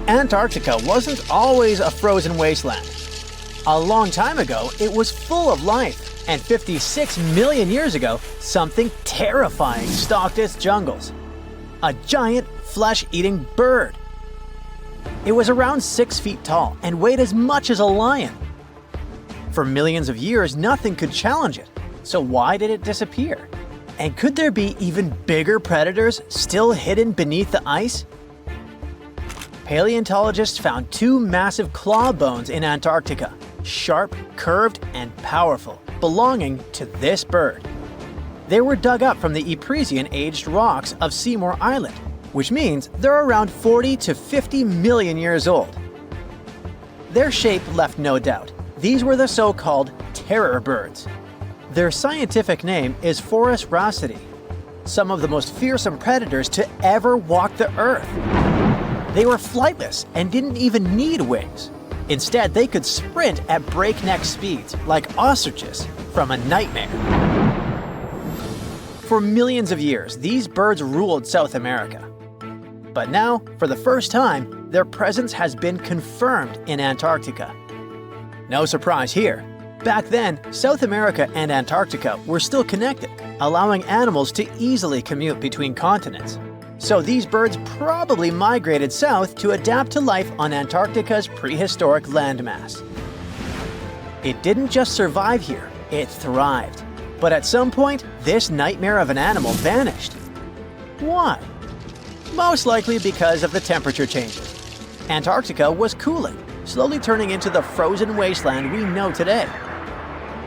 Antarctica wasn't always a frozen wasteland. A long time ago, it was full of life, and 56 million years ago, something terrifying stalked its jungles. A giant, flesh-eating bird. It was around 6 feet tall and weighed as much as a lion. For millions of years, nothing could challenge it. So why did it disappear? And could there be even bigger predators still hidden beneath the ice? Paleontologists found 2 massive claw bones in Antarctica, sharp, curved, and powerful, belonging to this bird. They were dug up from the Epresian-aged rocks of Seymour Island, which means they're around 40 to 50 million years old. Their shape left no doubt. These were the so-called terror birds. Their scientific name is Forus raceti, some of the most fearsome predators to ever walk the earth. They were flightless and didn't even need wings. Instead, they could sprint at breakneck speeds, like ostriches from a nightmare. For millions of years, these birds ruled South America. But now, for the first time, their presence has been confirmed in Antarctica. No surprise here. Back then, South America and Antarctica were still connected, allowing animals to easily commute between continents. So these birds probably migrated south to adapt to life on Antarctica's prehistoric landmass. It didn't just survive here, it thrived. But at some point, this nightmare of an animal vanished. Why? Most likely because of the temperature changes. Antarctica was cooling, slowly turning into the frozen wasteland we know today.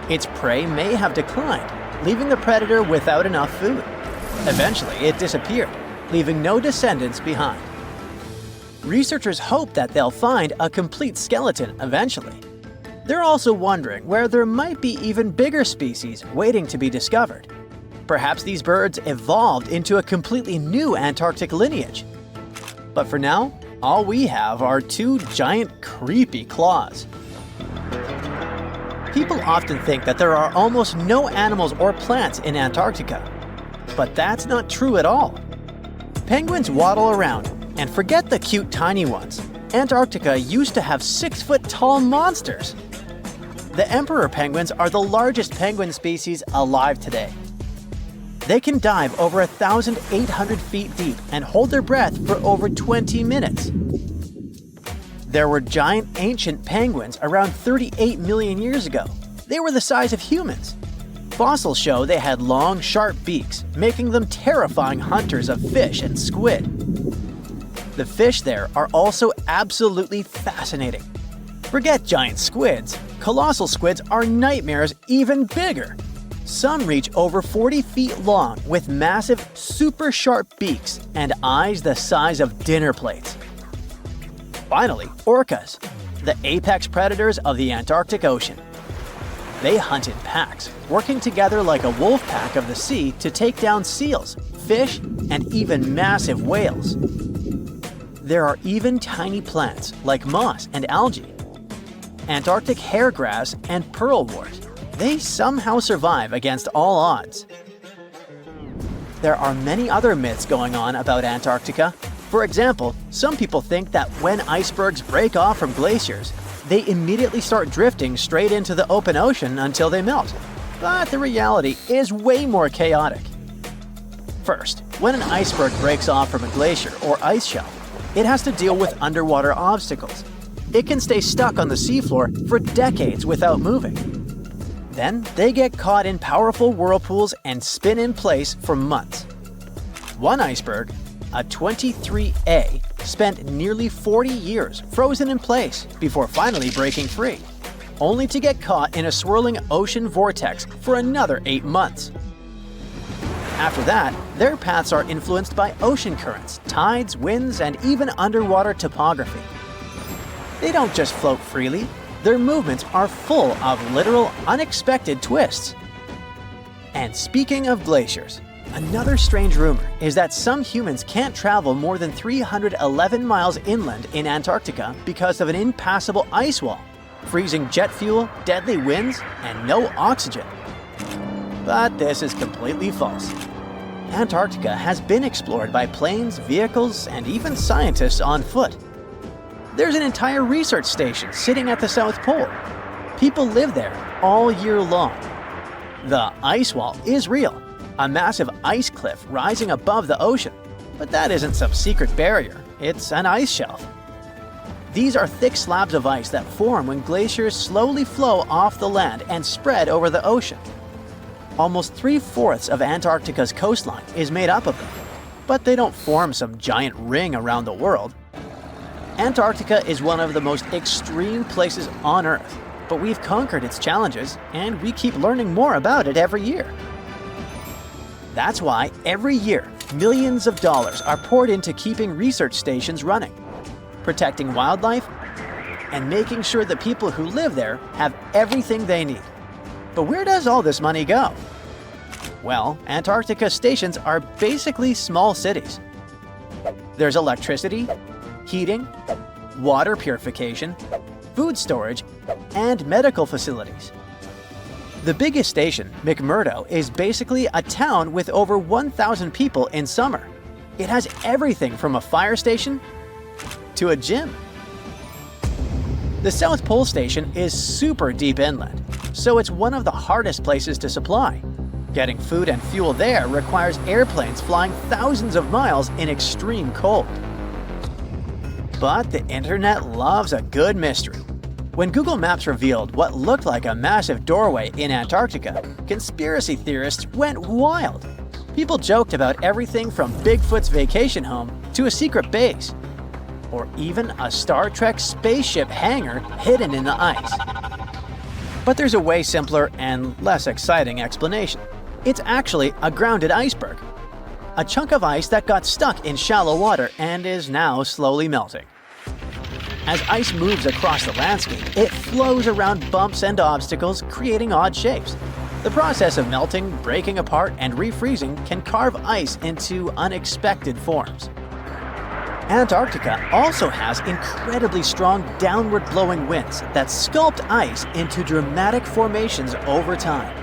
Its prey may have declined, leaving the predator without enough food. Eventually, it disappeared, leaving no descendants behind. Researchers hope that they'll find a complete skeleton eventually. They're also wondering where there might be even bigger species waiting to be discovered. Perhaps these birds evolved into a completely new Antarctic lineage. But for now, all we have are 2 giant, creepy claws. People often think that there are almost no animals or plants in Antarctica. But that's not true at all. Penguins waddle around, and forget the cute tiny ones. Antarctica used to have 6-foot-tall monsters. The emperor penguins are the largest penguin species alive today. They can dive over 1,800 feet deep and hold their breath for over 20 minutes. There were giant ancient penguins around 38 million years ago. They were the size of humans. Fossils show they had long, sharp beaks, making them terrifying hunters of fish and squid. The fish there are also absolutely fascinating. Forget giant squids. Colossal squids are nightmares even bigger. Some reach over 40 feet long with massive, super sharp beaks and eyes the size of dinner plates. Finally, orcas, the apex predators of the Antarctic Ocean. They hunt in packs, working together like a wolf pack of the sea to take down seals, fish, and even massive whales. There are even tiny plants like moss and algae, Antarctic hairgrass and pearlwort. They somehow survive against all odds. There are many other myths going on about Antarctica. For example, some people think that when icebergs break off from glaciers, they immediately start drifting straight into the open ocean until they melt. But the reality is way more chaotic. First, when an iceberg breaks off from a glacier or ice shelf, it has to deal with underwater obstacles. It can stay stuck on the seafloor for decades without moving. Then, they get caught in powerful whirlpools and spin in place for months. One iceberg, a 23A, spent nearly 40 years frozen in place before finally breaking free, only to get caught in a swirling ocean vortex for another 8 months. After that, their paths are influenced by ocean currents, tides, winds, and even underwater topography. They don't just float freely. Their movements are full of literal, unexpected twists. And speaking of glaciers, another strange rumor is that some humans can't travel more than 311 miles inland in Antarctica because of an impassable ice wall, freezing jet fuel, deadly winds, and no oxygen. But this is completely false. Antarctica has been explored by planes, vehicles, and even scientists on foot. There's an entire research station sitting at the South Pole. People live there all year long. The ice wall is real, a massive ice cliff rising above the ocean. But that isn't some secret barrier, it's an ice shelf. These are thick slabs of ice that form when glaciers slowly flow off the land and spread over the ocean. Almost 3/4 of Antarctica's coastline is made up of them, but they don't form some giant ring around the world. Antarctica is one of the most extreme places on Earth, but we've conquered its challenges, and we keep learning more about it every year. That's why every year, millions of dollars are poured into keeping research stations running, protecting wildlife, and making sure the people who live there have everything they need. But where does all this money go? Well, Antarctica stations are basically small cities. There's electricity, heating, water purification, food storage, and medical facilities. The biggest station, McMurdo, is basically a town with over 1,000 people in summer. It has everything from a fire station to a gym. The South Pole Station is super deep inland, so it's one of the hardest places to supply. Getting food and fuel there requires airplanes flying thousands of miles in extreme cold. But the internet loves a good mystery. When Google Maps revealed what looked like a massive doorway in Antarctica, conspiracy theorists went wild. People joked about everything from Bigfoot's vacation home to a secret base, or even a Star Trek spaceship hangar hidden in the ice. But there's a way simpler and less exciting explanation. It's actually a grounded iceberg, a chunk of ice that got stuck in shallow water and is now slowly melting. As ice moves across the landscape, it flows around bumps and obstacles, creating odd shapes. The process of melting, breaking apart, and refreezing can carve ice into unexpected forms. Antarctica also has incredibly strong downward-blowing winds that sculpt ice into dramatic formations over time.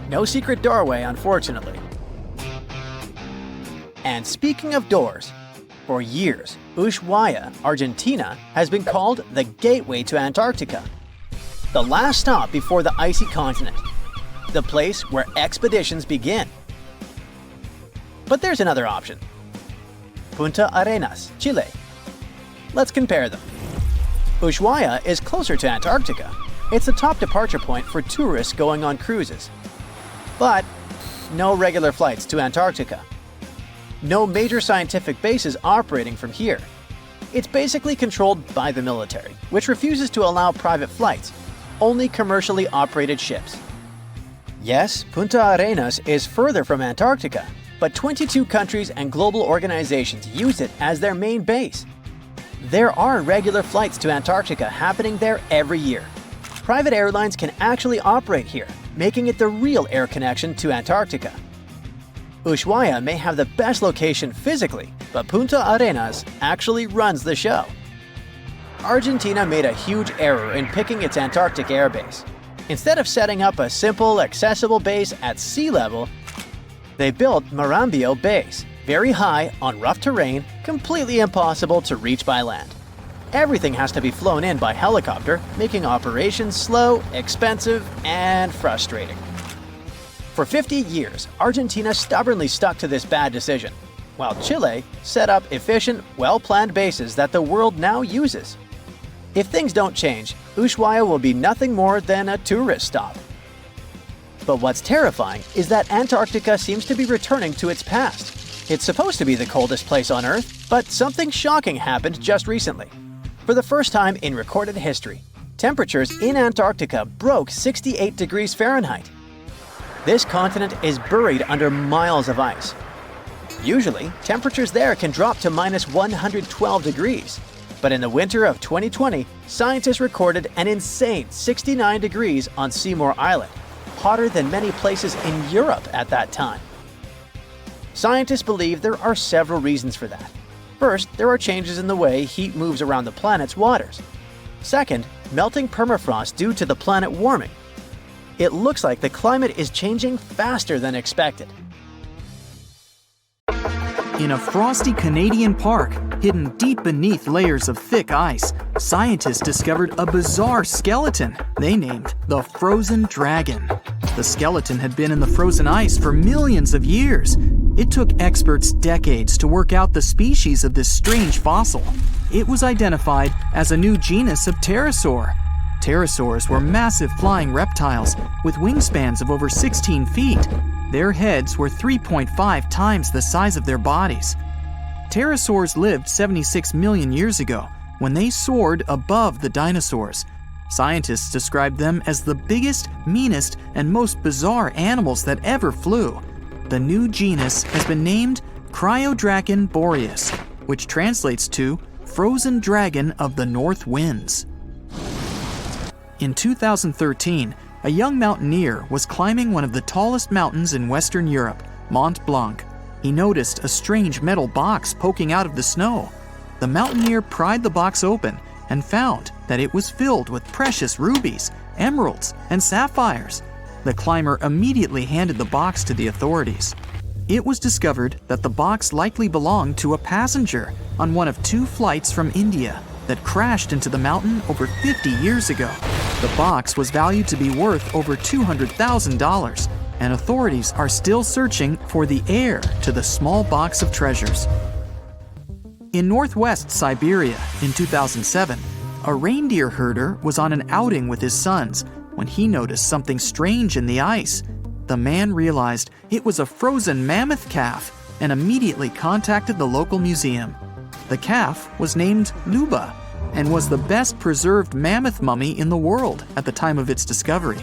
No secret doorway, unfortunately. And speaking of doors, for years, Ushuaia, Argentina, has been called the gateway to Antarctica, the last stop before the icy continent, the place where expeditions begin. But there's another option. Punta Arenas, Chile. Let's compare them. Ushuaia is closer to Antarctica. It's the top departure point for tourists going on cruises. But no regular flights to Antarctica. No major scientific bases operating from here. It's basically controlled by the military, which refuses to allow private flights, only commercially operated ships. Yes, Punta Arenas is further from Antarctica, but 22 countries and global organizations use it as their main base. There are regular flights to Antarctica happening there every year. Private airlines can actually operate here, making it the real air connection to Antarctica. Ushuaia may have the best location physically, but Punta Arenas actually runs the show. Argentina made a huge error in picking its Antarctic airbase. Instead of setting up a simple, accessible base at sea level, they built Marambio Base, very high, on rough terrain, completely impossible to reach by land. Everything has to be flown in by helicopter, making operations slow, expensive, and frustrating. For 50 years, Argentina stubbornly stuck to this bad decision, while Chile set up efficient, well-planned bases that the world now uses. If things don't change, Ushuaia will be nothing more than a tourist stop. But what's terrifying is that Antarctica seems to be returning to its past. It's supposed to be the coldest place on Earth, but something shocking happened just recently. For the first time in recorded history, temperatures in Antarctica broke 68 degrees Fahrenheit. This continent is buried under miles of ice. Usually, temperatures there can drop to minus 112 degrees. But in the winter of 2020, scientists recorded an insane 69 degrees on Seymour Island, hotter than many places in Europe at that time. Scientists believe there are several reasons for that. First, there are changes in the way heat moves around the planet's waters. Second, melting permafrost due to the planet warming. It looks like the climate is changing faster than expected. In a frosty Canadian park, Hidden deep beneath layers of thick ice, scientists discovered a bizarre skeleton they named the frozen dragon. The skeleton had been in the frozen ice for millions of years. It took experts decades to work out the species of this strange fossil. It was identified as a new genus of pterosaur. Pterosaurs were massive flying reptiles with wingspans of over 16 feet. Their heads were 3.5 times the size of their bodies. Pterosaurs lived 76 million years ago when they soared above the dinosaurs. Scientists described them as the biggest, meanest, and most bizarre animals that ever flew. The new genus has been named Cryodragon boreas, which translates to frozen dragon of the north winds. In 2013, a young mountaineer was climbing one of the tallest mountains in Western Europe, Mont Blanc. He noticed a strange metal box poking out of the snow. The mountaineer pried the box open and found that it was filled with precious rubies, emeralds, and sapphires. The climber immediately handed the box to the authorities. It was discovered that the box likely belonged to a passenger on one of 2 flights from India that crashed into the mountain over 50 years ago. The box was valued to be worth over $200,000, and authorities are still searching for the heir to the small box of treasures. In northwest Siberia in 2007, a reindeer herder was on an outing with his sons when he noticed something strange in the ice. The man realized it was a frozen mammoth calf and immediately contacted the local museum. The calf was named Luba and was the best preserved mammoth mummy in the world at the time of its discovery.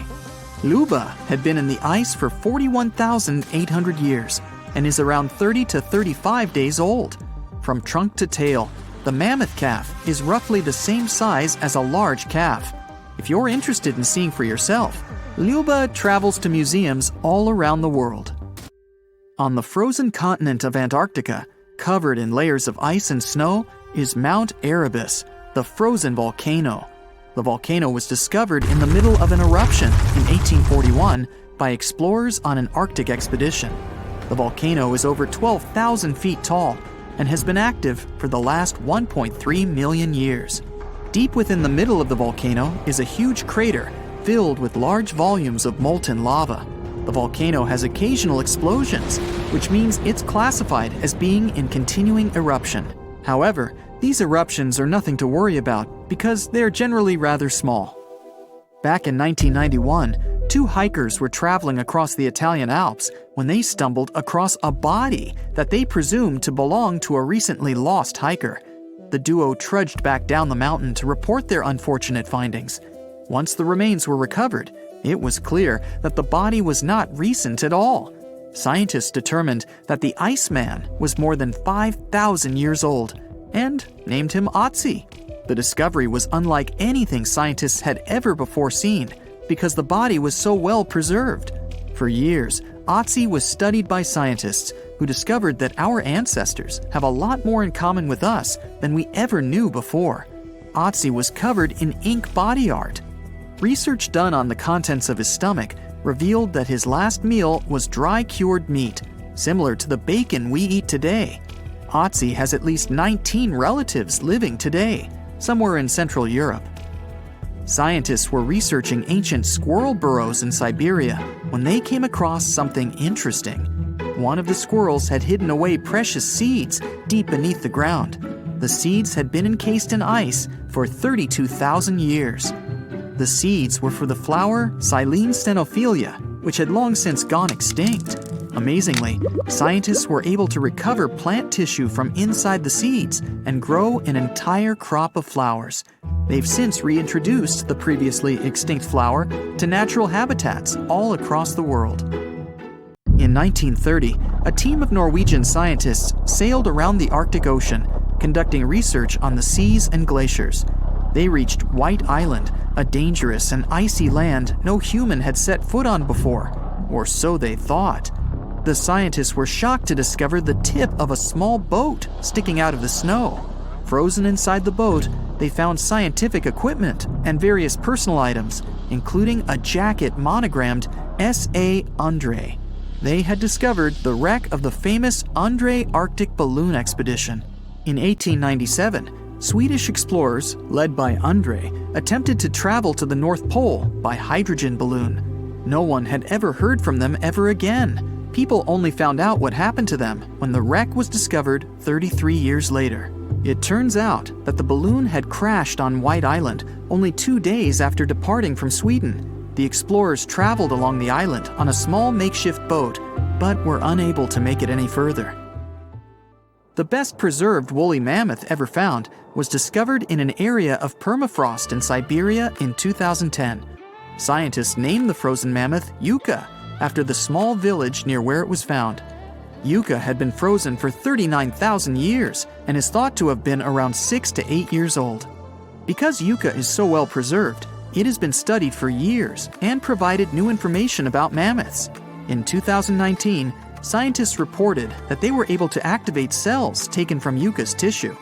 Luba had been in the ice for 41,800 years and is around 30 to 35 days old. From trunk to tail, the mammoth calf is roughly the same size as a large calf. If you're interested in seeing for yourself, Luba travels to museums all around the world. On the frozen continent of Antarctica, covered in layers of ice and snow, is Mount Erebus, the frozen volcano. The volcano was discovered in the middle of an eruption in 1841 by explorers on an Arctic expedition. The volcano is over 12,000 feet tall and has been active for the last 1.3 million years. Deep within the middle of the volcano is a huge crater filled with large volumes of molten lava. The volcano has occasional explosions, which means it's classified as being in continuing eruption. However, these eruptions are nothing to worry about because they're generally rather small. Back in 1991, 2 hikers were traveling across the Italian Alps when they stumbled across a body that they presumed to belong to a recently lost hiker. The duo trudged back down the mountain to report their unfortunate findings. Once the remains were recovered, it was clear that the body was not recent at all. Scientists determined that the Iceman was more than 5,000 years old and named him Otzi. The discovery was unlike anything scientists had ever before seen because the body was so well preserved. For years, Otzi was studied by scientists who discovered that our ancestors have a lot more in common with us than we ever knew before. Otzi was covered in ink body art. Research done on the contents of his stomach revealed that his last meal was dry cured meat, similar to the bacon we eat today. Otzi has at least 19 relatives living today, somewhere in Central Europe. Scientists were researching ancient squirrel burrows in Siberia when they came across something interesting. One of the squirrels had hidden away precious seeds deep beneath the ground. The seeds had been encased in ice for 32,000 years. The seeds were for the flower Silene stenophilia, which had long since gone extinct. Amazingly, scientists were able to recover plant tissue from inside the seeds and grow an entire crop of flowers. They've since reintroduced the previously extinct flower to natural habitats all across the world. In 1930, a team of Norwegian scientists sailed around the Arctic Ocean, conducting research on the seas and glaciers. They reached White Island, a dangerous and icy land no human had set foot on before, or so they thought. The scientists were shocked to discover the tip of a small boat sticking out of the snow. Frozen inside the boat, they found scientific equipment and various personal items, including a jacket monogrammed S.A. Undre. They had discovered the wreck of the famous Undre Arctic balloon expedition. In 1897, Swedish explorers, led by Andre, attempted to travel to the North Pole by hydrogen balloon. No one had ever heard from them ever again. People only found out what happened to them when the wreck was discovered 33 years later. It turns out that the balloon had crashed on White Island only 2 days after departing from Sweden. The explorers traveled along the island on a small makeshift boat, but were unable to make it any further. The best preserved woolly mammoth ever found was discovered in an area of permafrost in Siberia in 2010. Scientists named the frozen mammoth Yucca after the small village near where it was found. Yucca had been frozen for 39,000 years and is thought to have been around 6 to 8 years old. Because Yucca is so well preserved, it has been studied for years and provided new information about mammoths. In 2019, scientists reported that they were able to activate cells taken from Yucca's tissue.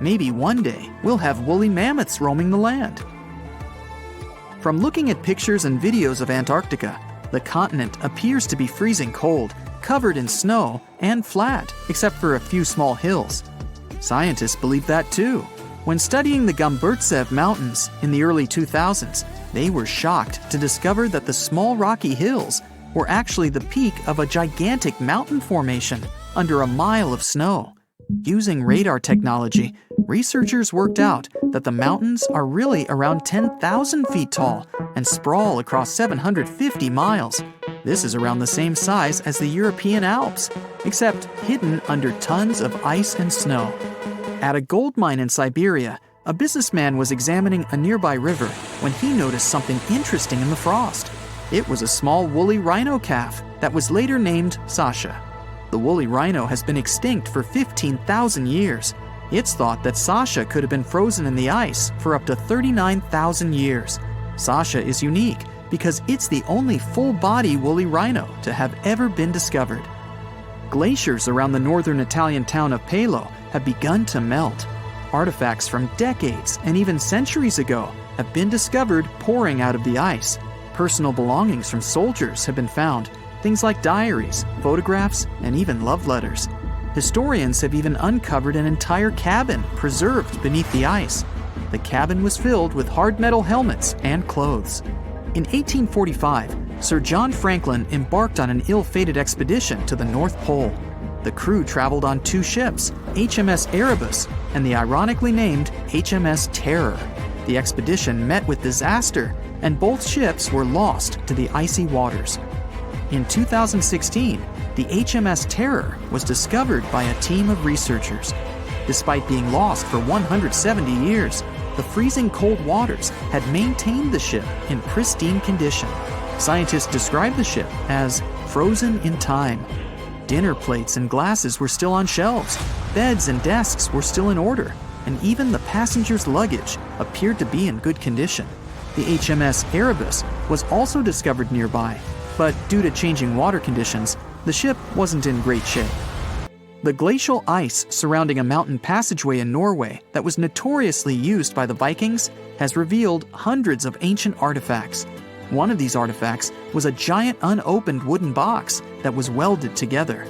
Maybe one day we'll have woolly mammoths roaming the land. From looking at pictures and videos of Antarctica, the continent appears to be freezing cold, covered in snow, and flat, except for a few small hills. Scientists believe that too. When studying the Gomburtsev Mountains in the early 2000s, they were shocked to discover that the small rocky hills were actually the peak of a gigantic mountain formation under a mile of snow. Using radar technology, researchers worked out that the mountains are really around 10,000 feet tall and sprawl across 750 miles. This is around the same size as the European Alps, except hidden under tons of ice and snow. At a gold mine in Siberia, a businessman was examining a nearby river when he noticed something interesting in the frost. It was a small woolly rhino calf that was later named Sasha. The woolly rhino has been extinct for 15,000 years. It's thought that Sasha could have been frozen in the ice for up to 39,000 years. Sasha is unique because it's the only full-body woolly rhino to have ever been discovered. Glaciers around the northern Italian town of Palo have begun to melt. Artifacts from decades and even centuries ago have been discovered pouring out of the ice. Personal belongings from soldiers have been found, things like diaries, photographs, and even love letters. Historians have even uncovered an entire cabin preserved beneath the ice. The cabin was filled with hard metal helmets and clothes. In 1845, Sir John Franklin embarked on an ill-fated expedition to the North Pole. The crew traveled on 2 ships, HMS Erebus and the ironically named HMS Terror. The expedition met with disaster, and both ships were lost to the icy waters. In 2016, the HMS Terror was discovered by a team of researchers. Despite being lost for 170 years, the freezing cold waters had maintained the ship in pristine condition. Scientists described the ship as frozen in time. Dinner plates and glasses were still on shelves, beds and desks were still in order, and even the passengers' luggage appeared to be in good condition. The HMS Erebus was also discovered nearby, but due to changing water conditions, the ship wasn't in great shape. The glacial ice surrounding a mountain passageway in Norway that was notoriously used by the Vikings has revealed hundreds of ancient artifacts. One of these artifacts was a giant unopened wooden box that was welded together.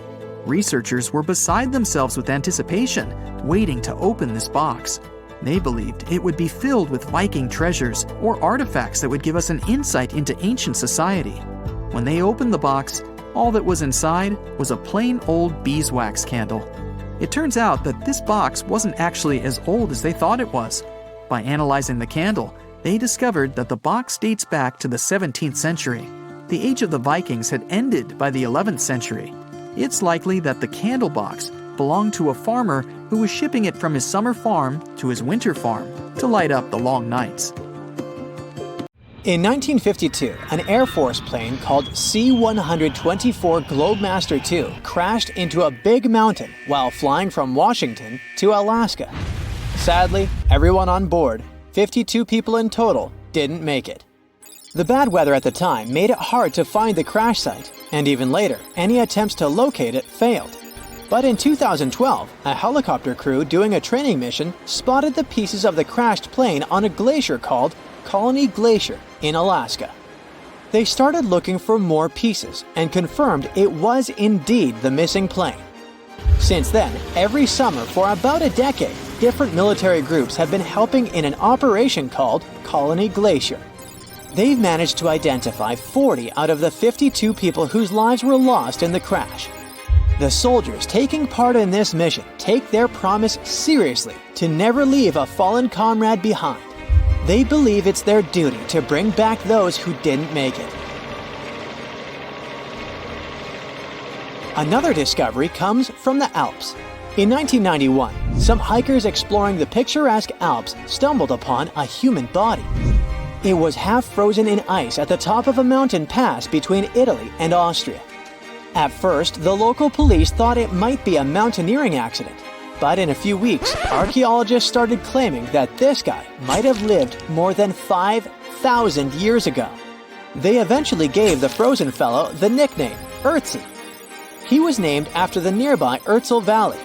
Researchers were beside themselves with anticipation, waiting to open this box. They believed it would be filled with Viking treasures or artifacts that would give us an insight into ancient society. When they opened the box, all that was inside was a plain old beeswax candle. It turns out that this box wasn't actually as old as they thought it was. By analyzing the candle, they discovered that the box dates back to the 17th century. The age of the Vikings had ended by the 11th century. It's likely that the candle box belonged to a farmer who was shipping it from his summer farm to his winter farm to light up the long nights. In 1952, an Air Force plane called C-124 Globemaster II crashed into a big mountain while flying from Washington to Alaska. Sadly, everyone on board, 52 people in total, didn't make it. The bad weather at the time made it hard to find the crash site, and even later, any attempts to locate it failed. But in 2012, a helicopter crew doing a training mission spotted the pieces of the crashed plane on a glacier called Colony Glacier in Alaska. They started looking for more pieces and confirmed it was indeed the missing plane. Since then, every summer for about a decade, different military groups have been helping in an operation called Colony Glacier. They've managed to identify 40 out of the 52 people whose lives were lost in the crash. The soldiers taking part in this mission take their promise seriously to never leave a fallen comrade behind. They believe it's their duty to bring back those who didn't make it. Another discovery comes from the Alps. In 1991, some hikers exploring the picturesque Alps stumbled upon a human body. It was half frozen in ice at the top of a mountain pass between Italy and Austria. At first, the local police thought it might be a mountaineering accident, but in a few weeks, archaeologists started claiming that this guy might have lived more than 5,000 years ago. They eventually gave the frozen fellow the nickname Ötzi. He was named after the nearby Ötztal Valley.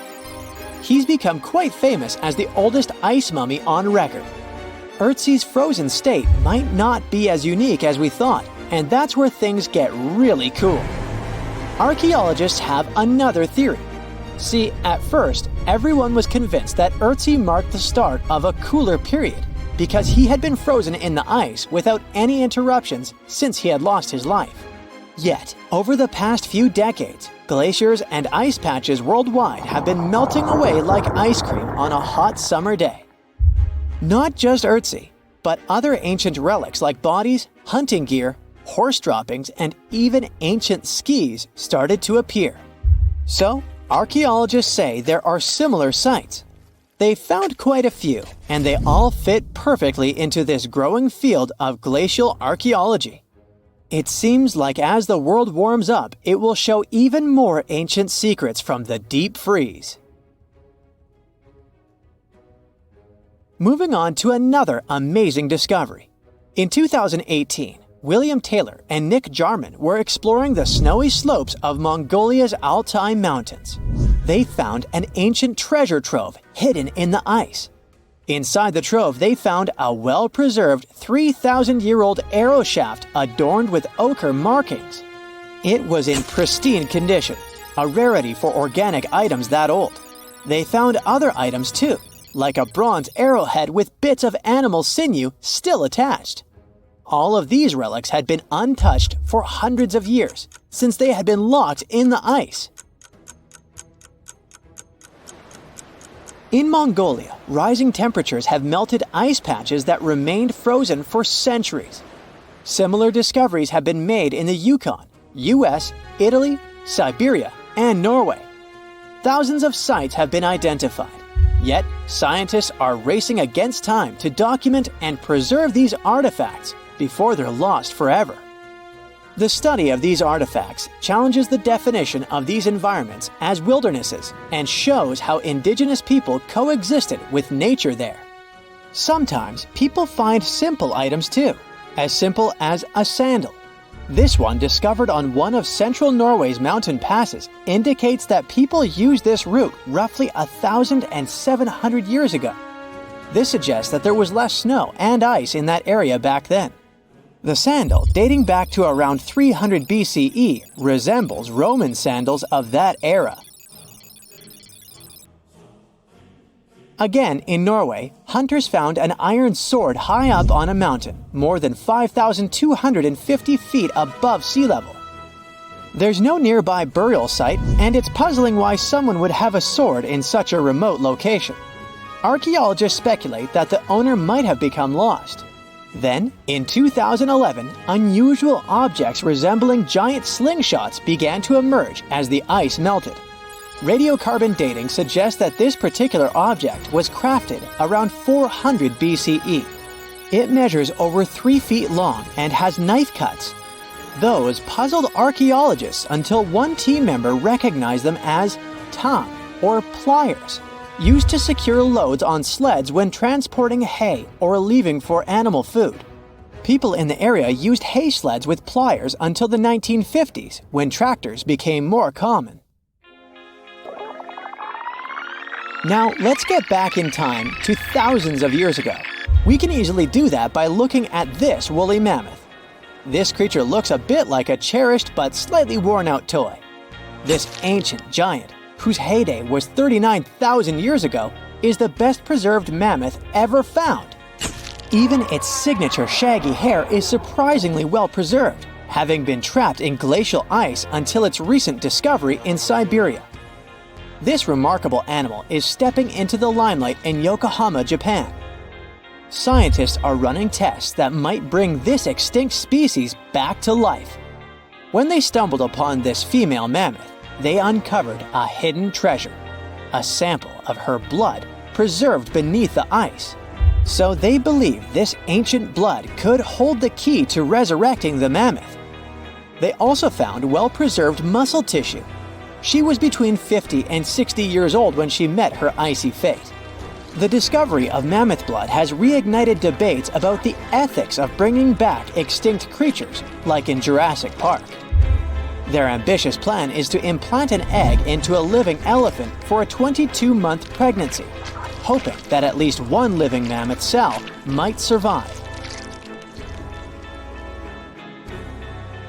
He's become quite famous as the oldest ice mummy on record. Ötzi's frozen state might not be as unique as we thought, and that's where things get really cool. Archaeologists have another theory. See, at first, everyone was convinced that Ötzi marked the start of a cooler period because he had been frozen in the ice without any interruptions since he had lost his life. Yet, over the past few decades, glaciers and ice patches worldwide have been melting away like ice cream on a hot summer day. Not just Ötzi, but other ancient relics like bodies, hunting gear, horse droppings, and even ancient skis started to appear. So, archaeologists say there are similar sites. They found quite a few, and they all fit perfectly into this growing field of glacial archaeology. It seems like as the world warms up, it will show even more ancient secrets from the deep freeze. Moving on to another amazing discovery. In 2018, William Taylor and Nick Jarman were exploring the snowy slopes of Mongolia's Altai Mountains. They found an ancient treasure trove hidden in the ice. Inside the trove, they found a well-preserved 3,000-year-old arrow shaft adorned with ochre markings. It was in pristine condition, a rarity for organic items that old. They found other items too, like a bronze arrowhead with bits of animal sinew still attached. All of these relics had been untouched for hundreds of years, since they had been locked in the ice. In Mongolia, rising temperatures have melted ice patches that remained frozen for centuries. Similar discoveries have been made in the Yukon, US, Italy, Siberia, and Norway. Thousands of sites have been identified. Yet, scientists are racing against time to document and preserve these artifacts before they're lost forever. The study of these artifacts challenges the definition of these environments as wildernesses and shows how indigenous people coexisted with nature there. Sometimes people find simple items too, as simple as a sandal. This one, discovered on one of central Norway's mountain passes, indicates that people used this route roughly 1,700 years ago. This suggests that there was less snow and ice in that area back then. The sandal, dating back to around 300 BCE, resembles Roman sandals of that era. Again, in Norway, hunters found an iron sword high up on a mountain, more than 5,250 feet above sea level. There's no nearby burial site, and it's puzzling why someone would have a sword in such a remote location. Archaeologists speculate that the owner might have become lost. Then, in 2011, unusual objects resembling giant slingshots began to emerge as the ice melted. Radiocarbon dating suggests that this particular object was crafted around 400 BCE. It measures over 3 feet long and has knife cuts. Those puzzled archaeologists until one team member recognized them as tang, or pliers, used to secure loads on sleds when transporting hay or leaving for animal food. People in the area used hay sleds with pliers until the 1950s, when tractors became more common. Now, let's get back in time to thousands of years ago. We can easily do that by looking at this woolly mammoth. This creature looks a bit like a cherished but slightly worn-out toy. This ancient giant whose heyday was 39,000 years ago, is the best preserved mammoth ever found. Even its signature shaggy hair is surprisingly well preserved, having been trapped in glacial ice until its recent discovery in Siberia. This remarkable animal is stepping into the limelight in Yokohama, Japan. Scientists are running tests that might bring this extinct species back to life. When they stumbled upon this female mammoth, they uncovered a hidden treasure, a sample of her blood preserved beneath the ice. So they believe this ancient blood could hold the key to resurrecting the mammoth. They also found well-preserved muscle tissue. She was between 50 and 60 years old when she met her icy fate. The discovery of mammoth blood has reignited debates about the ethics of bringing back extinct creatures, like in Jurassic Park. Their ambitious plan is to implant an egg into a living elephant for a 22-month pregnancy, hoping that at least one living mammoth cell might survive.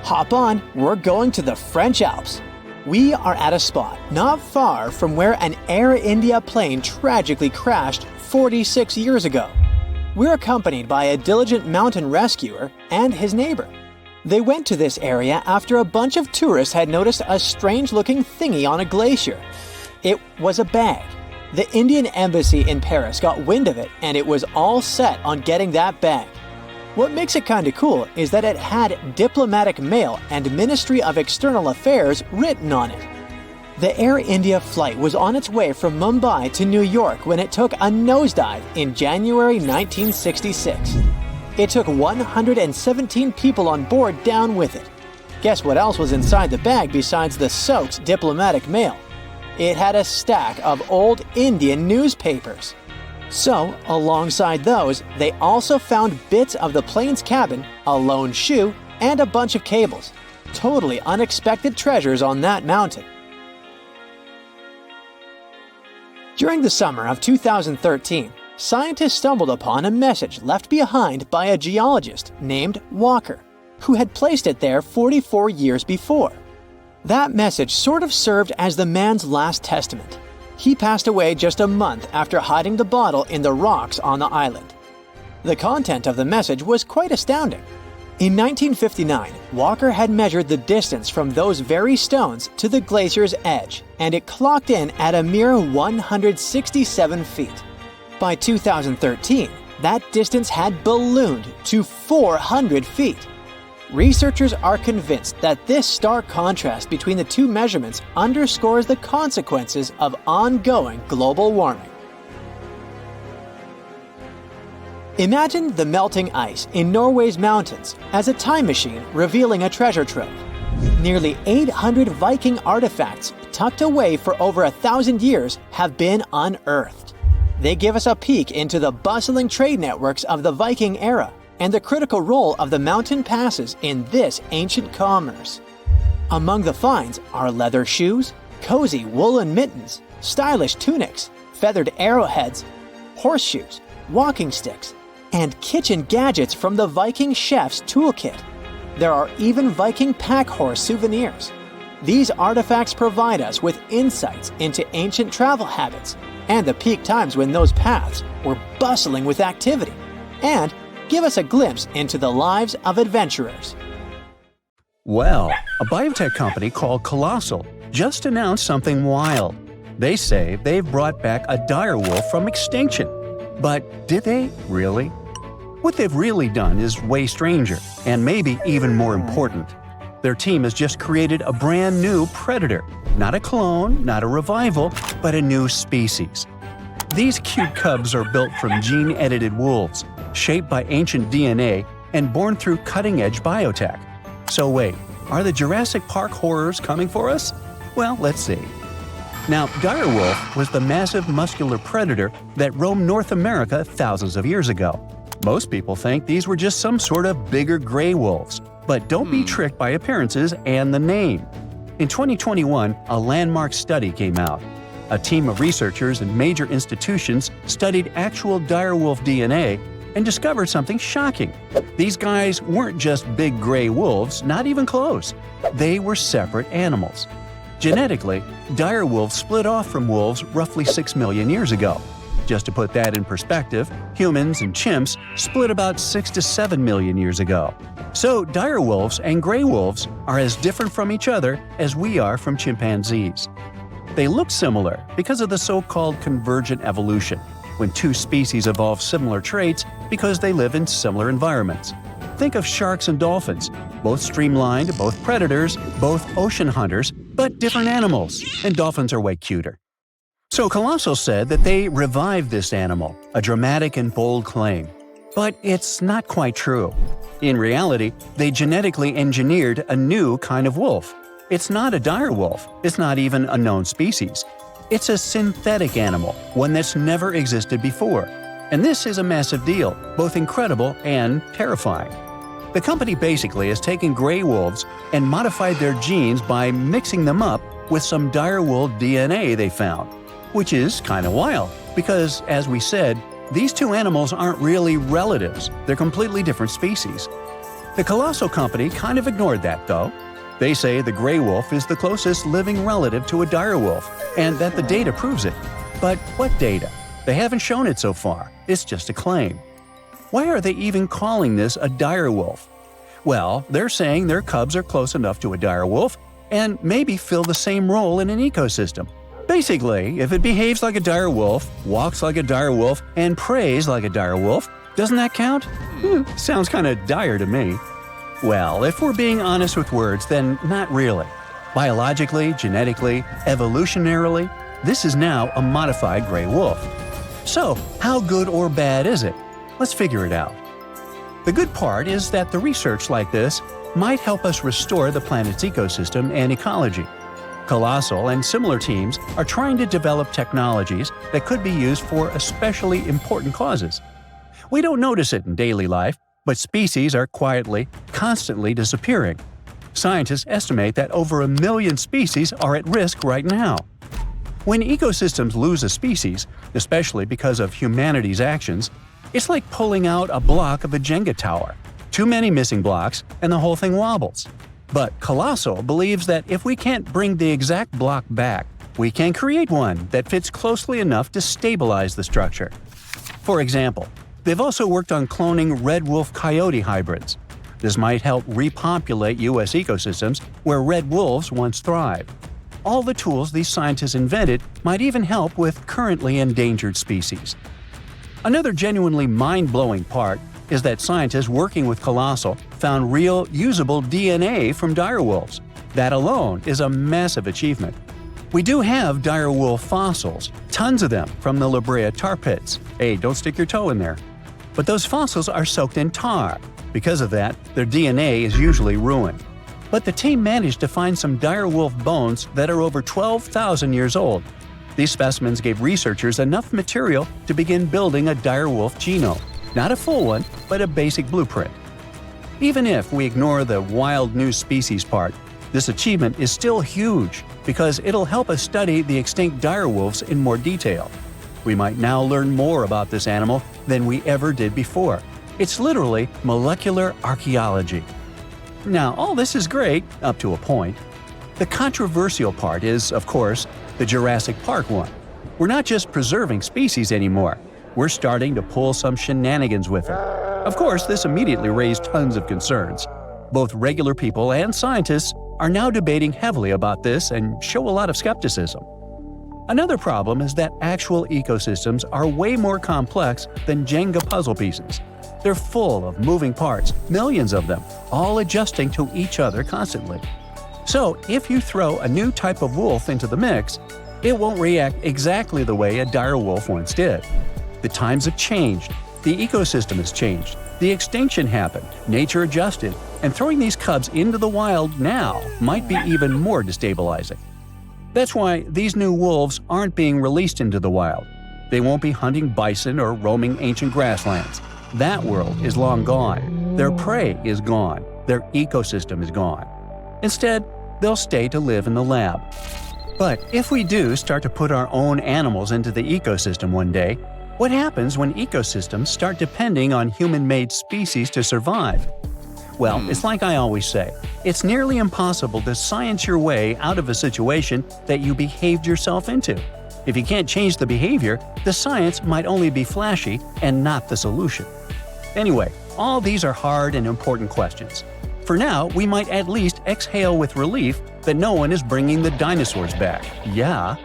Hop on, we're going to the French Alps. We are at a spot not far from where an Air India plane tragically crashed 46 years ago. We're accompanied by a diligent mountain rescuer and his neighbor. They went to this area after a bunch of tourists had noticed a strange-looking thingy on a glacier. It was a bag. The Indian embassy in Paris got wind of it, and it was all set on getting that bag. What makes it kinda cool is that it had diplomatic mail and Ministry of External Affairs written on it. The Air India flight was on its way from Mumbai to New York when it took a nosedive in January 1966. It took 117 people on board down with it. Guess what else was inside the bag besides the soaked diplomatic mail? It had a stack of old Indian newspapers. So, alongside those, they also found bits of the plane's cabin, a lone shoe, and a bunch of cables. Totally unexpected treasures on that mountain. During the summer of 2013, scientists stumbled upon a message left behind by a geologist named Walker, who had placed it there 44 years before. That message sort of served as the man's last testament. He passed away just a month after hiding the bottle in the rocks on the island. The content of the message was quite astounding. In 1959, Walker had measured the distance from those very stones to the glacier's edge, and it clocked in at a mere 167 feet. By 2013, that distance had ballooned to 400 feet. Researchers are convinced that this stark contrast between the two measurements underscores the consequences of ongoing global warming. Imagine the melting ice in Norway's mountains as a time machine revealing a treasure trove. Nearly 800 Viking artifacts tucked away for over 1,000 years have been unearthed. They give us a peek into the bustling trade networks of the Viking era and the critical role of the mountain passes in this ancient commerce. Among the finds are leather shoes, cozy woolen mittens, stylish tunics, feathered arrowheads, horseshoes, walking sticks, and kitchen gadgets from the Viking chef's toolkit. There are even Viking pack horse souvenirs. These artifacts provide us with insights into ancient travel habits and the peak times when those paths were bustling with activity, and give us a glimpse into the lives of adventurers. Well, a biotech company called Colossal just announced something wild. They say they've brought back a direwolf from extinction. But did they really? What they've really done is way stranger, and maybe even more important. Their team has just created a brand new predator. Not a clone, not a revival, but a new species. These cute cubs are built from gene-edited wolves, shaped by ancient DNA and born through cutting-edge biotech. So wait, are the Jurassic Park horrors coming for us? Well, let's see. Now, direwolf was the massive muscular predator that roamed North America thousands of years ago. Most people think these were just some sort of bigger gray wolves, but don't be tricked by appearances and the name. In 2021, a landmark study came out. A team of researchers in major institutions studied actual direwolf DNA and discovered something shocking. These guys weren't just big gray wolves, not even close. They were separate animals. Genetically, dire wolves split off from wolves roughly 6 million years ago. Just to put that in perspective, humans and chimps split about 6 to 7 million years ago. So dire wolves and gray wolves are as different from each other as we are from chimpanzees. They look similar because of the so-called convergent evolution, when two species evolve similar traits because they live in similar environments. Think of sharks and dolphins, both streamlined, both predators, both ocean hunters, but different animals, and dolphins are way cuter. So Colossal said that they revived this animal, a dramatic and bold claim. But it's not quite true. In reality, they genetically engineered a new kind of wolf. It's not a dire wolf, it's not even a known species. It's a synthetic animal, one that's never existed before. And this is a massive deal, both incredible and terrifying. The company basically has taken gray wolves and modified their genes by mixing them up with some dire wolf DNA they found. Which is kind of wild, because, as we said, these two animals aren't really relatives, they're completely different species. The Colossal company kind of ignored that, though. They say the gray wolf is the closest living relative to a dire wolf, and that the data proves it. But what data? They haven't shown it so far, it's just a claim. Why are they even calling this a dire wolf? Well, they're saying their cubs are close enough to a dire wolf and maybe fill the same role in an ecosystem. Basically, if it behaves like a dire wolf, walks like a dire wolf, and preys like a dire wolf, doesn't that count? Sounds kinda dire to me. Well, if we're being honest with words, then not really. Biologically, genetically, evolutionarily, this is now a modified gray wolf. So, how good or bad is it? Let's figure it out. The good part is that the research like this might help us restore the planet's ecosystem and ecology. Colossal and similar teams are trying to develop technologies that could be used for especially important causes. We don't notice it in daily life, but species are quietly, constantly disappearing. Scientists estimate that over 1 million species are at risk right now. When ecosystems lose a species, especially because of humanity's actions, it's like pulling out a block of a Jenga tower. Too many missing blocks, and the whole thing wobbles. But Colossal believes that if we can't bring the exact block back, we can create one that fits closely enough to stabilize the structure. For example, they've also worked on cloning red wolf-coyote hybrids. This might help repopulate U.S. ecosystems where red wolves once thrived. All the tools these scientists invented might even help with currently endangered species. Another genuinely mind-blowing part is that scientists working with Colossal found real, usable DNA from dire wolves. That alone is a massive achievement. We do have dire wolf fossils, tons of them from the La Brea tar pits. Hey, don't stick your toe in there. But those fossils are soaked in tar. Because of that, their DNA is usually ruined. But the team managed to find some dire wolf bones that are over 12,000 years old. These specimens gave researchers enough material to begin building a dire wolf genome. Not a full one, but a basic blueprint. Even if we ignore the wild new species part, this achievement is still huge because it'll help us study the extinct dire wolves in more detail. We might now learn more about this animal than we ever did before. It's literally molecular archaeology. Now, all this is great, up to a point. The controversial part is, of course, the Jurassic Park one. We're not just preserving species anymore. We're starting to pull some shenanigans with it. Of course, this immediately raised tons of concerns. Both regular people and scientists are now debating heavily about this and show a lot of skepticism. Another problem is that actual ecosystems are way more complex than Jenga puzzle pieces. They're full of moving parts, millions of them, all adjusting to each other constantly. So, if you throw a new type of wolf into the mix, it won't react exactly the way a dire wolf once did. The times have changed, the ecosystem has changed, the extinction happened, nature adjusted, and throwing these cubs into the wild now might be even more destabilizing. That's why these new wolves aren't being released into the wild. They won't be hunting bison or roaming ancient grasslands. That world is long gone. Their prey is gone. Their ecosystem is gone. Instead, they'll stay to live in the lab. But if we do start to put our own animals into the ecosystem one day, what happens when ecosystems start depending on human-made species to survive? Well, it's like I always say, it's nearly impossible to science your way out of a situation that you behaved yourself into. If you can't change the behavior, the science might only be flashy and not the solution. Anyway, all these are hard and important questions. For now, we might at least exhale with relief that no one is bringing the dinosaurs back. Yeah.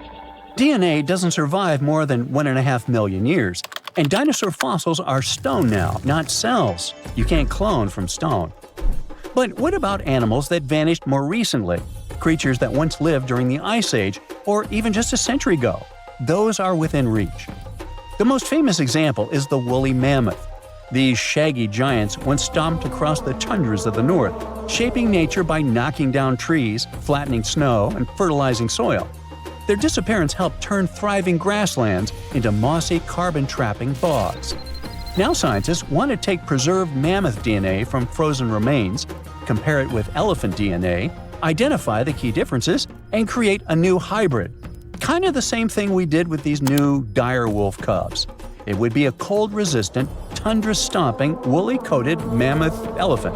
DNA doesn't survive more than 1.5 million years, and dinosaur fossils are stone now, not cells. You can't clone from stone. But what about animals that vanished more recently? Creatures that once lived during the Ice Age, or even just a century ago? Those are within reach. The most famous example is the woolly mammoth. These shaggy giants once stomped across the tundras of the north, shaping nature by knocking down trees, flattening snow, and fertilizing soil. Their disappearance helped turn thriving grasslands into mossy, carbon-trapping bogs. Now scientists want to take preserved mammoth DNA from frozen remains, compare it with elephant DNA, identify the key differences, and create a new hybrid. Kind of the same thing we did with these new dire wolf cubs. It would be a cold-resistant, tundra-stomping, woolly-coated mammoth elephant.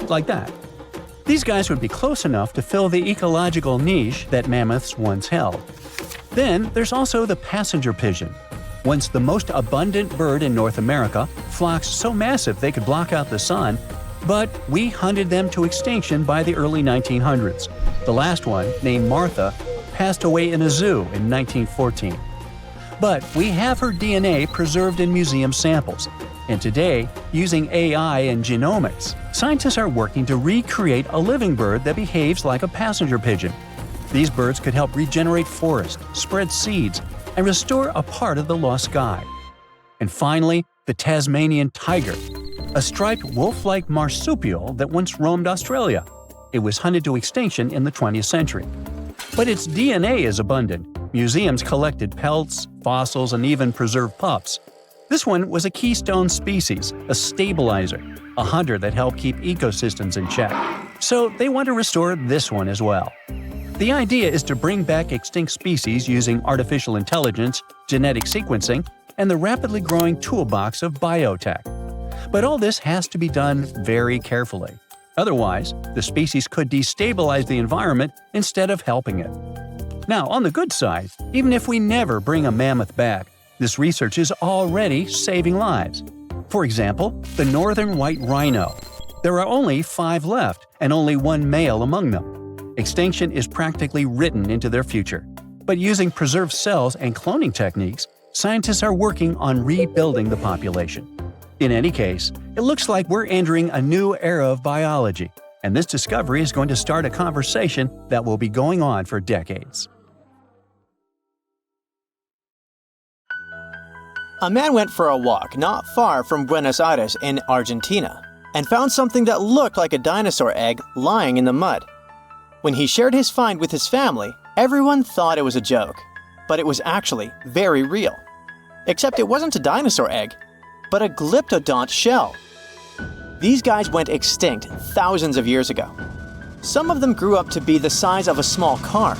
Like that. These guys would be close enough to fill the ecological niche that mammoths once held. Then there's also the passenger pigeon. Once the most abundant bird in North America, flocks so massive they could block out the sun, but we hunted them to extinction by the early 1900s. The last one, named Martha, passed away in a zoo in 1914. But we have her DNA preserved in museum samples. And today, using AI and genomics, scientists are working to recreate a living bird that behaves like a passenger pigeon. These birds could help regenerate forests, spread seeds, and restore a part of the lost sky. And finally, the Tasmanian tiger, a striped wolf-like marsupial that once roamed Australia. It was hunted to extinction in the 20th century. But its DNA is abundant. Museums collected pelts, fossils, and even preserved pups. This one was a keystone species, a stabilizer, a hunter that helped keep ecosystems in check. So they want to restore this one as well. The idea is to bring back extinct species using artificial intelligence, genetic sequencing, and the rapidly growing toolbox of biotech. But all this has to be done very carefully. Otherwise, the species could destabilize the environment instead of helping it. Now, on the good side, even if we never bring a mammoth back, this research is already saving lives. For example, the northern white rhino. There are only 5 left, and only 1 male among them. Extinction is practically written into their future. But using preserved cells and cloning techniques, scientists are working on rebuilding the population. In any case, it looks like we're entering a new era of biology, and this discovery is going to start a conversation that will be going on for decades. A man went for a walk not far from Buenos Aires in Argentina and found something that looked like a dinosaur egg lying in the mud. When he shared his find with his family, everyone thought it was a joke, but it was actually very real. Except it wasn't a dinosaur egg, but a glyptodont shell. These guys went extinct thousands of years ago. Some of them grew up to be the size of a small car.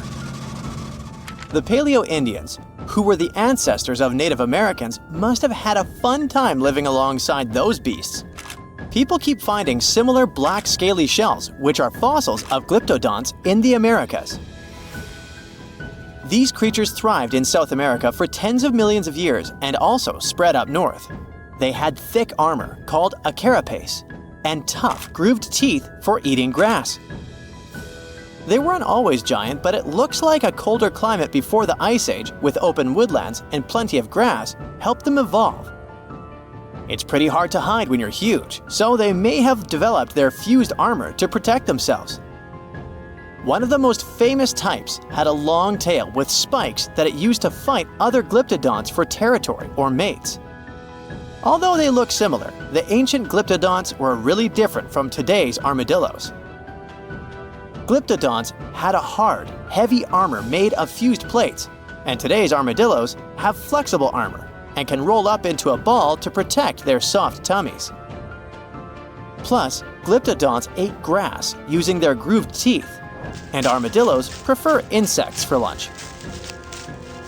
The Paleo-Indians, who were the ancestors of Native Americans, must have had a fun time living alongside those beasts. People keep finding similar black scaly shells, which are fossils of glyptodonts in the Americas. These creatures thrived in South America for tens of millions of years and also spread up north. They had thick armor, called a carapace, and tough, grooved teeth for eating grass. They weren't always giant, but it looks like a colder climate before the Ice Age, with open woodlands and plenty of grass, helped them evolve. It's pretty hard to hide when you're huge, so they may have developed their fused armor to protect themselves. One of the most famous types had a long tail with spikes that it used to fight other glyptodonts for territory or mates. Although they look similar, the ancient glyptodonts were really different from today's armadillos. Glyptodonts had a hard, heavy armor made of fused plates, and today's armadillos have flexible armor and can roll up into a ball to protect their soft tummies. Plus, glyptodonts ate grass using their grooved teeth, and armadillos prefer insects for lunch.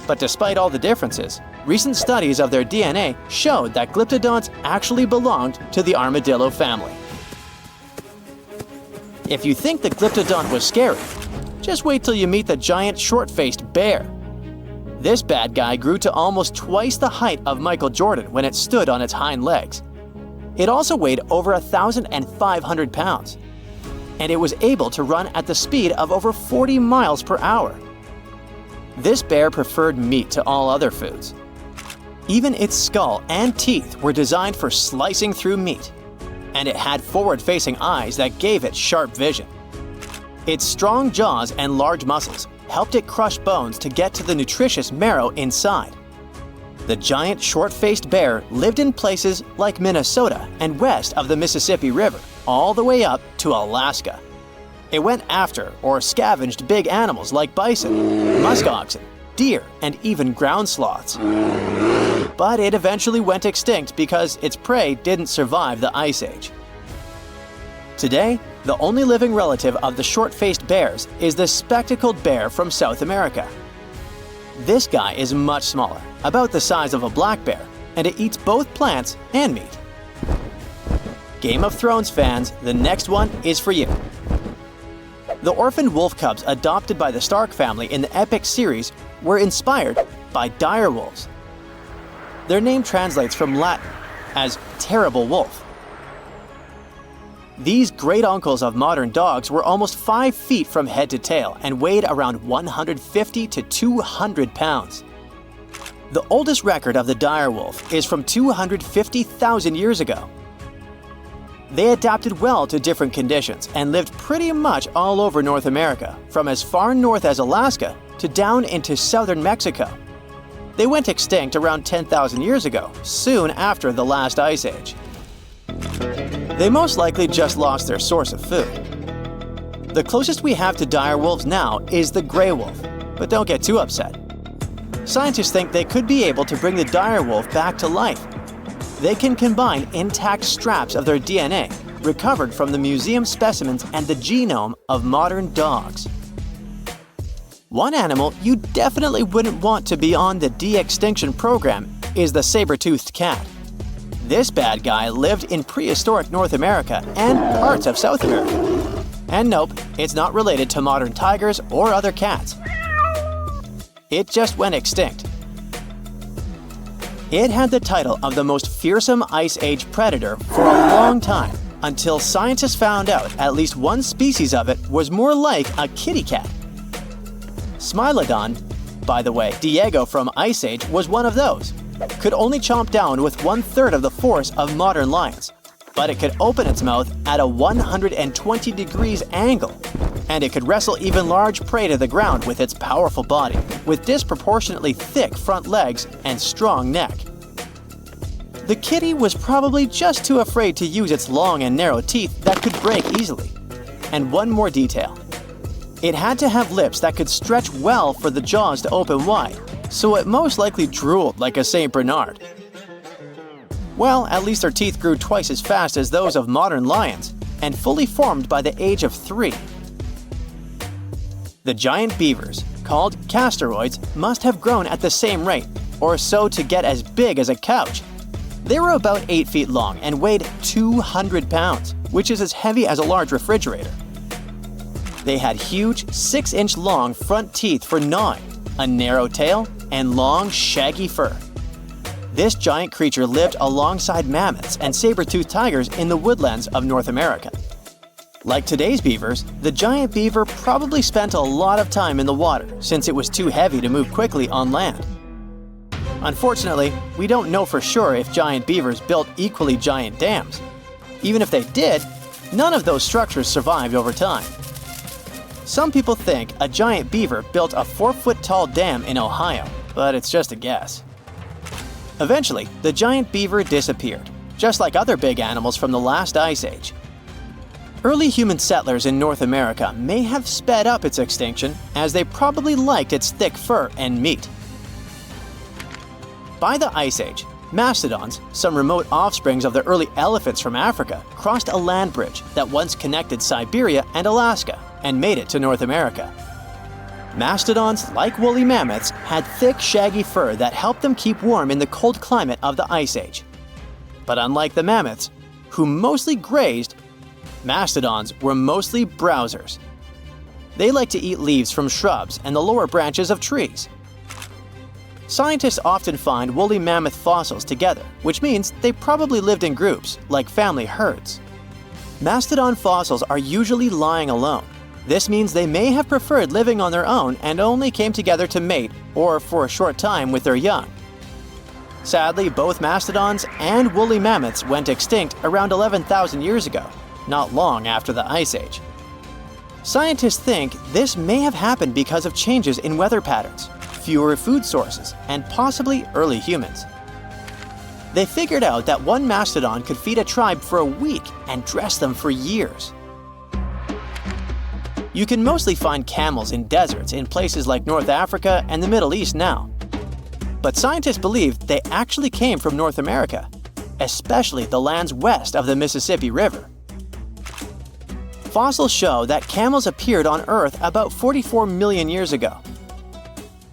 But despite all the differences, recent studies of their DNA showed that glyptodonts actually belonged to the armadillo family. If you think the glyptodont was scary, just wait till you meet the giant short-faced bear. This bad guy grew to almost twice the height of Michael Jordan when it stood on its hind legs. It also weighed over 1,500 pounds, and it was able to run at the speed of over 40 miles per hour. This bear preferred meat to all other foods. Even its skull and teeth were designed for slicing through meat, and it had forward-facing eyes that gave it sharp vision. Its strong jaws and large muscles helped it crush bones to get to the nutritious marrow inside. The giant short-faced bear lived in places like Minnesota and west of the Mississippi River, all the way up to Alaska. It went after or scavenged big animals like bison, musk oxen, deer, and even ground sloths. But it eventually went extinct because its prey didn't survive the Ice Age. Today, the only living relative of the short-faced bears is the spectacled bear from South America. This guy is much smaller, about the size of a black bear, and it eats both plants and meat. Game of Thrones fans, the next one is for you. The orphaned wolf cubs adopted by the Stark family in the epic series were inspired by dire wolves. Their name translates from Latin as terrible wolf. These great uncles of modern dogs were almost 5 feet from head to tail and weighed around 150 to 200 pounds. The oldest record of the dire wolf is from 250,000 years ago. They adapted well to different conditions and lived pretty much all over North America, from as far north as Alaska to down into southern Mexico. They went extinct around 10,000 years ago, soon after the last ice age. They most likely just lost their source of food. The closest we have to dire wolves now is the gray wolf, but don't get too upset. Scientists think they could be able to bring the dire wolf back to life. They can combine intact straps of their DNA, recovered from the museum specimens and the genome of modern dogs. One animal you definitely wouldn't want to be on the de-extinction program is the saber-toothed cat. This bad guy lived in prehistoric North America and parts of South America. And nope, it's not related to modern tigers or other cats. It just went extinct. It had the title of the most fearsome Ice Age predator for a long time, until scientists found out at least one species of it was more like a kitty cat. Smilodon, by the way, Diego from Ice Age was one of those. Could only chomp down with 1/3 of the force of modern lions, but it could open its mouth at a 120 degrees angle, and it could wrestle even large prey to the ground with its powerful body, with disproportionately thick front legs and strong neck. The kitty was probably just too afraid to use its long and narrow teeth that could break easily. And one more detail. It had to have lips that could stretch well for the jaws to open wide, so it most likely drooled like a St. Bernard. Well, at least their teeth grew twice as fast as those of modern lions, and fully formed by the age of 3. The giant beavers, called castoroids, must have grown at the same rate, or so to get as big as a couch. They were about 8 feet long and weighed 200 pounds, which is as heavy as a large refrigerator. They had huge 6-inch long front teeth for gnawing, a narrow tail, and long, shaggy fur. This giant creature lived alongside mammoths and saber-toothed tigers in the woodlands of North America. Like today's beavers, the giant beaver probably spent a lot of time in the water since it was too heavy to move quickly on land. Unfortunately, we don't know for sure if giant beavers built equally giant dams. Even if they did, none of those structures survived over time. Some people think a giant beaver built a 4-foot-tall dam in Ohio, but it's just a guess. Eventually, the giant beaver disappeared, just like other big animals from the last ice age. Early human settlers in North America may have sped up its extinction, as they probably liked its thick fur and meat. By the Ice Age, mastodons, some remote offsprings of the early elephants from Africa, crossed a land bridge that once connected Siberia and Alaska and made it to North America. Mastodons, like woolly mammoths, had thick, shaggy fur that helped them keep warm in the cold climate of the Ice Age. But unlike the mammoths, who mostly grazed, Mastodons were mostly browsers. They like to eat leaves from shrubs and the lower branches of trees. Scientists often find woolly mammoth fossils together, which means they probably lived in groups, like family herds. Mastodon fossils are usually lying alone. This means they may have preferred living on their own and only came together to mate or for a short time with their young. Sadly, both mastodons and woolly mammoths went extinct around 11,000 years ago, not long after the Ice Age. Scientists think this may have happened because of changes in weather patterns, fewer food sources, and possibly early humans. They figured out that one mastodon could feed a tribe for a week and dress them for years. You can mostly find camels in deserts in places like North Africa and the Middle East now. But scientists believe they actually came from North America, especially the lands west of the Mississippi River. Fossils show that camels appeared on Earth about 44 million years ago.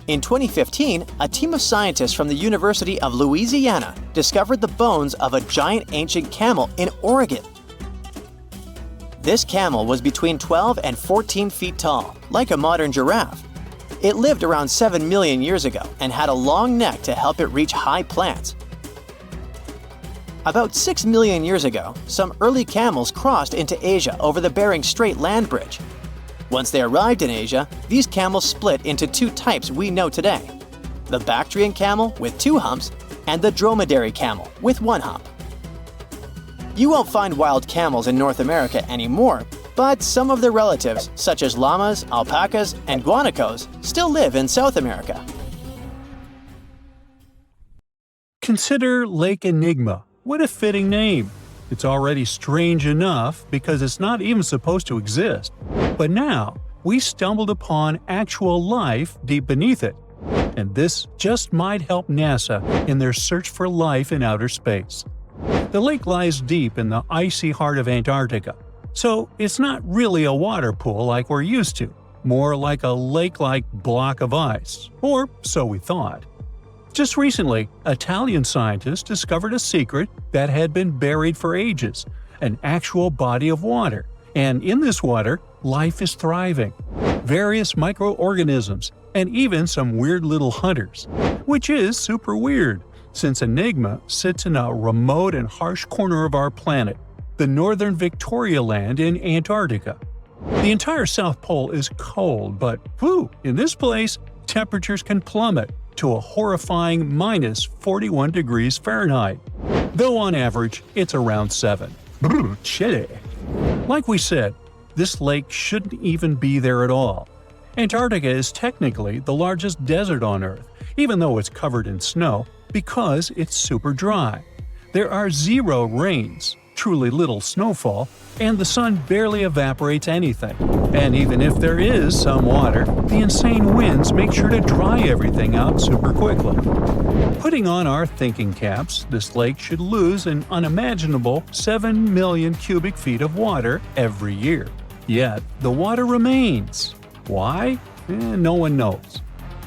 In 2015, a team of scientists from the University of Louisiana discovered the bones of a giant ancient camel in Oregon. This camel was between 12 and 14 feet tall, like a modern giraffe. It lived around 7 million years ago and had a long neck to help it reach high plants. About 6 million years ago, some early camels crossed into Asia over the Bering Strait land bridge. Once they arrived in Asia, these camels split into two types we know today: the Bactrian camel with 2 humps and the dromedary camel with 1 hump. You won't find wild camels in North America anymore, but some of their relatives, such as llamas, alpacas, and guanacos, still live in South America. Consider Lake Enigma. What a fitting name. It's already strange enough because it's not even supposed to exist. But now, we stumbled upon actual life deep beneath it. And this just might help NASA in their search for life in outer space. The lake lies deep in the icy heart of Antarctica, so it's not really a water pool like we're used to, more like a lake-like block of ice, or so we thought. Just recently, Italian scientists discovered a secret that had been buried for ages, an actual body of water, and in this water, life is thriving. Various microorganisms, and even some weird little hunters, which is super weird, since Enigma sits in a remote and harsh corner of our planet, the northern Victoria Land in Antarctica. The entire South Pole is cold, but in this place, temperatures can plummet to a horrifying minus 41 degrees Fahrenheit, though on average it's around 7. Chilly. Like we said, this lake shouldn't even be there at all. Antarctica is technically the largest desert on Earth, even though it's covered in snow, because it's super dry. There are 0 rains, truly little snowfall, and the sun barely evaporates anything. And even if there is some water, the insane winds make sure to dry everything out super quickly. Putting on our thinking caps, this lake should lose an unimaginable 7 million cubic feet of water every year. Yet, the water remains. Why? No one knows.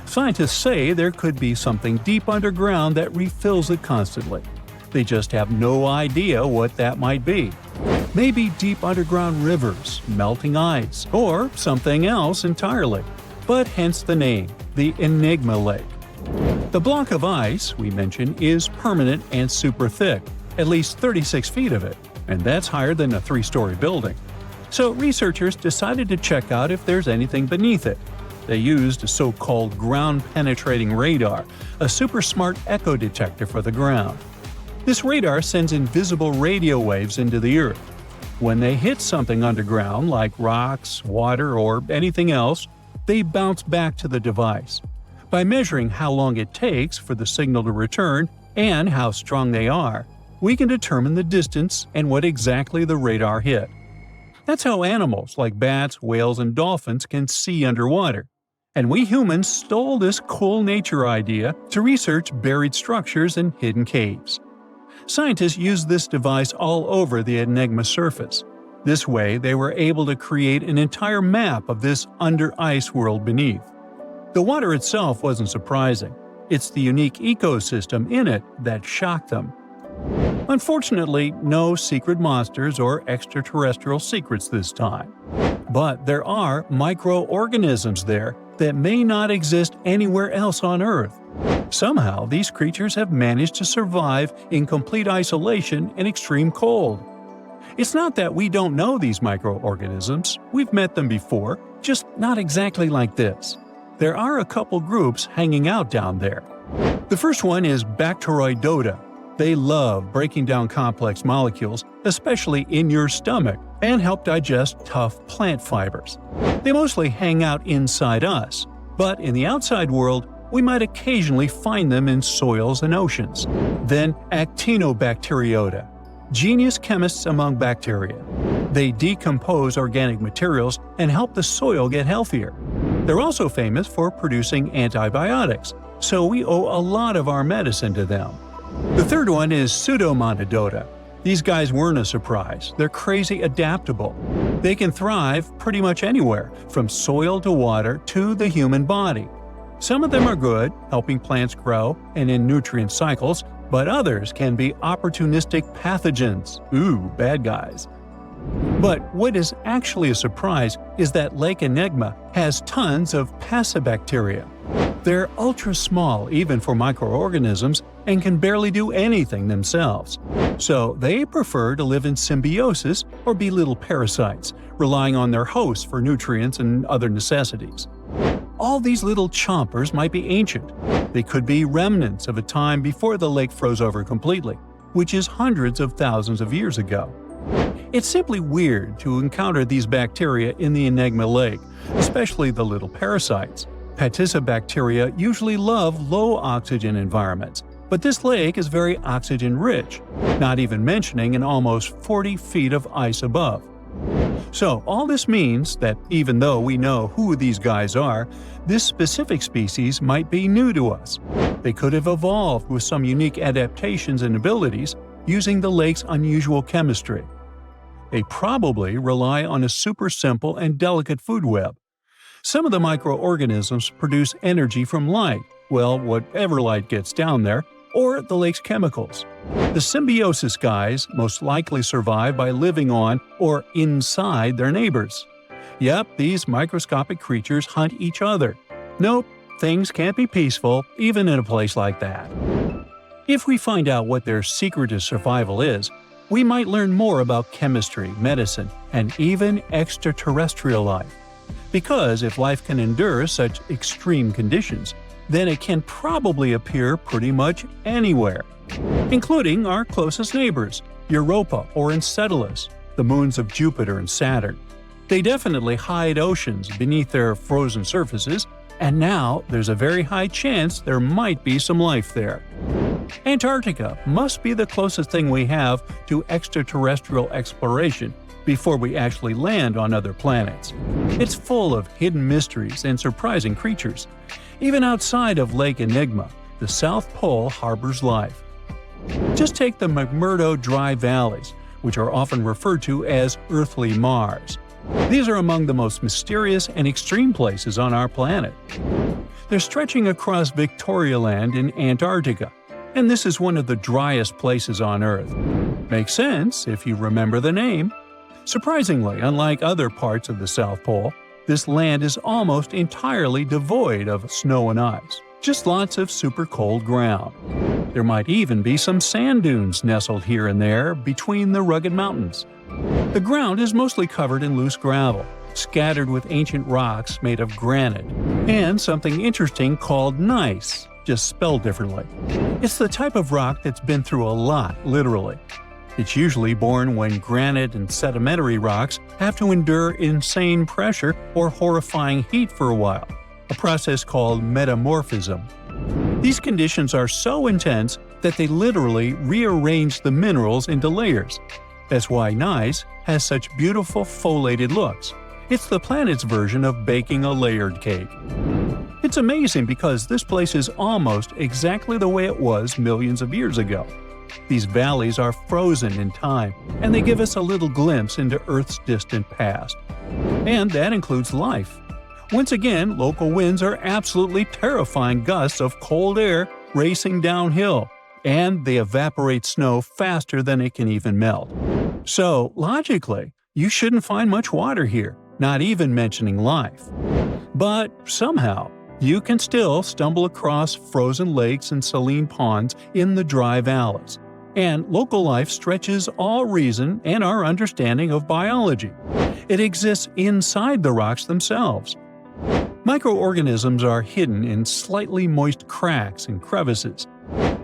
Scientists say there could be something deep underground that refills it constantly. They just have no idea what that might be. Maybe deep underground rivers, melting ice, or something else entirely. But hence the name, the Enigma Lake. The block of ice we mentioned is permanent and super thick, at least 36 feet of it, and that's higher than a 3-story building. So researchers decided to check out if there's anything beneath it. They used a so-called ground-penetrating radar, a super smart echo detector for the ground. This radar sends invisible radio waves into the Earth. When they hit something underground, like rocks, water, or anything else, they bounce back to the device. By measuring how long it takes for the signal to return and how strong they are, we can determine the distance and what exactly the radar hit. That's how animals like bats, whales, and dolphins can see underwater. And we humans stole this cool nature idea to research buried structures and hidden caves. Scientists used this device all over the Enigma surface. This way, they were able to create an entire map of this under-ice world beneath. The water itself wasn't surprising. It's the unique ecosystem in it that shocked them. Unfortunately, no secret monsters or extraterrestrial secrets this time. But there are microorganisms there that may not exist anywhere else on Earth. Somehow, these creatures have managed to survive in complete isolation and extreme cold. It's not that we don't know these microorganisms, we've met them before, just not exactly like this. There are a couple groups hanging out down there. The first one is Bacteroidota. They love breaking down complex molecules, especially in your stomach, and help digest tough plant fibers. They mostly hang out inside us, but in the outside world, we might occasionally find them in soils and oceans. Then Actinobacteriota, genius chemists among bacteria. They decompose organic materials and help the soil get healthier. They're also famous for producing antibiotics, so we owe a lot of our medicine to them. The third one is Pseudomonadota. These guys weren't a surprise. They're crazy adaptable. They can thrive pretty much anywhere, from soil to water to the human body. Some of them are good, helping plants grow and in nutrient cycles, but others can be opportunistic pathogens. Ooh, bad guys. But what is actually a surprise is that Lake Enigma has tons of passibacteria. They're ultra small even for microorganisms and can barely do anything themselves. So they prefer to live in symbiosis or be little parasites, relying on their hosts for nutrients and other necessities. All these little chompers might be ancient. They could be remnants of a time before the lake froze over completely, which is hundreds of thousands of years ago. It's simply weird to encounter these bacteria in the Enigma Lake, especially the little parasites. Passibacteria usually love low-oxygen environments, but this lake is very oxygen-rich, not even mentioning an almost 40 feet of ice above. So all this means that even though we know who these guys are, this specific species might be new to us. They could have evolved with some unique adaptations and abilities using the lake's unusual chemistry. They probably rely on a super simple and delicate food web. Some of the microorganisms produce energy from light, well, whatever light gets down there, or the lake's chemicals. The symbiosis guys most likely survive by living on or inside their neighbors. Yep, these microscopic creatures hunt each other. Nope, things can't be peaceful even in a place like that. If we find out what their secret to survival is, we might learn more about chemistry, medicine, and even extraterrestrial life. Because if life can endure such extreme conditions, then it can probably appear pretty much anywhere, including our closest neighbors, Europa or Enceladus, the moons of Jupiter and Saturn. They definitely hide oceans beneath their frozen surfaces, and now there's a very high chance there might be some life there. Antarctica must be the closest thing we have to extraterrestrial exploration before we actually land on other planets. It's full of hidden mysteries and surprising creatures. Even outside of Lake Enigma, the South Pole harbors life. Just take the McMurdo Dry Valleys, which are often referred to as Earthly Mars. These are among the most mysterious and extreme places on our planet. They're stretching across Victoria Land in Antarctica, and this is one of the driest places on Earth. Makes sense if you remember the name. Surprisingly, unlike other parts of the South Pole, this land is almost entirely devoid of snow and ice, just lots of super cold ground. There might even be some sand dunes nestled here and there between the rugged mountains. The ground is mostly covered in loose gravel, scattered with ancient rocks made of granite, and something interesting called gneiss, just spelled differently. It's the type of rock that's been through a lot, literally. It's usually born when granite and sedimentary rocks have to endure insane pressure or horrifying heat for a while, a process called metamorphism. These conditions are so intense that they literally rearrange the minerals into layers. That's why gneiss has such beautiful foliated looks. It's the planet's version of baking a layered cake. It's amazing because this place is almost exactly the way it was millions of years ago. These valleys are frozen in time, and they give us a little glimpse into Earth's distant past. And that includes life. Once again, local winds are absolutely terrifying gusts of cold air racing downhill, and they evaporate snow faster than it can even melt. So, logically, you shouldn't find much water here, not even mentioning life. But somehow, you can still stumble across frozen lakes and saline ponds in the dry valleys. And local life stretches all reason and our understanding of biology. It exists inside the rocks themselves. Microorganisms are hidden in slightly moist cracks and crevices.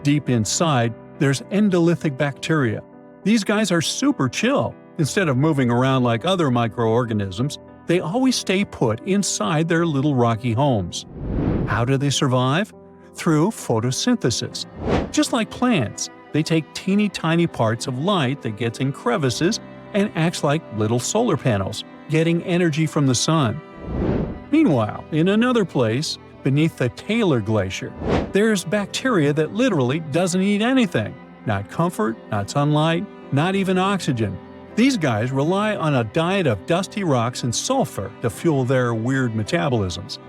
Deep inside, there's endolithic bacteria. These guys are super chill. Instead of moving around like other microorganisms, they always stay put inside their little rocky homes. How do they survive? Through photosynthesis. Just like plants, they take teeny tiny parts of light that gets in crevices and acts like little solar panels, getting energy from the sun. Meanwhile, in another place, beneath the Taylor Glacier, there's bacteria that literally doesn't eat anything. Not comfort, not sunlight, not even oxygen. These guys rely on a diet of dusty rocks and sulfur to fuel their weird metabolisms.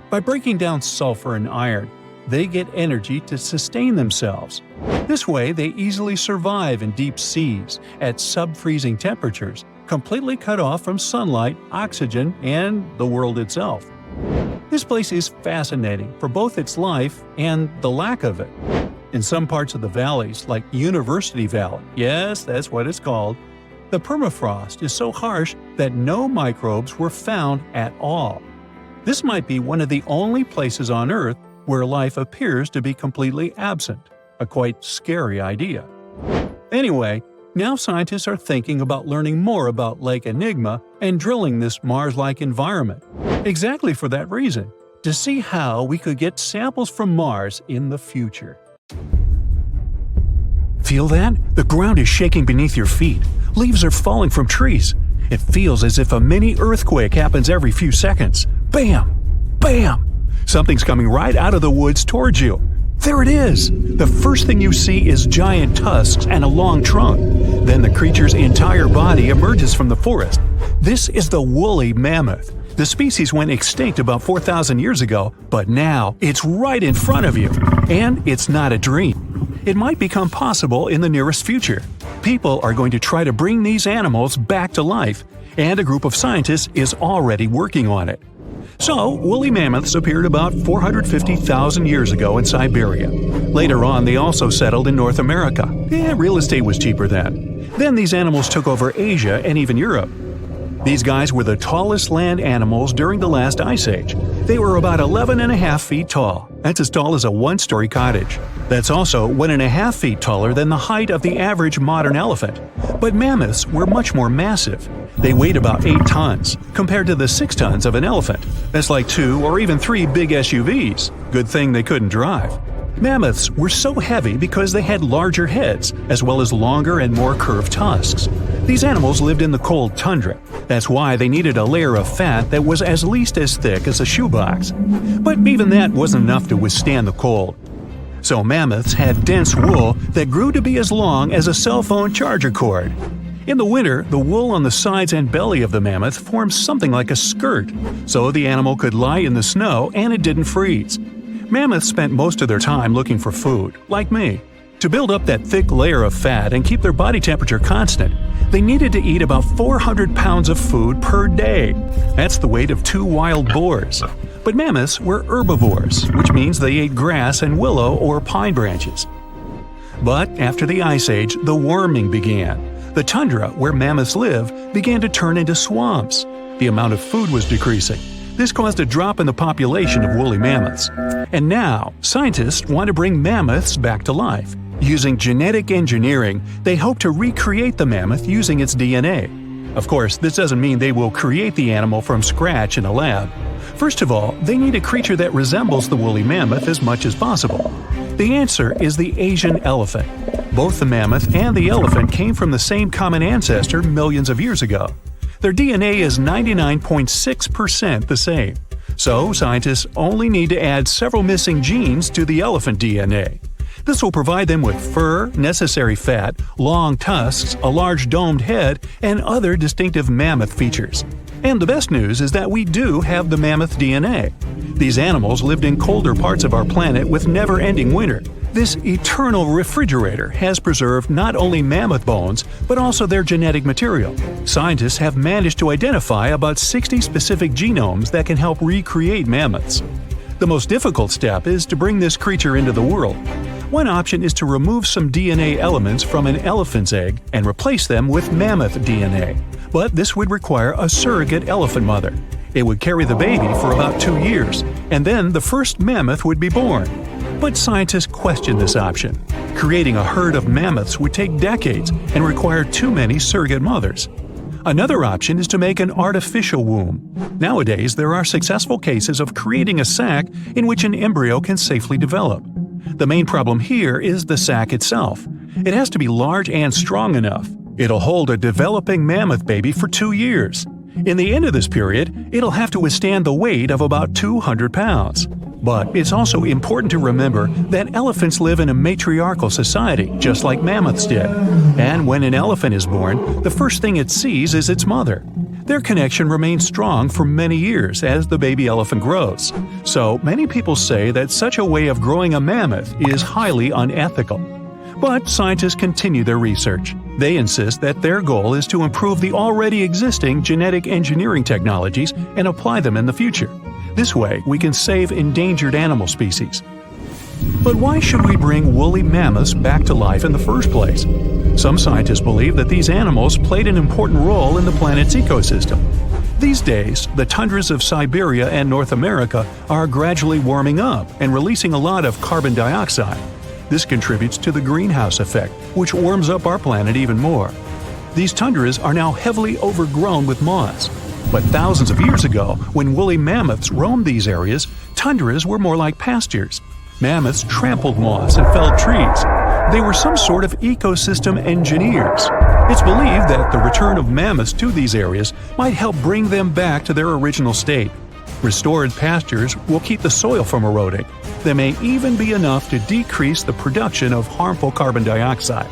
By breaking down sulfur and iron, they get energy to sustain themselves. This way, they easily survive in deep seas at sub-freezing temperatures, completely cut off from sunlight, oxygen, and the world itself. This place is fascinating for both its life and the lack of it. In some parts of the valleys, like University Valley, yes, that's what it's called, the permafrost is so harsh that no microbes were found at all. This might be one of the only places on Earth where life appears to be completely absent, a quite scary idea. Anyway, now scientists are thinking about learning more about Lake Enigma and drilling this Mars-like environment, exactly for that reason, to see how we could get samples from Mars in the future. Feel that? The ground is shaking beneath your feet. Leaves are falling from trees. It feels as if a mini earthquake happens every few seconds. Bam! Bam! Something's coming right out of the woods towards you. There it is! The first thing you see is giant tusks and a long trunk. Then the creature's entire body emerges from the forest. This is the woolly mammoth. The species went extinct about 4,000 years ago, but now it's right in front of you. And it's not a dream. It might become possible in the nearest future. People are going to try to bring these animals back to life, and a group of scientists is already working on it. So, woolly mammoths appeared about 450,000 years ago in Siberia. Later on, they also settled in North America. Real estate was cheaper then. Then these animals took over Asia and even Europe. These guys were the tallest land animals during the last ice age. They were about 11.5 feet tall. That's as tall as a one-story cottage. That's also 1.5 feet taller than the height of the average modern elephant. But mammoths were much more massive. They weighed about 8 tons, compared to the 6 tons of an elephant. That's like 2 or even 3 big SUVs. Good thing they couldn't drive. Mammoths were so heavy because they had larger heads, as well as longer and more curved tusks. These animals lived in the cold tundra. That's why they needed a layer of fat that was at least as thick as a shoebox. But even that wasn't enough to withstand the cold. So mammoths had dense wool that grew to be as long as a cell phone charger cord. In the winter, the wool on the sides and belly of the mammoth formed something like a skirt, so the animal could lie in the snow and it didn't freeze. Mammoths spent most of their time looking for food, like me. To build up that thick layer of fat and keep their body temperature constant, they needed to eat about 400 pounds of food per day. That's the weight of 2 wild boars. But mammoths were herbivores, which means they ate grass and willow or pine branches. But after the Ice Age, the warming began. The tundra, where mammoths live, began to turn into swamps. The amount of food was decreasing. This caused a drop in the population of woolly mammoths. And now, scientists want to bring mammoths back to life. Using genetic engineering, they hope to recreate the mammoth using its DNA. Of course, this doesn't mean they will create the animal from scratch in a lab. First of all, they need a creature that resembles the woolly mammoth as much as possible. The answer is the Asian elephant. Both the mammoth and the elephant came from the same common ancestor millions of years ago. Their DNA is 99.6% the same. So, scientists only need to add several missing genes to the elephant DNA. This will provide them with fur, necessary fat, long tusks, a large domed head, and other distinctive mammoth features. And the best news is that we do have the mammoth DNA. These animals lived in colder parts of our planet with never-ending winter, This eternal refrigerator has preserved not only mammoth bones, but also their genetic material. Scientists have managed to identify about 60 specific genomes that can help recreate mammoths. The most difficult step is to bring this creature into the world. One option is to remove some DNA elements from an elephant's egg and replace them with mammoth DNA. But this would require a surrogate elephant mother. It would carry the baby for about 2 years, and then the first mammoth would be born. But scientists question this option. Creating a herd of mammoths would take decades and require too many surrogate mothers. Another option is to make an artificial womb. Nowadays, there are successful cases of creating a sac in which an embryo can safely develop. The main problem here is the sac itself. It has to be large and strong enough. It'll hold a developing mammoth baby for 2 years. In the end of this period, it'll have to withstand the weight of about 200 pounds. But it's also important to remember that elephants live in a matriarchal society, just like mammoths did. And when an elephant is born, the first thing it sees is its mother. Their connection remains strong for many years as the baby elephant grows. So many people say that such a way of growing a mammoth is highly unethical. But scientists continue their research. They insist that their goal is to improve the already existing genetic engineering technologies and apply them in the future. This way, we can save endangered animal species. But why should we bring woolly mammoths back to life in the first place? Some scientists believe that these animals played an important role in the planet's ecosystem. These days, the tundras of Siberia and North America are gradually warming up and releasing a lot of carbon dioxide. This contributes to the greenhouse effect, which warms up our planet even more. These tundras are now heavily overgrown with moss. But thousands of years ago, when woolly mammoths roamed these areas, tundras were more like pastures. Mammoths trampled moss and felled trees. They were some sort of ecosystem engineers. It's believed that the return of mammoths to these areas might help bring them back to their original state. Restored pastures will keep the soil from eroding. They may even be enough to decrease the production of harmful carbon dioxide.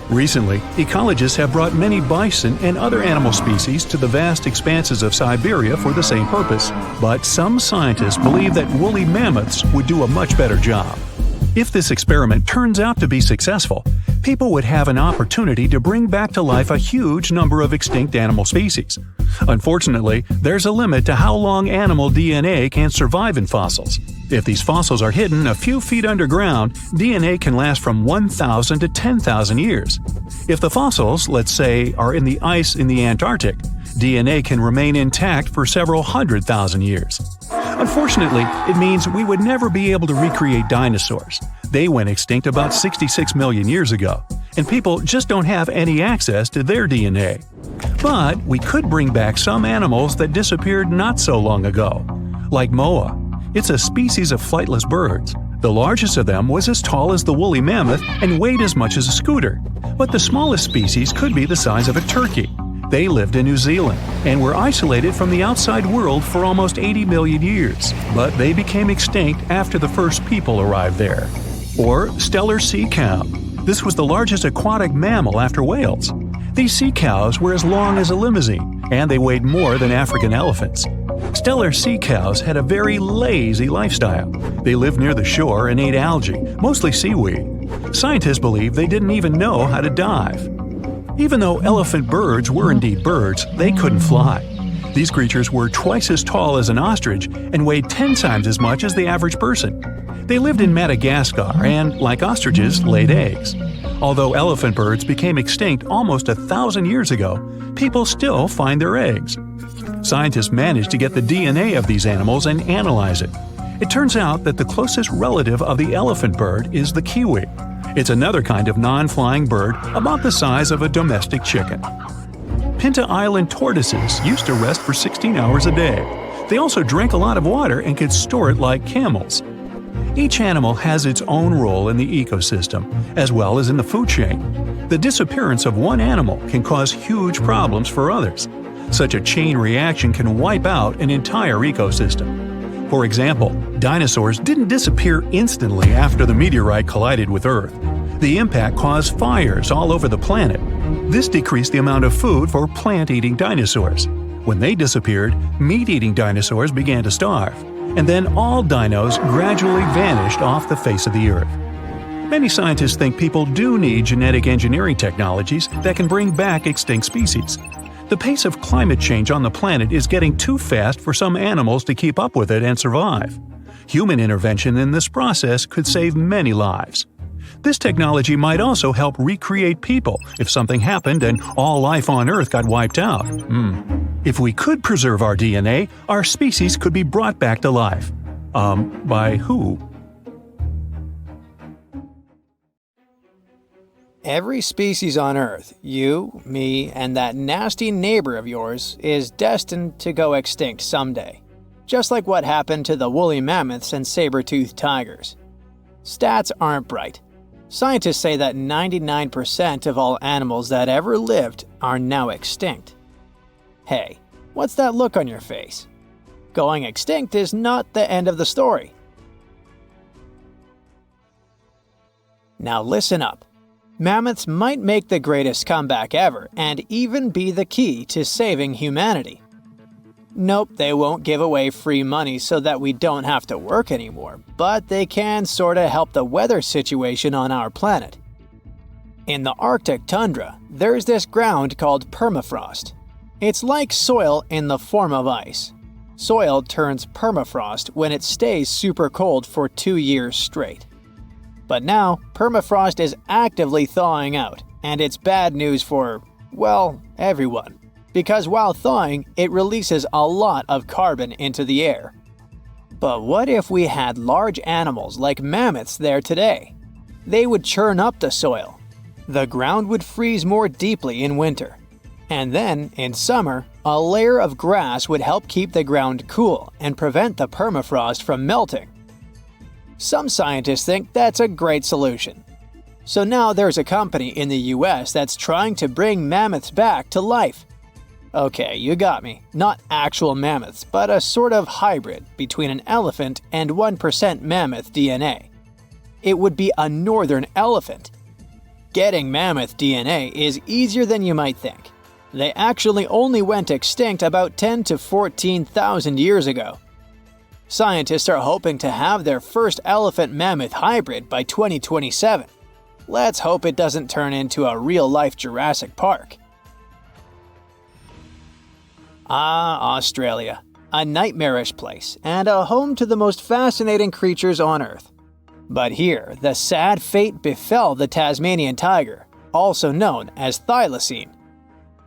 Recently, ecologists have brought many bison and other animal species to the vast expanses of Siberia for the same purpose, but some scientists believe that woolly mammoths would do a much better job. If this experiment turns out to be successful, people would have an opportunity to bring back to life a huge number of extinct animal species. Unfortunately, there's a limit to how long animal DNA can survive in fossils. If these fossils are hidden a few feet underground, DNA can last from 1,000 to 10,000 years. If the fossils, let's say, are in the ice in the Antarctic, DNA can remain intact for several 100,000 years. Unfortunately, it means we would never be able to recreate dinosaurs. They went extinct about 66 million years ago, and people just don't have any access to their DNA. But we could bring back some animals that disappeared not so long ago, like moa. It's a species of flightless birds. The largest of them was as tall as the woolly mammoth and weighed as much as a scooter. But the smallest species could be the size of a turkey. They lived in New Zealand and were isolated from the outside world for almost 80 million years, but they became extinct after the first people arrived there. Or stellar sea cow. This was the largest aquatic mammal after whales. These sea cows were as long as a limousine, and they weighed more than African elephants. Stellar sea cows had a very lazy lifestyle. They lived near the shore and ate algae, mostly seaweed. Scientists believe they didn't even know how to dive. Even though elephant birds were indeed birds, they couldn't fly. These creatures were twice as tall as an ostrich and weighed 10 times as much as the average person. They lived in Madagascar and, like ostriches, laid eggs. Although elephant birds became extinct almost 1,000 years ago, people still find their eggs. Scientists managed to get the DNA of these animals and analyze it. It turns out that the closest relative of the elephant bird is the kiwi. It's another kind of non-flying bird about the size of a domestic chicken. Pinta Island tortoises used to rest for 16 hours a day. They also drank a lot of water and could store it like camels. Each animal has its own role in the ecosystem, as well as in the food chain. The disappearance of one animal can cause huge problems for others. Such a chain reaction can wipe out an entire ecosystem. For example, dinosaurs didn't disappear instantly after the meteorite collided with Earth. The impact caused fires all over the planet. This decreased the amount of food for plant-eating dinosaurs. When they disappeared, meat-eating dinosaurs began to starve. And then all dinos gradually vanished off the face of the Earth. Many scientists think people do need genetic engineering technologies that can bring back extinct species. The pace of climate change on the planet is getting too fast for some animals to keep up with it and survive. Human intervention in this process could save many lives. This technology might also help recreate people if something happened and all life on Earth got wiped out. If we could preserve our DNA, our species could be brought back to life. By who? Every species on Earth, you, me, and that nasty neighbor of yours, is destined to go extinct someday. Just like what happened to the woolly mammoths and saber-toothed tigers. Stats aren't bright. Scientists say that 99% of all animals that ever lived are now extinct. Hey, what's that look on your face? Going extinct is not the end of the story. Now listen up. Mammoths might make the greatest comeback ever and even be the key to saving humanity. Nope, they won't give away free money so that we don't have to work anymore, but they can sorta help the weather situation on our planet. In the Arctic tundra, there's this ground called permafrost. It's like soil in the form of ice. Soil turns permafrost when it stays super cold for 2 years straight. But now, permafrost is actively thawing out, and it's bad news for, well, everyone. Because while thawing, it releases a lot of carbon into the air. But what if we had large animals like mammoths there today? They would churn up the soil. The ground would freeze more deeply in winter. And then, in summer, a layer of grass would help keep the ground cool and prevent the permafrost from melting. Some scientists think that's a great solution. So now there's a company in the US that's trying to bring mammoths back to life. Okay, you got me. Not actual mammoths, but a sort of hybrid between an elephant and 1% mammoth DNA. It would be a northern elephant. Getting mammoth DNA is easier than you might think. They actually only went extinct about 10 to 14,000 years ago. Scientists are hoping to have their first elephant-mammoth hybrid by 2027. Let's hope it doesn't turn into a real-life Jurassic Park. Australia. A nightmarish place, and a home to the most fascinating creatures on Earth. But here, the sad fate befell the Tasmanian tiger, also known as thylacine.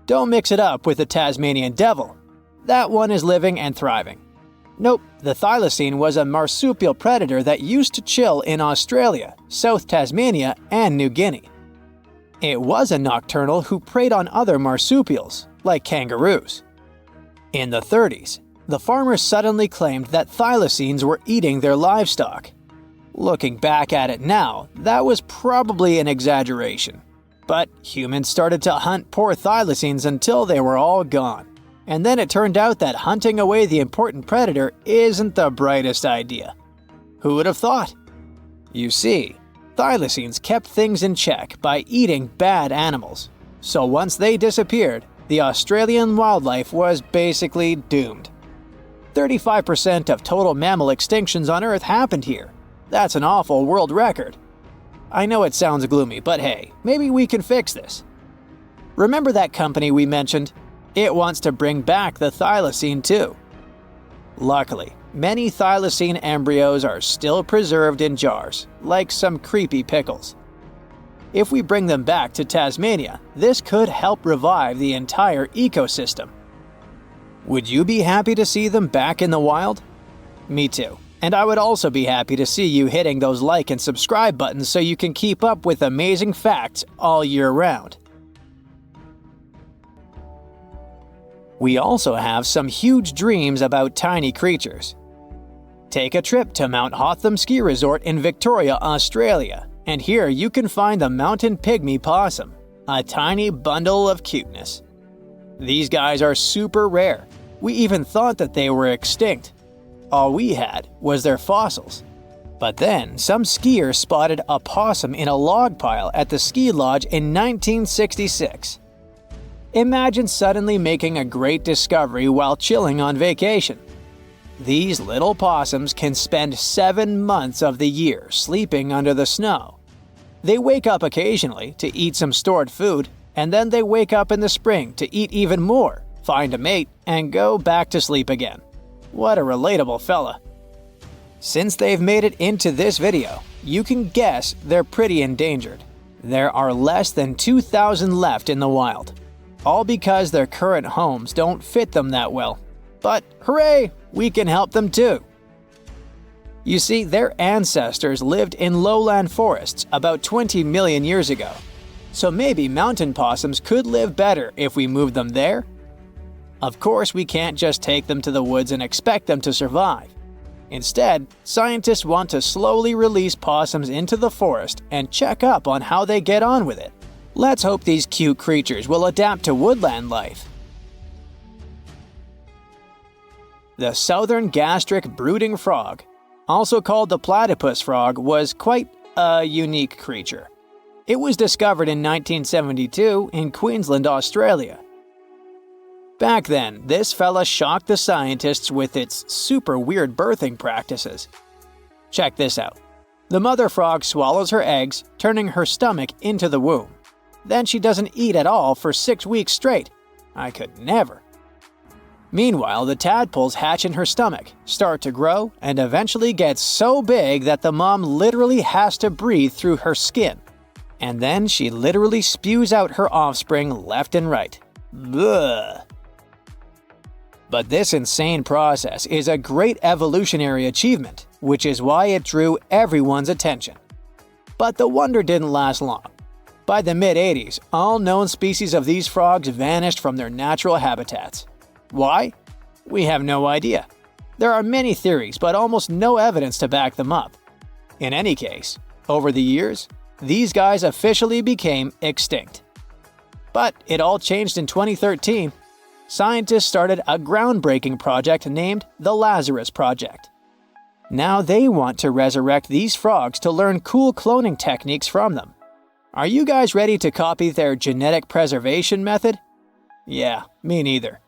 Don't mix it up with the Tasmanian devil. That one is living and thriving. Nope, the thylacine was a marsupial predator that used to chill in Australia, South Tasmania, and New Guinea. It was a nocturnal who preyed on other marsupials, like kangaroos. In the 30s, the farmers suddenly claimed that thylacines were eating their livestock. Looking back at it now, that was probably an exaggeration. But humans started to hunt poor thylacines until they were all gone. And then it turned out that hunting away the important predator isn't the brightest idea. Who would have thought? You see, thylacines kept things in check by eating bad animals. So once they disappeared, the Australian wildlife was basically doomed. 35% of total mammal extinctions on Earth happened here. That's an awful world record. I know it sounds gloomy, but hey, maybe we can fix this. Remember that company we mentioned? It wants to bring back the thylacine too. Luckily, many thylacine embryos are still preserved in jars, like some creepy pickles. If we bring them back to Tasmania, this could help revive the entire ecosystem. Would you be happy to see them back in the wild? Me too. And I would also be happy to see you hitting those like and subscribe buttons so you can keep up with amazing facts all year round. We also have some huge dreams about tiny creatures. Take a trip to Mount Hotham Ski Resort in Victoria, Australia, and here you can find the mountain pygmy possum, a tiny bundle of cuteness. These guys are super rare. We even thought that they were extinct. All we had was their fossils. But then, some skiers spotted a possum in a log pile at the ski lodge in 1966. Imagine suddenly making a great discovery while chilling on vacation. These little possums can spend 7 months of the year sleeping under the snow. They wake up occasionally to eat some stored food, and then they wake up in the spring to eat even more, find a mate, and go back to sleep again. What a relatable fella. Since they've made it into this video, you can guess they're pretty endangered. There are less than 2,000 left in the wild, all because their current homes don't fit them that well. But hooray, we can help them too! You see, their ancestors lived in lowland forests about 20 million years ago, so maybe mountain possums could live better if we moved them there? Of course, we can't just take them to the woods and expect them to survive. Instead, scientists want to slowly release possums into the forest and check up on how they get on with it. Let's hope these cute creatures will adapt to woodland life. The southern gastric brooding frog, also called the platypus frog, was quite a unique creature. It was discovered in 1972 in Queensland, Australia. Back then, this fella shocked the scientists with its super weird birthing practices. Check this out. The mother frog swallows her eggs, turning her stomach into the womb. Then she doesn't eat at all for 6 weeks straight. I could never. Meanwhile, the tadpoles hatch in her stomach, start to grow, and eventually get so big that the mom literally has to breathe through her skin. And then she literally spews out her offspring left and right. Bleh. But this insane process is a great evolutionary achievement, which is why it drew everyone's attention. But the wonder didn't last long. By the mid-80s, all known species of these frogs vanished from their natural habitats. Why? We have no idea. There are many theories, but almost no evidence to back them up. In any case, over the years, these guys officially became extinct. But it all changed in 2013. Scientists started a groundbreaking project named the Lazarus Project. Now they want to resurrect these frogs to learn cool cloning techniques from them. Are you guys ready to copy their genetic preservation method? Yeah, me neither.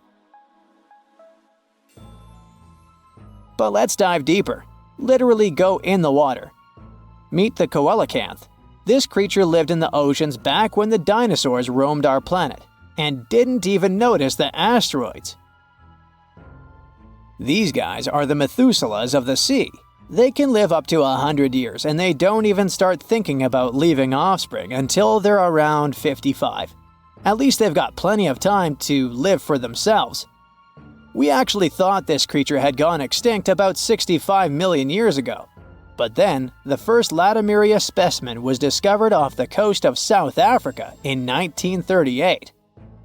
But let's dive deeper. Literally go in the water. Meet the coelacanth. This creature lived in the oceans back when the dinosaurs roamed our planet, and didn't even notice the asteroids. These guys are the Methuselahs of the sea. They can live up to 100 years, and they don't even start thinking about leaving offspring until they're around 55. At least they've got plenty of time to live for themselves. We actually thought this creature had gone extinct about 65 million years ago. But then, the first Latimeria specimen was discovered off the coast of South Africa in 1938.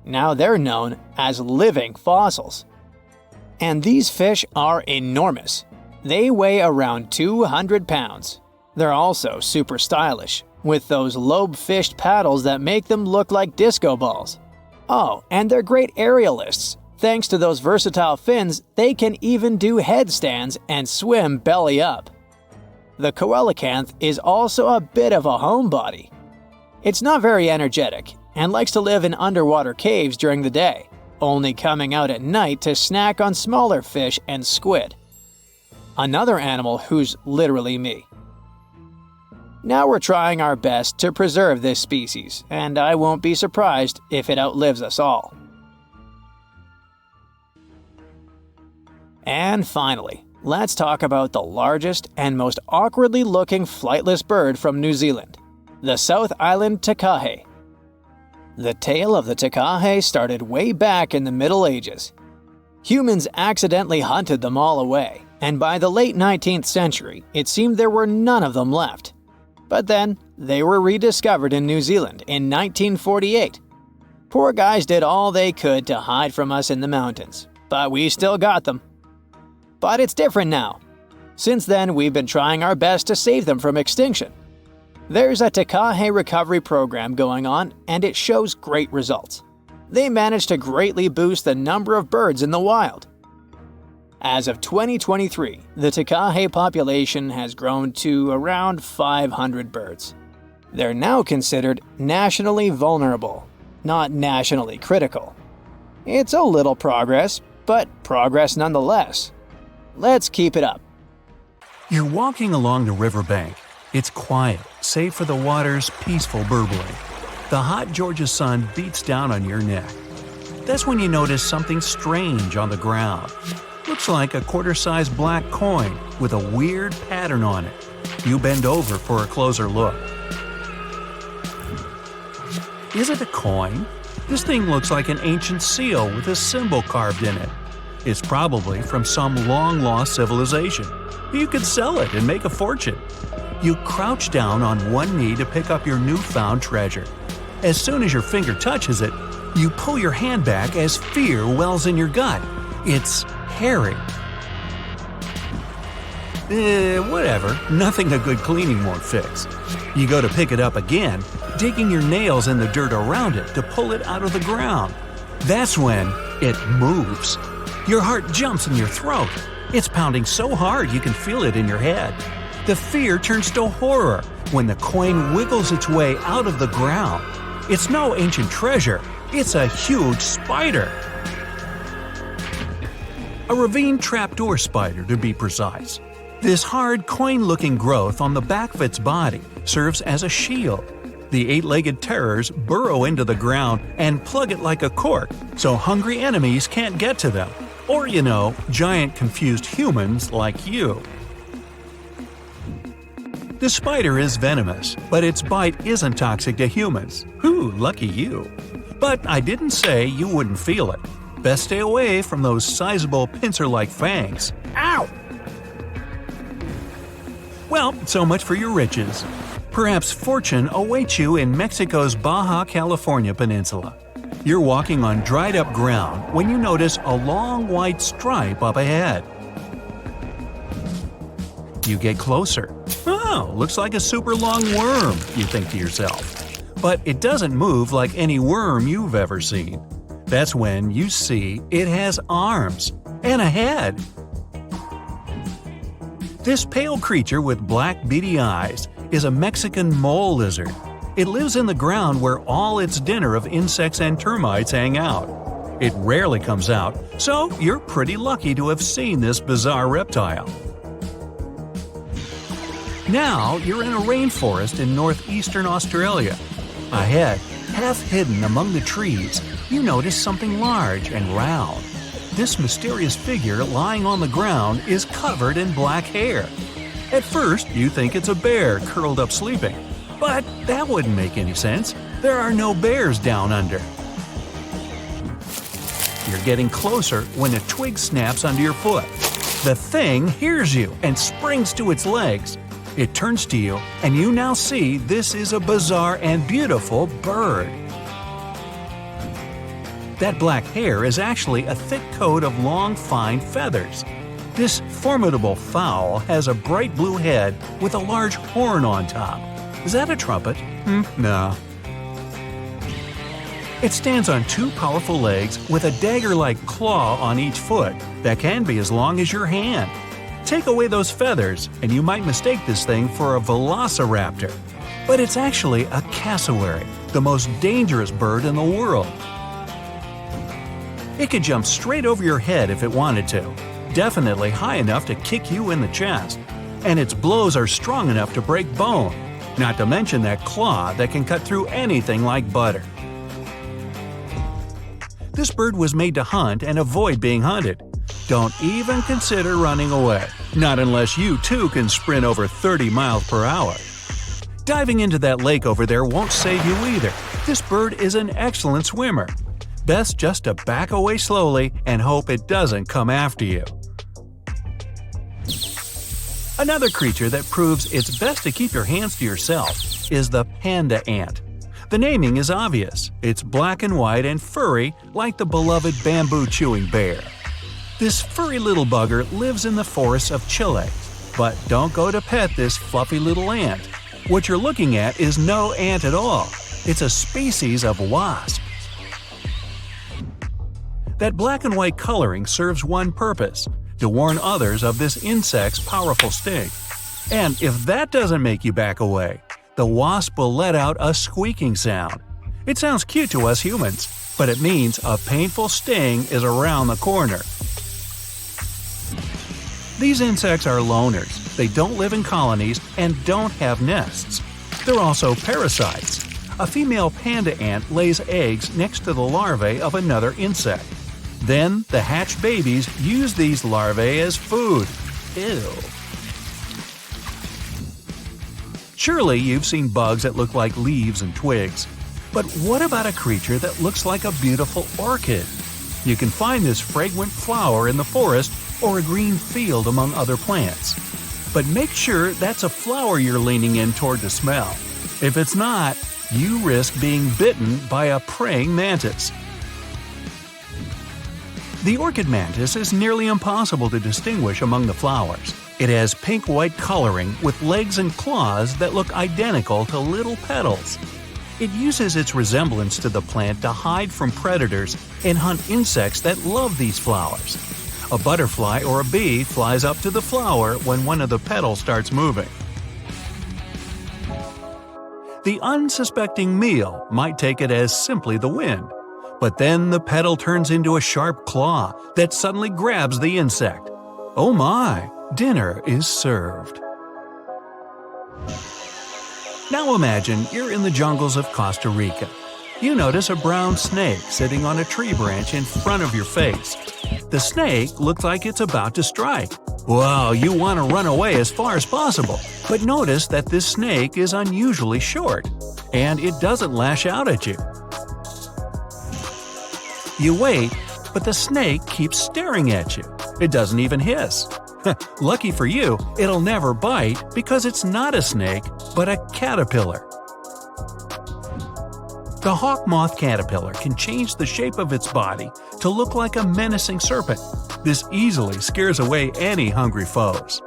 Now they're known as living fossils. And these fish are enormous. They weigh around 200 pounds. They're also super stylish, with those lobe-fished paddles that make them look like disco balls. Oh, and they're great aerialists. Thanks to those versatile fins, they can even do headstands and swim belly up. The coelacanth is also a bit of a homebody. It's not very energetic and likes to live in underwater caves during the day, only coming out at night to snack on smaller fish and squid. Another animal who's literally me. Now we're trying our best to preserve this species, and I won't be surprised if it outlives us all. And finally, let's talk about the largest and most awkwardly looking flightless bird from New Zealand, the South Island takahe. The tale of the takahe started way back in the Middle Ages. Humans accidentally hunted them all away, and by the late 19th century, it seemed there were none of them left. But then, they were rediscovered in New Zealand in 1948. Poor guys did all they could to hide from us in the mountains, but we still got them. But it's different now. Since then, we've been trying our best to save them from extinction. There's a takahe recovery program going on, and it shows great results. They managed to greatly boost the number of birds in the wild. As of 2023, the takahe population has grown to around 500 birds. They're now considered nationally vulnerable, not nationally critical. It's a little progress, but progress nonetheless. Let's keep it up. You're walking along the riverbank, It's quiet, save for the water's peaceful burbling. The hot Georgia sun beats down on your neck. That's when you notice something strange on the ground. Looks like a quarter-sized black coin with a weird pattern on it. You bend over for a closer look. Is it a coin? This thing looks like an ancient seal with a symbol carved in it. It's probably from some long-lost civilization. You could sell it and make a fortune. You crouch down on one knee to pick up your newfound treasure. As soon as your finger touches it, you pull your hand back as fear wells in your gut. It's hairy. Whatever. Nothing a good cleaning won't fix. You go to pick it up again, digging your nails in the dirt around it to pull it out of the ground. That's when it moves. Your heart jumps in your throat. It's pounding so hard you can feel it in your head. The fear turns to horror when the coin wiggles its way out of the ground. It's no ancient treasure. It's a huge spider. A ravine trapdoor spider, to be precise. This hard, coin-looking growth on the back of its body serves as a shield. The eight-legged terrors burrow into the ground and plug it like a cork, so hungry enemies can't get to them. Or, giant confused humans like you. The spider is venomous, but its bite isn't toxic to humans. Whew, lucky you. But I didn't say you wouldn't feel it. Best stay away from those sizable pincer-like fangs. Ow! Well, so much for your riches. Perhaps fortune awaits you in Mexico's Baja California peninsula. You're walking on dried-up ground when you notice a long white stripe up ahead. You get closer. Oh, looks like a super long worm, you think to yourself. But it doesn't move like any worm you've ever seen. That's when you see it has arms and a head. This pale creature with black beady eyes is a Mexican mole lizard. It lives in the ground where all its dinner of insects and termites hang out. It rarely comes out, so you're pretty lucky to have seen this bizarre reptile. Now you're in a rainforest in northeastern Australia. Ahead, half hidden among the trees, you notice something large and round. This mysterious figure lying on the ground is covered in black hair. At first, you think it's a bear curled up sleeping. But that wouldn't make any sense. There are no bears down under. You're getting closer when a twig snaps under your foot. The thing hears you and springs to its legs. It turns to you, and you now see this is a bizarre and beautiful bird. That black hair is actually a thick coat of long, fine feathers. This formidable fowl has a bright blue head with a large horn on top. Is that a trumpet? No. It stands on two powerful legs with a dagger-like claw on each foot that can be as long as your hand. Take away those feathers, and you might mistake this thing for a velociraptor. But it's actually a cassowary, the most dangerous bird in the world. It could jump straight over your head if it wanted to, definitely high enough to kick you in the chest. And its blows are strong enough to break bone, not to mention that claw that can cut through anything like butter. This bird was made to hunt and avoid being hunted. Don't even consider running away, not unless you too can sprint over 30 miles per hour. Diving into that lake over there won't save you either. This bird is an excellent swimmer. Best just to back away slowly and hope it doesn't come after you. Another creature that proves it's best to keep your hands to yourself is the panda ant. The naming is obvious. It's black and white and furry like the beloved bamboo-chewing bear. This furry little bugger lives in the forests of Chile. But don't go to pet this fluffy little ant. What you're looking at is no ant at all. It's a species of wasp. That black and white coloring serves one purpose: to warn others of this insect's powerful sting. And if that doesn't make you back away, the wasp will let out a squeaking sound. It sounds cute to us humans, but it means a painful sting is around the corner. These insects are loners. They don't live in colonies and don't have nests. They're also parasites. A female panda ant lays eggs next to the larvae of another insect. Then, the hatched babies use these larvae as food. Ew. Surely you've seen bugs that look like leaves and twigs. But what about a creature that looks like a beautiful orchid? You can find this fragrant flower in the forest or a green field among other plants. But make sure that's a flower you're leaning in toward to smell. If it's not, you risk being bitten by a praying mantis. The orchid mantis is nearly impossible to distinguish among the flowers. It has pink-white coloring with legs and claws that look identical to little petals. It uses its resemblance to the plant to hide from predators and hunt insects that love these flowers. A butterfly or a bee flies up to the flower when one of the petals starts moving. The unsuspecting meal might take it as simply the wind, but then the petal turns into a sharp claw that suddenly grabs the insect. Oh my! Dinner is served. Now imagine you're in the jungles of Costa Rica. You notice a brown snake sitting on a tree branch in front of your face. The snake looks like it's about to strike. Well, you want to run away as far as possible, but notice that this snake is unusually short, and it doesn't lash out at you. You wait, but the snake keeps staring at you. It doesn't even hiss. Lucky for you, it'll never bite because it's not a snake, but a caterpillar. The hawk moth caterpillar can change the shape of its body to look like a menacing serpent. This easily scares away any hungry foes.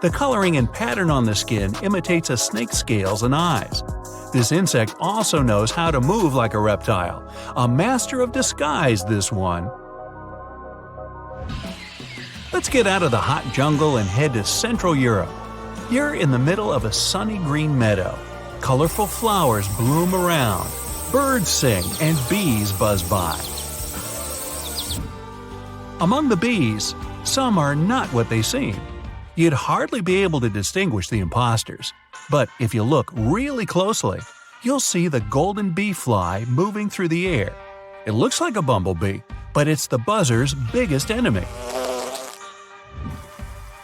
The coloring and pattern on the skin imitates a snake's scales and eyes. This insect also knows how to move like a reptile. A master of disguise, this one. Let's get out of the hot jungle and head to Central Europe. You're in the middle of a sunny green meadow. Colorful flowers bloom around. Birds sing and bees buzz by. Among the bees, some are not what they seem. You'd hardly be able to distinguish the imposters. But if you look really closely, you'll see the golden bee fly moving through the air. It looks like a bumblebee, but it's the buzzer's biggest enemy.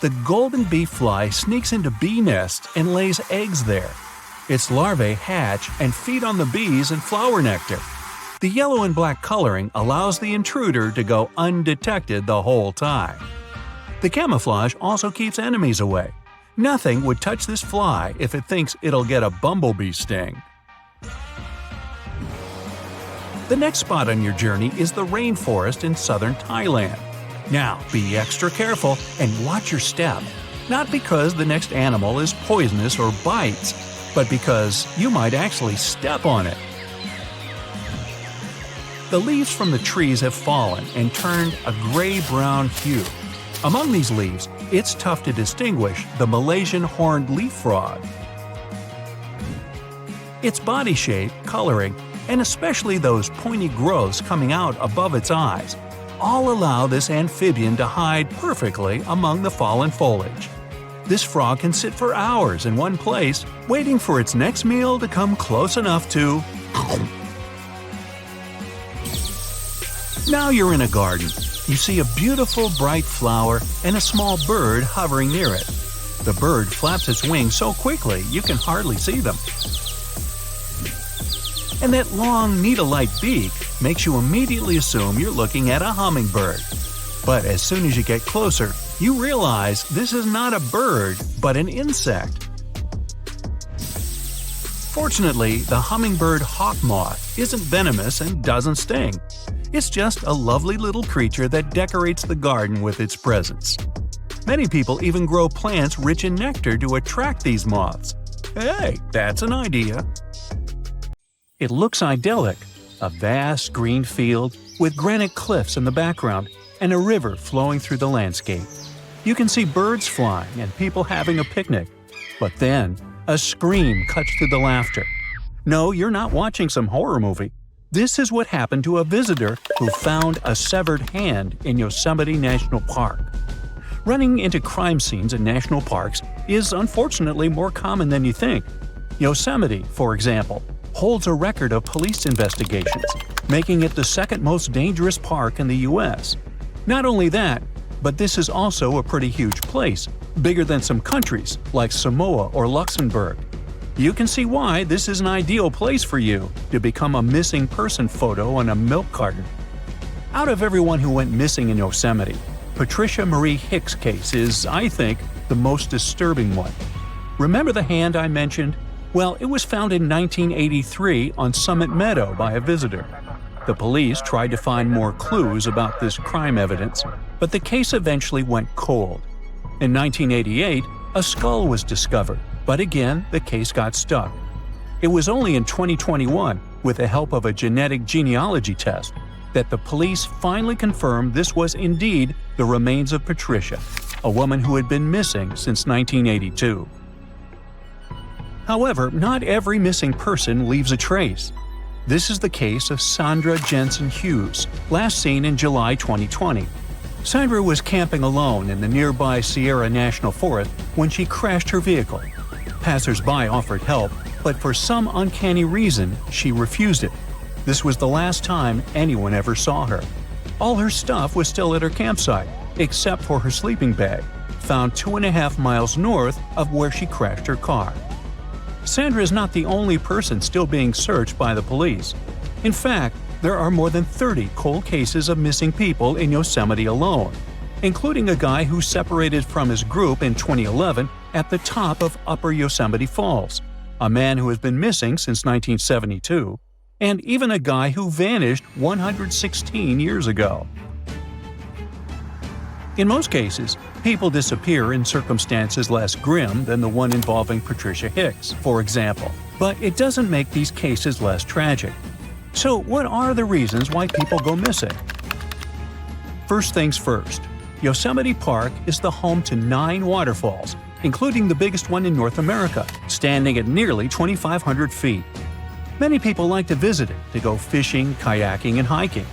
The golden bee fly sneaks into bee nests and lays eggs there. Its larvae hatch and feed on the bees and flower nectar. The yellow and black coloring allows the intruder to go undetected the whole time. The camouflage also keeps enemies away. Nothing would touch this fly if it thinks it'll get a bumblebee sting. The next spot on your journey is the rainforest in southern Thailand. Now, be extra careful and watch your step. Not because the next animal is poisonous or bites, but because you might actually step on it. The leaves from the trees have fallen and turned a gray-brown hue. Among these leaves, it's tough to distinguish the Malaysian horned leaf frog. Its body shape, coloring, and especially those pointy growths coming out above its eyes all allow this amphibian to hide perfectly among the fallen foliage. This frog can sit for hours in one place, waiting for its next meal to come close enough to… Now you're in a garden. You see a beautiful bright flower and a small bird hovering near it. The bird flaps its wings so quickly you can hardly see them. And that long needle-like beak makes you immediately assume you're looking at a hummingbird. But as soon as you get closer, you realize this is not a bird, but an insect. Fortunately, the hummingbird hawk moth isn't venomous and doesn't sting. It's just a lovely little creature that decorates the garden with its presence. Many people even grow plants rich in nectar to attract these moths. Hey, that's an idea. It looks idyllic, a vast green field with granite cliffs in the background and a river flowing through the landscape. You can see birds flying and people having a picnic. But then, a scream cuts through the laughter. No, you're not watching some horror movie. This is what happened to a visitor who found a severed hand in Yosemite National Park. Running into crime scenes in national parks is unfortunately more common than you think. Yosemite, for example, holds a record of police investigations, making it the second most dangerous park in the U.S. Not only that, but this is also a pretty huge place, bigger than some countries like Samoa or Luxembourg. You can see why this is an ideal place for you to become a missing person photo on a milk carton. Out of everyone who went missing in Yosemite, Patricia Marie Hicks' case is, I think, the most disturbing one. Remember the hand I mentioned? Well, it was found in 1983 on Summit Meadow by a visitor. The police tried to find more clues about this crime evidence, but the case eventually went cold. In 1988, a skull was discovered, but again, the case got stuck. It was only in 2021, with the help of a genetic genealogy test, that the police finally confirmed this was indeed the remains of Patricia, a woman who had been missing since 1982. However, not every missing person leaves a trace. This is the case of Sandra Jensen Hughes, last seen in July 2020. Sandra was camping alone in the nearby Sierra National Forest when she crashed her vehicle. Passers-by offered help, but for some uncanny reason, she refused it. This was the last time anyone ever saw her. All her stuff was still at her campsite, except for her sleeping bag, found 2.5 miles north of where she crashed her car. Sandra is not the only person still being searched by the police. In fact, there are more than 30 cold cases of missing people in Yosemite alone, including a guy who separated from his group in 2011 at the top of Upper Yosemite Falls, a man who has been missing since 1972, and even a guy who vanished 116 years ago. In most cases, people disappear in circumstances less grim than the one involving Patricia Hicks, for example, but it doesn't make these cases less tragic. So what are the reasons why people go missing? First things first, Yosemite Park is the home to 9 waterfalls, including the biggest one in North America, standing at nearly 2,500 feet. Many people like to visit it to go fishing, kayaking, and hiking.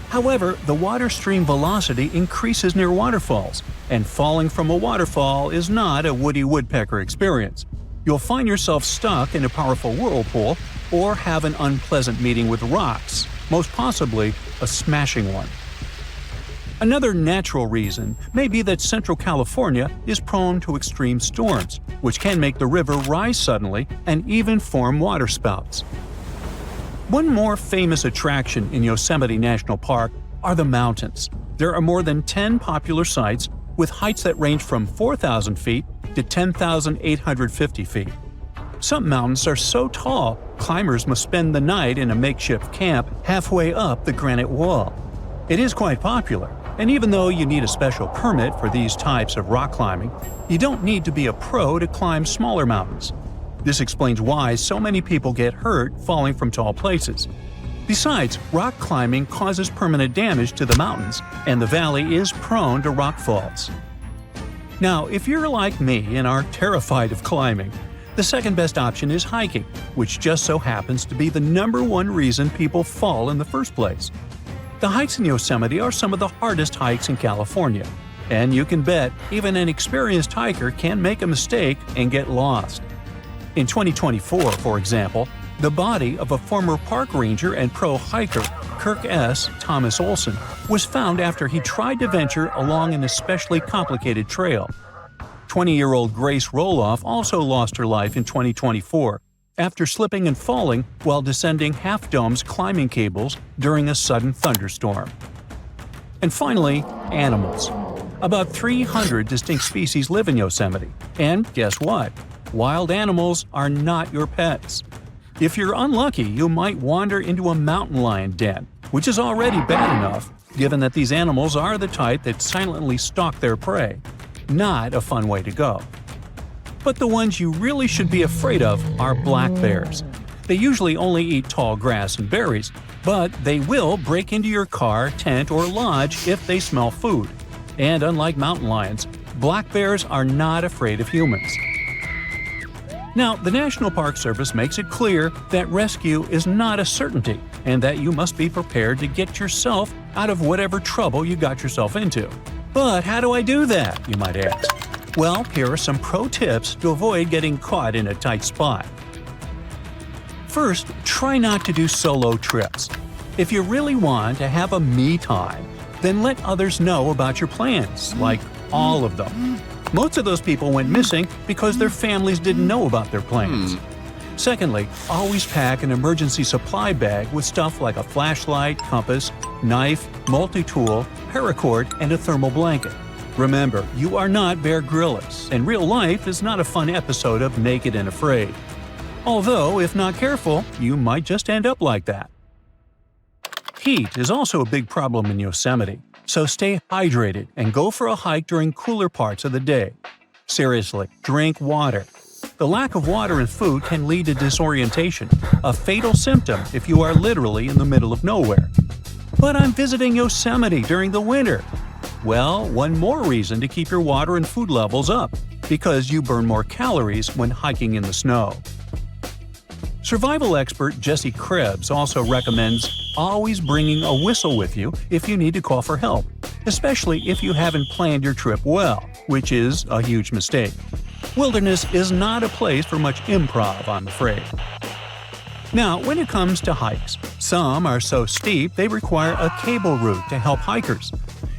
However, the water stream velocity increases near waterfalls, and falling from a waterfall is not a Woody Woodpecker experience. You'll find yourself stuck in a powerful whirlpool or have an unpleasant meeting with rocks, most possibly a smashing one. Another natural reason may be that Central California is prone to extreme storms, which can make the river rise suddenly and even form waterspouts. One more famous attraction in Yosemite National Park are the mountains. There are more than 10 popular sites with heights that range from 4,000 feet to 10,850 feet. Some mountains are so tall, climbers must spend the night in a makeshift camp halfway up the granite wall. It is quite popular, and even though you need a special permit for these types of rock climbing, you don't need to be a pro to climb smaller mountains. This explains why so many people get hurt falling from tall places. Besides, rock climbing causes permanent damage to the mountains, and the valley is prone to rock falls. Now, if you're like me and are terrified of climbing, the second best option is hiking, which just so happens to be the #1 reason people fall in the first place. The hikes in Yosemite are some of the hardest hikes in California, and you can bet even an experienced hiker can make a mistake and get lost. In 2024, for example, the body of a former park ranger and pro hiker, Kirk S. Thomas Olson, was found after he tried to venture along an especially complicated trail. 20-year-old Grace Roloff also lost her life in 2024 after slipping and falling while descending Half Dome's climbing cables during a sudden thunderstorm. And finally, animals. About 300 distinct species live in Yosemite, and guess what? Wild animals are not your pets. If you're unlucky, you might wander into a mountain lion den, which is already bad enough, given that these animals are the type that silently stalk their prey. Not a fun way to go. But the ones you really should be afraid of are black bears. They usually only eat tall grass and berries, but they will break into your car, tent, or lodge if they smell food. And unlike mountain lions, black bears are not afraid of humans. Now, the National Park Service makes it clear that rescue is not a certainty and that you must be prepared to get yourself out of whatever trouble you got yourself into. But how do I do that, you might ask? Well, here are some pro tips to avoid getting caught in a tight spot. First, try not to do solo trips. If you really want to have a me time, then let others know about your plans, like all of them. Most of those people went missing because their families didn't know about their plans. Secondly, always pack an emergency supply bag with stuff like a flashlight, compass, knife, multi-tool, paracord, and a thermal blanket. Remember, you are not Bear Grylls, and real life is not a fun episode of Naked and Afraid. Although, if not careful, you might just end up like that. Heat is also a big problem in Yosemite, so stay hydrated and go for a hike during cooler parts of the day. Seriously, drink water. The lack of water and food can lead to disorientation, a fatal symptom if you are literally in the middle of nowhere. But I'm visiting Yosemite during the winter. Well, one more reason to keep your water and food levels up, because you burn more calories when hiking in the snow. Survival expert Jesse Krebs also recommends always bringing a whistle with you if you need to call for help, especially if you haven't planned your trip well, which is a huge mistake. Wilderness is not a place for much improv, I'm afraid. Now, when it comes to hikes, some are so steep they require a cable route to help hikers.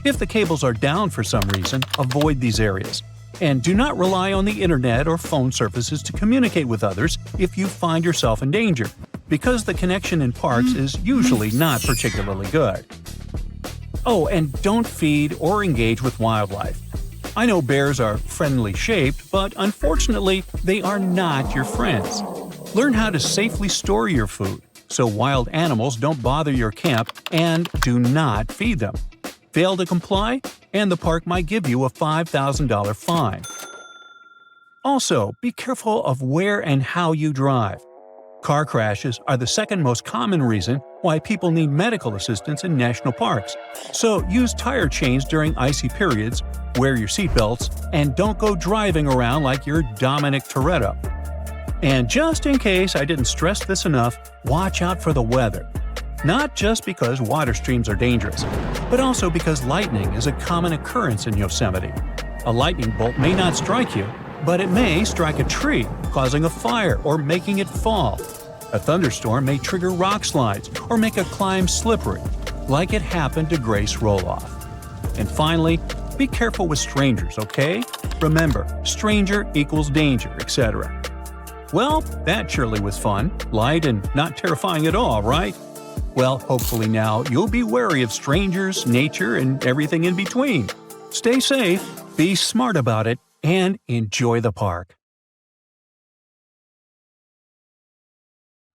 If the cables are down for some reason, avoid these areas. And do not rely on the internet or phone services to communicate with others if you find yourself in danger, because the connection in parks is usually not particularly good. Oh, and don't feed or engage with wildlife. I know bears are friendly shaped, but unfortunately, they are not your friends. Learn how to safely store your food, so wild animals don't bother your camp, and do not feed them. Fail to comply, and the park might give you a $5,000 fine. Also, be careful of where and how you drive. Car crashes are the second most common reason why people need medical assistance in national parks. So use tire chains during icy periods, wear your seatbelts, and don't go driving around like you're Dominic Toretto. And just in case I didn't stress this enough, watch out for the weather. Not just because water streams are dangerous, but also because lightning is a common occurrence in Yosemite. A lightning bolt may not strike you, but it may strike a tree, causing a fire or making it fall. A thunderstorm may trigger rock slides or make a climb slippery, like it happened to Grace Roloff. And finally, be careful with strangers, okay? Remember, stranger equals danger, etc. Well, that surely was fun, light, and not terrifying at all, right? Well, hopefully now you'll be wary of strangers, nature, and everything in between. Stay safe, be smart about it, and enjoy the park.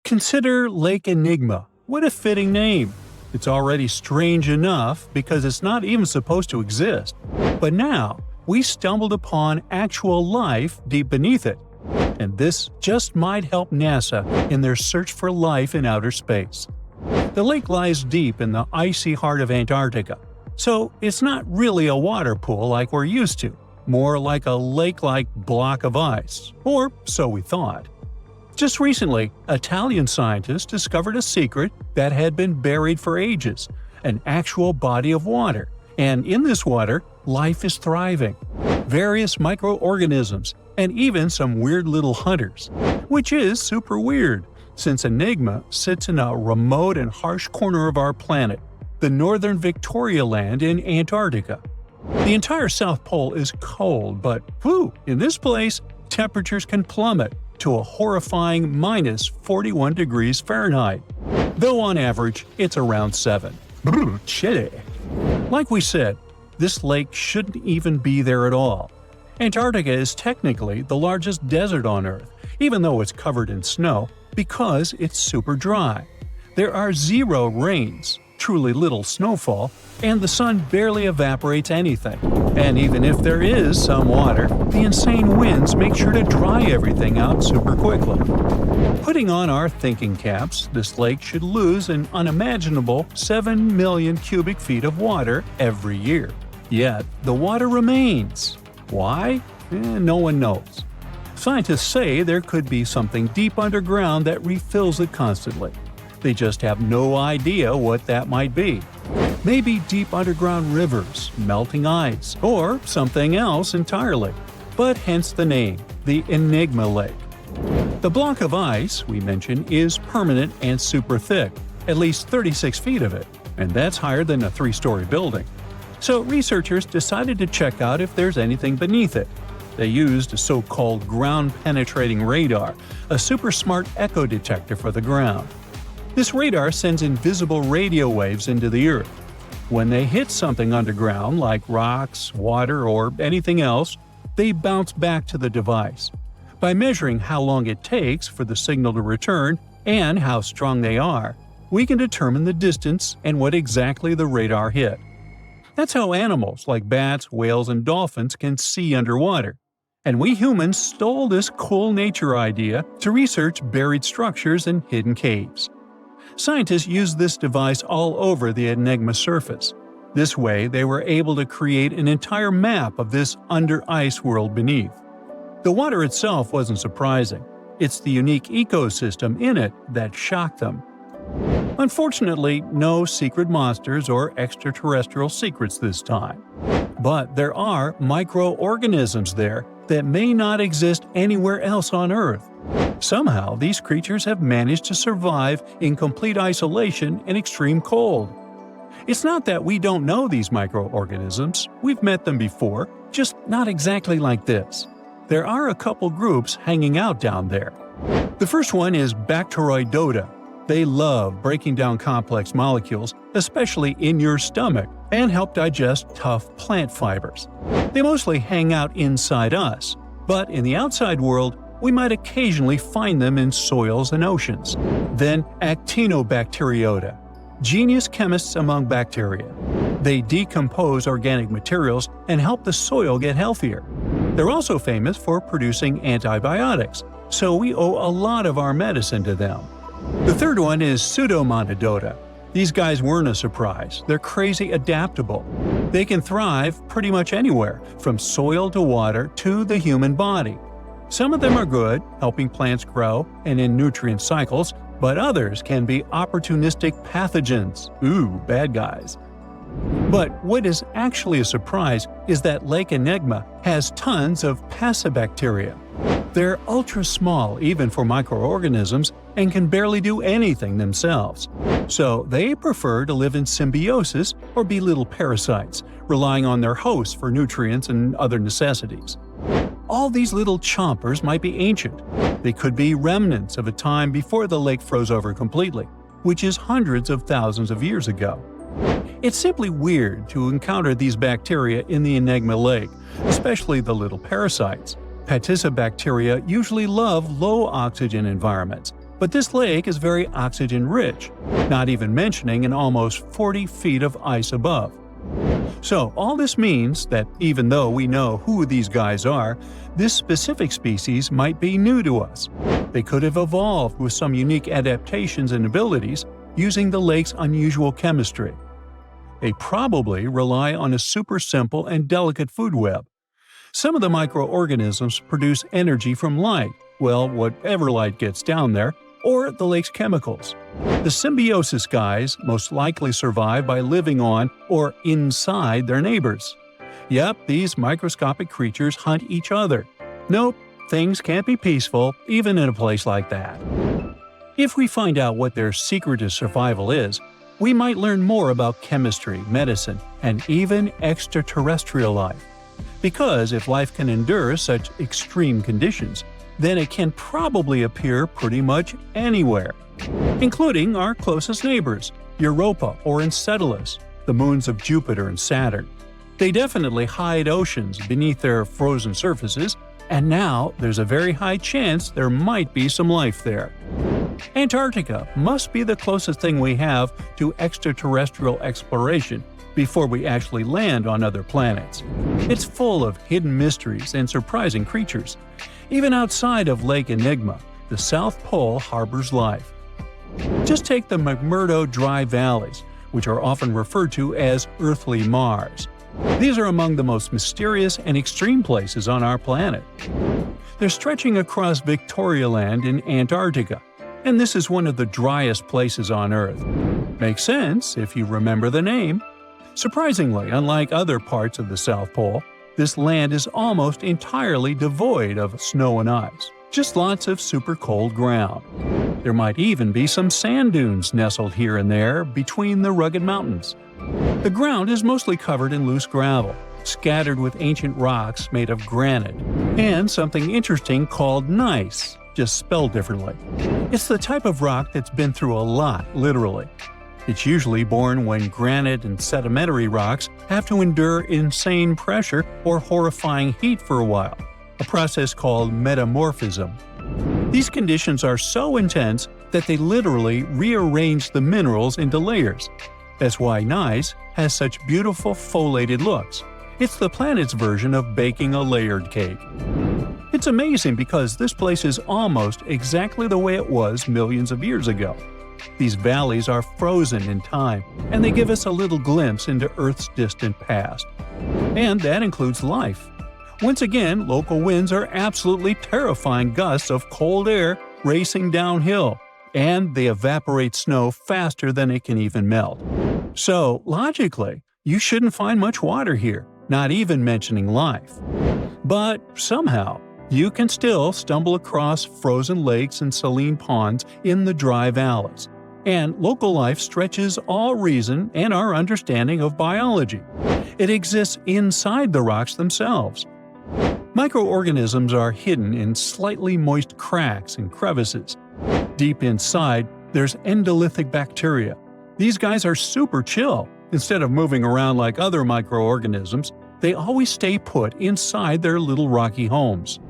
Consider Lake Enigma. What a fitting name. It's already strange enough because it's not even supposed to exist. But now, we stumbled upon actual life deep beneath it. And this just might help NASA in their search for life in outer space. The lake lies deep in the icy heart of Antarctica, so it's not really a water pool like we're used to, more like a lake-like block of ice, or so we thought. Just recently, Italian scientists discovered a secret that had been buried for ages, an actual body of water, and in this water, life is thriving. Various microorganisms, and even some weird little hunters, which is super weird, since Enigma sits in a remote and harsh corner of our planet, the northern Victoria Land in Antarctica. The entire South Pole is cold, but in this place, temperatures can plummet to a horrifying minus 41 degrees Fahrenheit, though on average it's around 7. Chilly. Like we said, this lake shouldn't even be there at all. Antarctica is technically the largest desert on Earth, even though it's covered in snow, because it's super dry. There are 0 rains, truly little snowfall, and the sun barely evaporates anything. And even if there is some water, the insane winds make sure to dry everything out super quickly. Putting on our thinking caps, this lake should lose an unimaginable 7 million cubic feet of water every year. Yet, the water remains. Why? No one knows. Scientists say there could be something deep underground that refills it constantly. They just have no idea what that might be. Maybe deep underground rivers, melting ice, or something else entirely. But hence the name, the Enigma Lake. The block of ice we mentioned is permanent and super thick, at least 36 feet of it, and that's higher than a 3-story building. So researchers decided to check out if there's anything beneath it. They used a so-called ground-penetrating radar, a super smart echo detector for the ground. This radar sends invisible radio waves into the Earth. When they hit something underground, like rocks, water, or anything else, they bounce back to the device. By measuring how long it takes for the signal to return and how strong they are, we can determine the distance and what exactly the radar hit. That's how animals like bats, whales, and dolphins can see underwater. And we humans stole this cool nature idea to research buried structures and hidden caves. Scientists used this device all over the Enigma surface. This way, they were able to create an entire map of this under-ice world beneath. The water itself wasn't surprising. It's the unique ecosystem in it that shocked them. Unfortunately, no secret monsters or extraterrestrial secrets this time. But there are microorganisms there that may not exist anywhere else on Earth. Somehow, these creatures have managed to survive in complete isolation and extreme cold. It's not that we don't know these microorganisms, we've met them before, just not exactly like this. There are a couple groups hanging out down there. The first one is Bacteroidota. They love breaking down complex molecules, especially in your stomach, and help digest tough plant fibers. They mostly hang out inside us, but in the outside world, we might occasionally find them in soils and oceans. Then Actinobacteriota, genius chemists among bacteria. They decompose organic materials and help the soil get healthier. They're also famous for producing antibiotics, so we owe a lot of our medicine to them. The third one is Pseudomonadota. These guys weren't a surprise. They're crazy adaptable. They can thrive pretty much anywhere, from soil to water to the human body. Some of them are good, helping plants grow and in nutrient cycles, but others can be opportunistic pathogens. Ooh, bad guys. But what is actually a surprise is that Lake Enigma has tons of passibacteria. They're ultra-small even for microorganisms and can barely do anything themselves. So they prefer to live in symbiosis or be little parasites, relying on their hosts for nutrients and other necessities. All these little chompers might be ancient. They could be remnants of a time before the lake froze over completely, which is hundreds of thousands of years ago. It's simply weird to encounter these bacteria in the Enigma Lake, especially the little parasites. Passibacteria usually love low-oxygen environments, but this lake is very oxygen-rich, not even mentioning an almost 40 feet of ice above. So all this means that even though we know who these guys are, this specific species might be new to us. They could have evolved with some unique adaptations and abilities using the lake's unusual chemistry. They probably rely on a super simple and delicate food web. Some of the microorganisms produce energy from light, well, whatever light gets down there, or the lake's chemicals. The symbiosis guys most likely survive by living on or inside their neighbors. Yep, these microscopic creatures hunt each other. Nope, things can't be peaceful even in a place like that. If we find out what their secret to survival is, we might learn more about chemistry, medicine, and even extraterrestrial life. Because if life can endure such extreme conditions, then it can probably appear pretty much anywhere, including our closest neighbors, Europa or Enceladus, the moons of Jupiter and Saturn. They definitely hide oceans beneath their frozen surfaces, and now there's a very high chance there might be some life there. Antarctica must be the closest thing we have to extraterrestrial exploration before we actually land on other planets. It's full of hidden mysteries and surprising creatures. Even outside of Lake Enigma, the South Pole harbors life. Just take the McMurdo Dry Valleys, which are often referred to as Earthly Mars. These are among the most mysterious and extreme places on our planet. They're stretching across Victoria Land in Antarctica, and this is one of the driest places on Earth. Makes sense if you remember the name. Surprisingly, unlike other parts of the South Pole, this land is almost entirely devoid of snow and ice, just lots of super cold ground. There might even be some sand dunes nestled here and there between the rugged mountains. The ground is mostly covered in loose gravel, scattered with ancient rocks made of granite, and something interesting called gneiss, just spelled differently. It's the type of rock that's been through a lot, literally. It's usually born when granite and sedimentary rocks have to endure insane pressure or horrifying heat for a while, a process called metamorphism. These conditions are so intense that they literally rearrange the minerals into layers. That's why gneiss has such beautiful foliated looks. It's the planet's version of baking a layered cake. It's amazing because this place is almost exactly the way it was millions of years ago. These valleys are frozen in time, and they give us a little glimpse into Earth's distant past. And that includes life. Once again, local winds are absolutely terrifying gusts of cold air racing downhill, and they evaporate snow faster than it can even melt. So, logically, you shouldn't find much water here, not even mentioning life. But somehow, you can still stumble across frozen lakes and saline ponds in the dry valleys. And local life stretches all reason and our understanding of biology. It exists inside the rocks themselves. Microorganisms are hidden in slightly moist cracks and crevices. Deep inside, there's endolithic bacteria. These guys are super chill. Instead of moving around like other microorganisms, they always stay put inside their little rocky homes.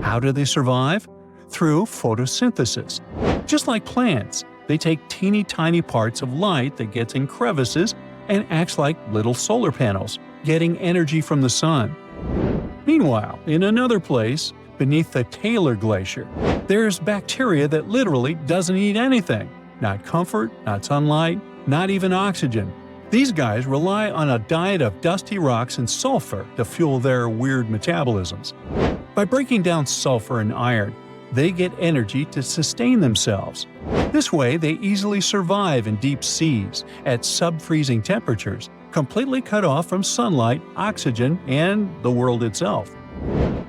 How do they survive? Through photosynthesis. Just like plants, they take teeny tiny parts of light that gets in crevices and acts like little solar panels, getting energy from the sun. Meanwhile, in another place, beneath the Taylor Glacier, there's bacteria that literally doesn't eat anything. Not comfort, not sunlight, not even oxygen. These guys rely on a diet of dusty rocks and sulfur to fuel their weird metabolisms. By breaking down sulfur and iron, they get energy to sustain themselves. This way, they easily survive in deep seas at sub-freezing temperatures, completely cut off from sunlight, oxygen, and the world itself.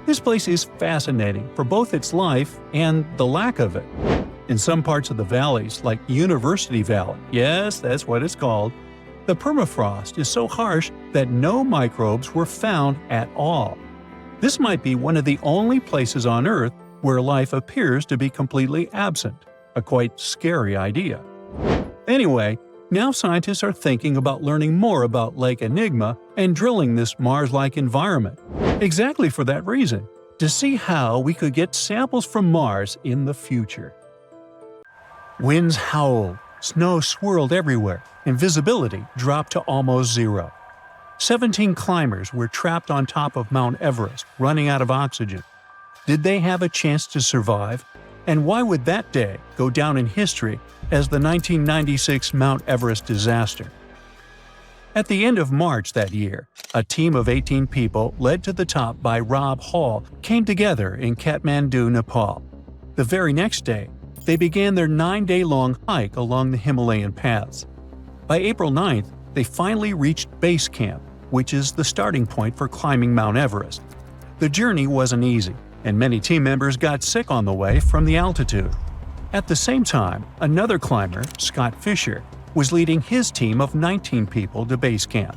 This place is fascinating for both its life and the lack of it. In some parts of the valleys, like University Valley, yes, that's what it's called, the permafrost is so harsh that no microbes were found at all. This might be one of the only places on Earth where life appears to be completely absent, a quite scary idea. Anyway, now scientists are thinking about learning more about Lake Enigma and drilling this Mars-like environment, exactly for that reason, to see how we could get samples from Mars in the future. Winds howled, snow swirled everywhere, and visibility dropped to almost zero. 17 climbers were trapped on top of Mount Everest, running out of oxygen. Did they have a chance to survive? And why would that day go down in history as the 1996 Mount Everest disaster? At the end of March that year, a team of 18 people led to the top by Rob Hall came together in Kathmandu, Nepal. The very next day, they began their 9-day-long hike along the Himalayan paths. By April 9th, they finally reached base camp, which is the starting point for climbing Mount Everest. The journey wasn't easy, and many team members got sick on the way from the altitude. At the same time, another climber, Scott Fisher, was leading his team of 19 people to base camp.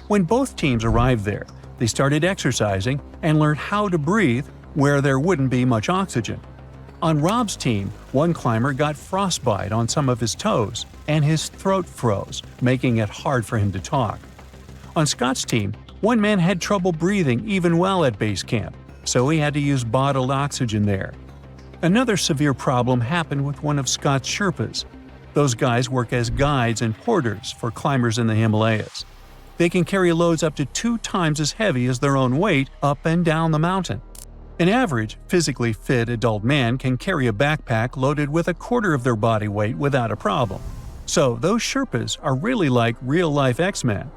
When both teams arrived there, they started exercising and learned how to breathe where there wouldn't be much oxygen. On Rob's team, one climber got frostbite on some of his toes, and his throat froze, making it hard for him to talk. On Scott's team, one man had trouble breathing even while at base camp, so he had to use bottled oxygen there. Another severe problem happened with one of Scott's Sherpas. Those guys work as guides and porters for climbers in the Himalayas. They can carry loads up to 2 times as heavy as their own weight up and down the mountain. An average, physically fit adult man can carry a backpack loaded with 1/4 of their body weight without a problem. So those Sherpas are really like real-life X-Men.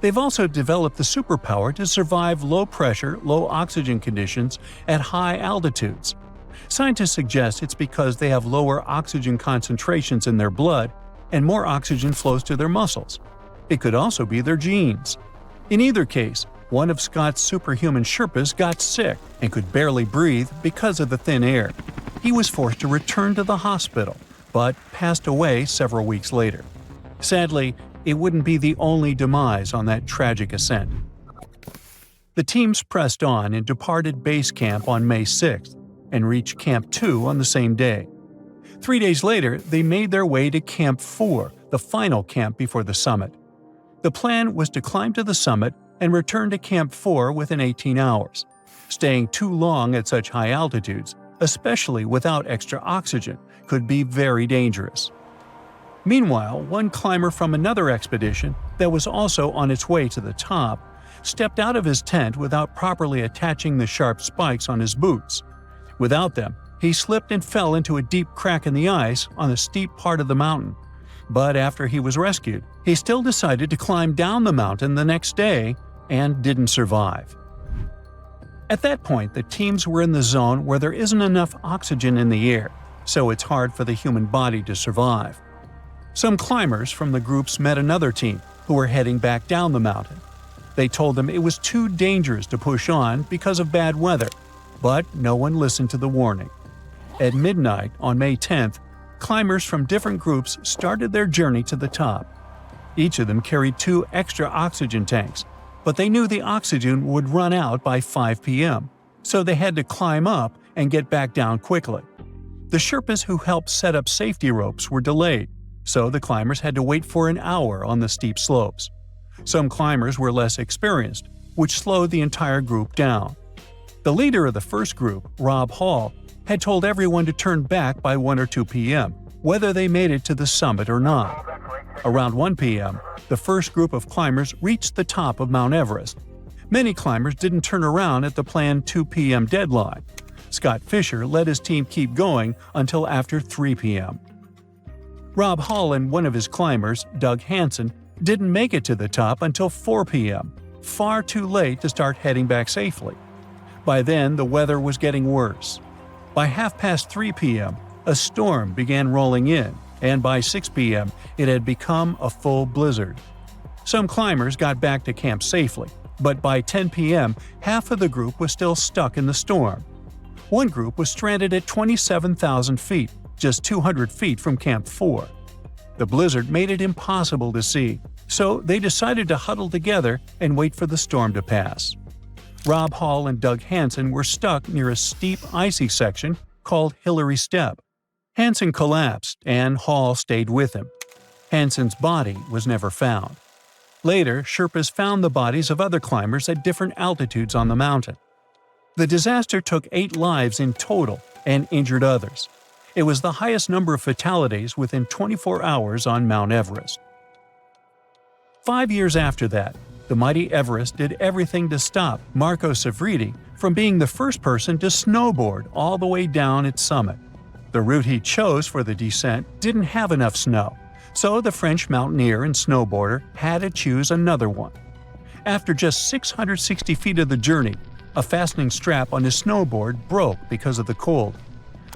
They've also developed the superpower to survive low-pressure, low-oxygen conditions at high altitudes. Scientists suggest it's because they have lower oxygen concentrations in their blood and more oxygen flows to their muscles. It could also be their genes. In either case, one of Scott's superhuman Sherpas got sick and could barely breathe because of the thin air. He was forced to return to the hospital, but passed away several weeks later. Sadly, it wouldn't be the only demise on that tragic ascent. The teams pressed on and departed base camp on May 6th and reached Camp 2 on the same day. 3 days later, they made their way to Camp 4, the final camp before the summit. The plan was to climb to the summit and return to Camp 4 within 18 hours. Staying too long at such high altitudes, especially without extra oxygen, could be very dangerous. Meanwhile, one climber from another expedition that was also on its way to the top stepped out of his tent without properly attaching the sharp spikes on his boots. Without them, he slipped and fell into a deep crack in the ice on a steep part of the mountain. But after he was rescued, he still decided to climb down the mountain the next day and didn't survive. At that point, the teams were in the zone where there isn't enough oxygen in the air, so it's hard for the human body to survive. Some climbers from the groups met another team who were heading back down the mountain. They told them it was too dangerous to push on because of bad weather, but no one listened to the warning. At midnight on May 10th, climbers from different groups started their journey to the top. Each of them carried 2 extra oxygen tanks, but they knew the oxygen would run out by 5 p.m., so they had to climb up and get back down quickly. The Sherpas who helped set up safety ropes were delayed, so the climbers had to wait for an hour on the steep slopes. Some climbers were less experienced, which slowed the entire group down. The leader of the first group, Rob Hall, had told everyone to turn back by 1 or 2 p.m., whether they made it to the summit or not. Around 1 p.m., the first group of climbers reached the top of Mount Everest. Many climbers didn't turn around at the planned 2 p.m. deadline. Scott Fisher let his team keep going until after 3 p.m. Rob Hall and one of his climbers, Doug Hansen, didn't make it to the top until 4 p.m., far too late to start heading back safely. By then, the weather was getting worse. By 3:30 p.m., a storm began rolling in, and by 6 p.m., it had become a full blizzard. Some climbers got back to camp safely, but by 10 p.m., half of the group was still stuck in the storm. One group was stranded at 27,000 feet, just 200 feet from Camp 4. The blizzard made it impossible to see, so they decided to huddle together and wait for the storm to pass. Rob Hall and Doug Hansen were stuck near a steep, icy section called Hillary Step. Hansen collapsed, and Hall stayed with him. Hansen's body was never found. Later, Sherpas found the bodies of other climbers at different altitudes on the mountain. The disaster took 8 lives in total and injured others. It was the highest number of fatalities within 24 hours on Mount Everest. 5 years after that, the mighty Everest did everything to stop Marco Sevridi from being the first person to snowboard all the way down its summit. The route he chose for the descent didn't have enough snow, so the French mountaineer and snowboarder had to choose another one. After just 660 feet of the journey, a fastening strap on his snowboard broke because of the cold.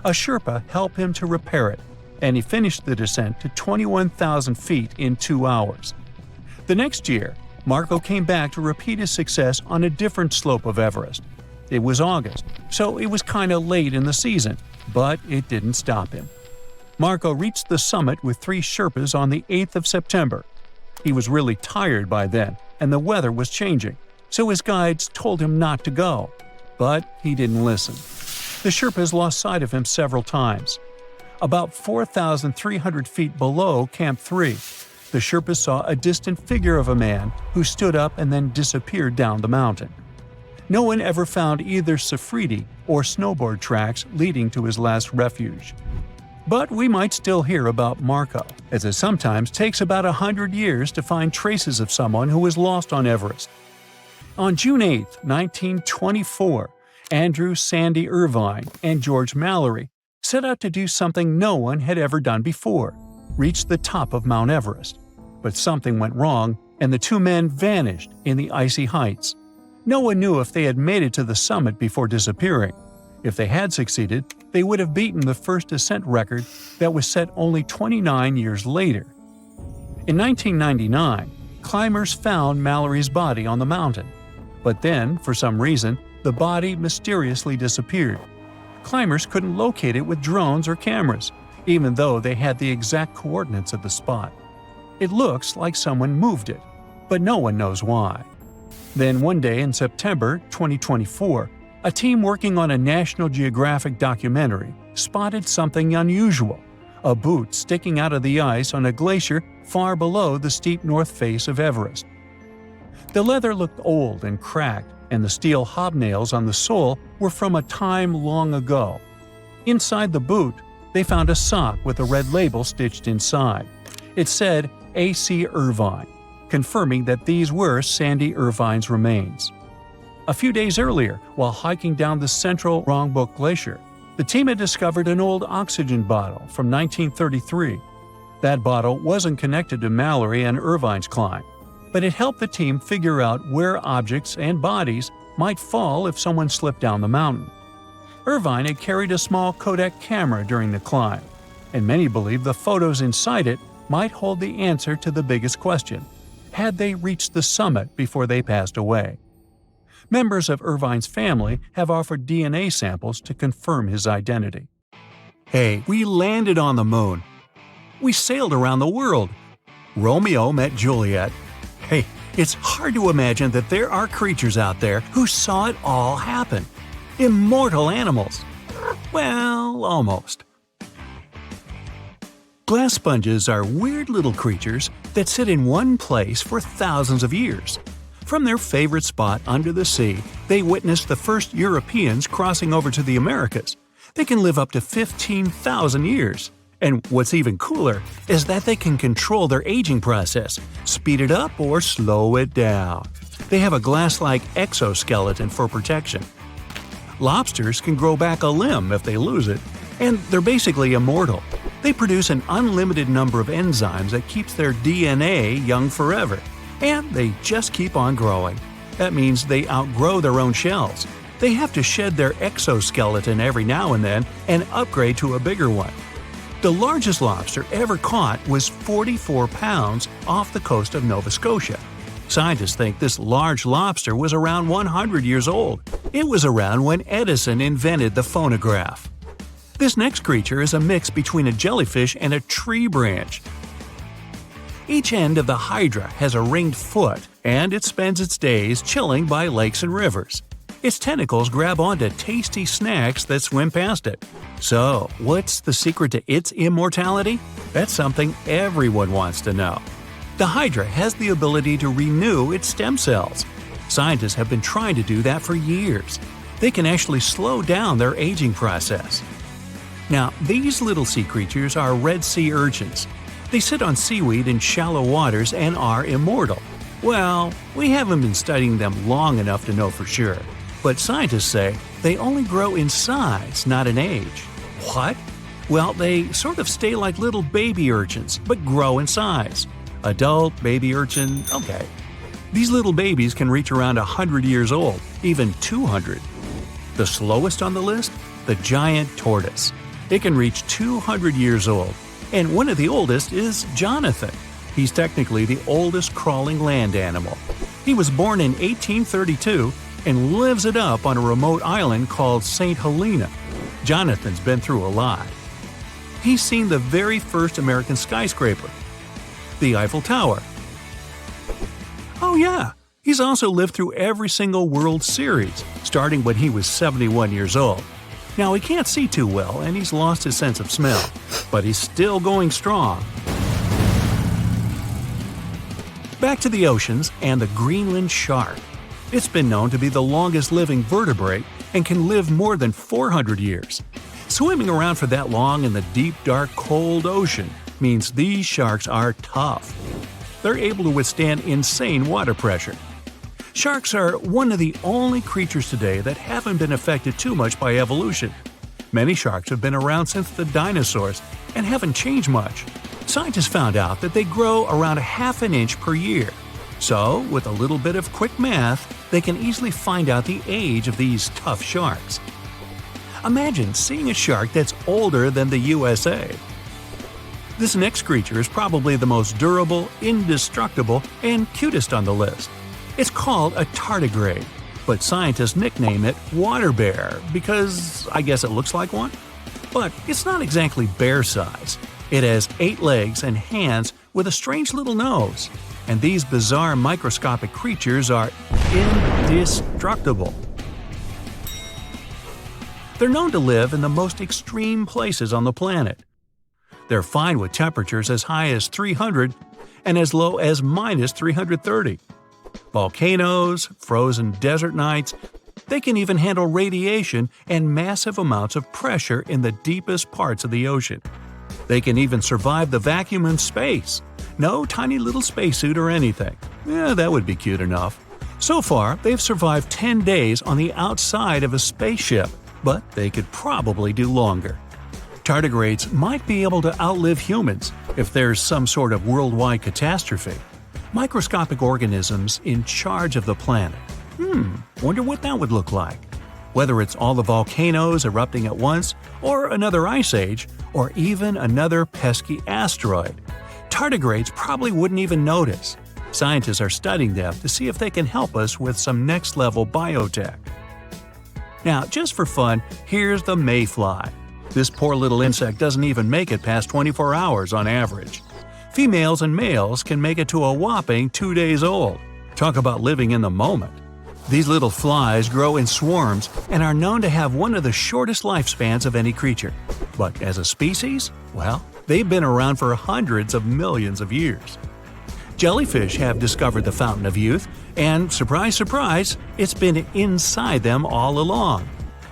A Sherpa helped him to repair it, and he finished the descent to 21,000 feet in 2 hours. The next year, Marco came back to repeat his success on a different slope of Everest. It was August, so it was kinda late in the season, but it didn't stop him. Marco reached the summit with 3 Sherpas on the 8th of September. He was really tired by then, and the weather was changing, so his guides told him not to go. But he didn't listen. The Sherpas lost sight of him several times. About 4,300 feet below Camp 3, the Sherpas saw a distant figure of a man who stood up and then disappeared down the mountain. No one ever found either Sevridi or snowboard tracks leading to his last refuge. But we might still hear about Marco, as it sometimes takes about 100 years to find traces of someone who was lost on Everest. On June 8, 1924, Andrew Sandy Irvine and George Mallory set out to do something no one had ever done before: reach the top of Mount Everest. But something went wrong, and the 2 men vanished in the icy heights. No one knew if they had made it to the summit before disappearing. If they had succeeded, they would have beaten the first ascent record that was set only 29 years later In 1999, climbers found Mallory's body on the mountain. But then, for some reason, the body mysteriously disappeared. Climbers couldn't locate it with drones or cameras, even though they had the exact coordinates of the spot. It looks like someone moved it, but no one knows why. Then one day in September 2024, a team working on a National Geographic documentary spotted something unusual: a boot sticking out of the ice on a glacier far below the steep north face of Everest. The leather looked old and cracked, and the steel hobnails on the sole were from a time long ago. Inside the boot, they found a sock with a red label stitched inside. It said A.C. Irvine, confirming that these were Sandy Irvine's remains. A few days earlier, while hiking down the central Rongbuk Glacier, the team had discovered an old oxygen bottle from 1933. That bottle wasn't connected to Mallory and Irvine's climb, but it helped the team figure out where objects and bodies might fall if someone slipped down the mountain. Irvine had carried a small Kodak camera during the climb, and many believe the photos inside it might hold the answer to the biggest question: had they reached the summit before they passed away? Members of Irvine's family have offered DNA samples to confirm his identity. Hey, we landed on the moon. We sailed around the world. Romeo met Juliet. Hey, it's hard to imagine that there are creatures out there who saw it all happen. Immortal animals. Well, almost. Glass sponges are weird little creatures that sit in one place for thousands of years. From their favorite spot under the sea, they witnessed the first Europeans crossing over to the Americas. They can live up to 15,000 years. And what's even cooler is that they can control their aging process, speed it up or slow it down. They have a glass-like exoskeleton for protection. Lobsters can grow back a limb if they lose it, and they're basically immortal. They produce an unlimited number of enzymes that keeps their DNA young forever, and they just keep on growing. That means they outgrow their own shells. They have to shed their exoskeleton every now and then and upgrade to a bigger one. The largest lobster ever caught was 44 pounds off the coast of Nova Scotia. Scientists think this large lobster was around 100 years old. It was around when Edison invented the phonograph. This next creature is a mix between a jellyfish and a tree branch. Each end of the hydra has a ringed foot, and it spends its days chilling by lakes and rivers. Its tentacles grab onto tasty snacks that swim past it. So, what's the secret to its immortality? That's something everyone wants to know. The hydra has the ability to renew its stem cells. Scientists have been trying to do that for years. They can actually slow down their aging process. Now, these little sea creatures are red sea urchins. They sit on seaweed in shallow waters and are immortal. Well, we haven't been studying them long enough to know for sure. But scientists say they only grow in size, not in age. What? Well, they sort of stay like little baby urchins, but grow in size. Adult, baby urchin, okay. These little babies can reach around 100 years old, even 200. The slowest on the list? The giant tortoise. It can reach 200 years old. And one of the oldest is Jonathan. He's technically the oldest crawling land animal. He was born in 1832 and lives it up on a remote island called St. Helena. Jonathan's been through a lot. He's seen the very first American skyscraper, the Eiffel Tower. Oh yeah, he's also lived through every single World Series, starting when he was 71 years old. Now he can't see too well and he's lost his sense of smell, but he's still going strong. Back to the oceans and the Greenland shark. It's been known to be the longest living vertebrate and can live more than 400 years. Swimming around for that long in the deep, dark, cold ocean means these sharks are tough. They're able to withstand insane water pressure. Sharks are one of the only creatures today that haven't been affected too much by evolution. Many sharks have been around since the dinosaurs and haven't changed much. Scientists found out that they grow around a half an inch per year. So, with a little bit of quick math, they can easily find out the age of these tough sharks. Imagine seeing a shark that's older than the USA. This next creature is probably the most durable, indestructible, and cutest on the list. It's called a tardigrade, but scientists nickname it water bear because I guess it looks like one. But it's not exactly bear size. It has 8 legs and hands with a strange little nose. And these bizarre microscopic creatures are indestructible. They're known to live in the most extreme places on the planet. They're fine with temperatures as high as 300 and as low as minus 330. Volcanoes, frozen desert nights, they can even handle radiation and massive amounts of pressure in the deepest parts of the ocean. They can even survive the vacuum in space. No tiny little spacesuit or anything. Yeah, that would be cute enough. So far, they've survived 10 days on the outside of a spaceship, but they could probably do longer. Tardigrades might be able to outlive humans if there's some sort of worldwide catastrophe. Microscopic organisms in charge of the planet. Wonder what that would look like. Whether it's all the volcanoes erupting at once, or another ice age, or even another pesky asteroid. Tardigrades probably wouldn't even notice. Scientists are studying them to see if they can help us with some next-level biotech. Now, just for fun, here's the mayfly. This poor little insect doesn't even make it past 24 hours on average. Females and males can make it to a whopping 2 days old. Talk about living in the moment. These little flies grow in swarms and are known to have one of the shortest lifespans of any creature. But as a species, well, they've been around for hundreds of millions of years. Jellyfish have discovered the fountain of youth, and surprise, surprise, it's been inside them all along.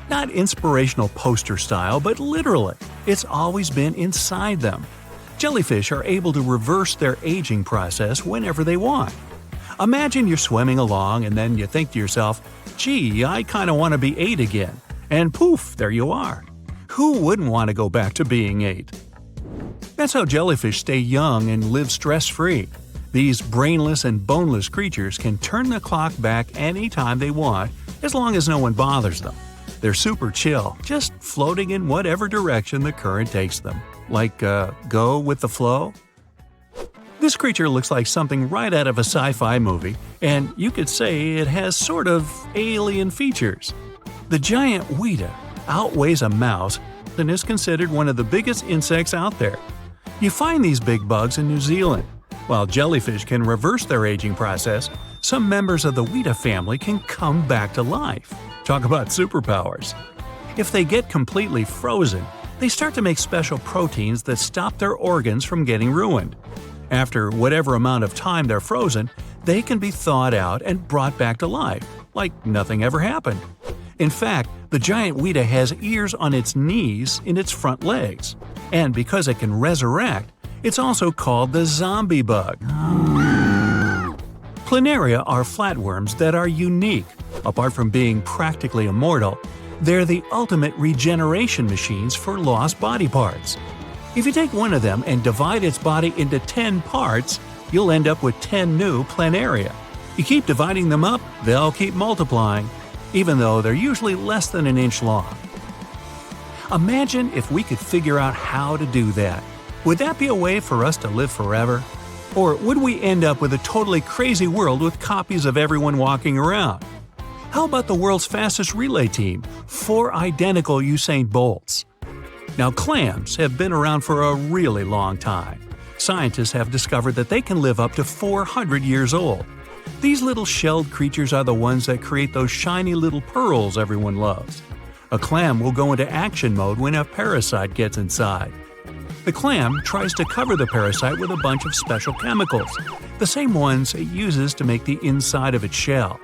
Not inspirational poster style, but literally, it's always been inside them. Jellyfish are able to reverse their aging process whenever they want. Imagine you're swimming along and then you think to yourself, gee, I kinda want to be 8 again. And poof, there you are. Who wouldn't want to go back to being 8? That's how jellyfish stay young and live stress-free. These brainless and boneless creatures can turn the clock back anytime they want, as long as no one bothers them. They're super chill, just floating in whatever direction the current takes them. Like, go with the flow? This creature looks like something right out of a sci-fi movie, and you could say it has sort of alien features. The giant weta outweighs a mouse and is considered one of the biggest insects out there. You find these big bugs in New Zealand. While jellyfish can reverse their aging process, some members of the weta family can come back to life. Talk about superpowers. If they get completely frozen, they start to make special proteins that stop their organs from getting ruined. After whatever amount of time they're frozen, they can be thawed out and brought back to life, like nothing ever happened. In fact, the giant weta has ears on its knees in its front legs. And because it can resurrect, it's also called the zombie bug. Planaria are flatworms that are unique. Apart from being practically immortal, they're the ultimate regeneration machines for lost body parts. If you take one of them and divide its body into 10 parts, you'll end up with 10 new planaria. You keep dividing them up, they'll keep multiplying, even though they're usually less than an inch long. Imagine if we could figure out how to do that. Would that be a way for us to live forever? Or would we end up with a totally crazy world with copies of everyone walking around? How about the world's fastest relay team, 4 identical Usain Bolts? Now, clams have been around for a really long time. Scientists have discovered that they can live up to 400 years old. These little shelled creatures are the ones that create those shiny little pearls everyone loves. A clam will go into action mode when a parasite gets inside. The clam tries to cover the parasite with a bunch of special chemicals, the same ones it uses to make the inside of its shell.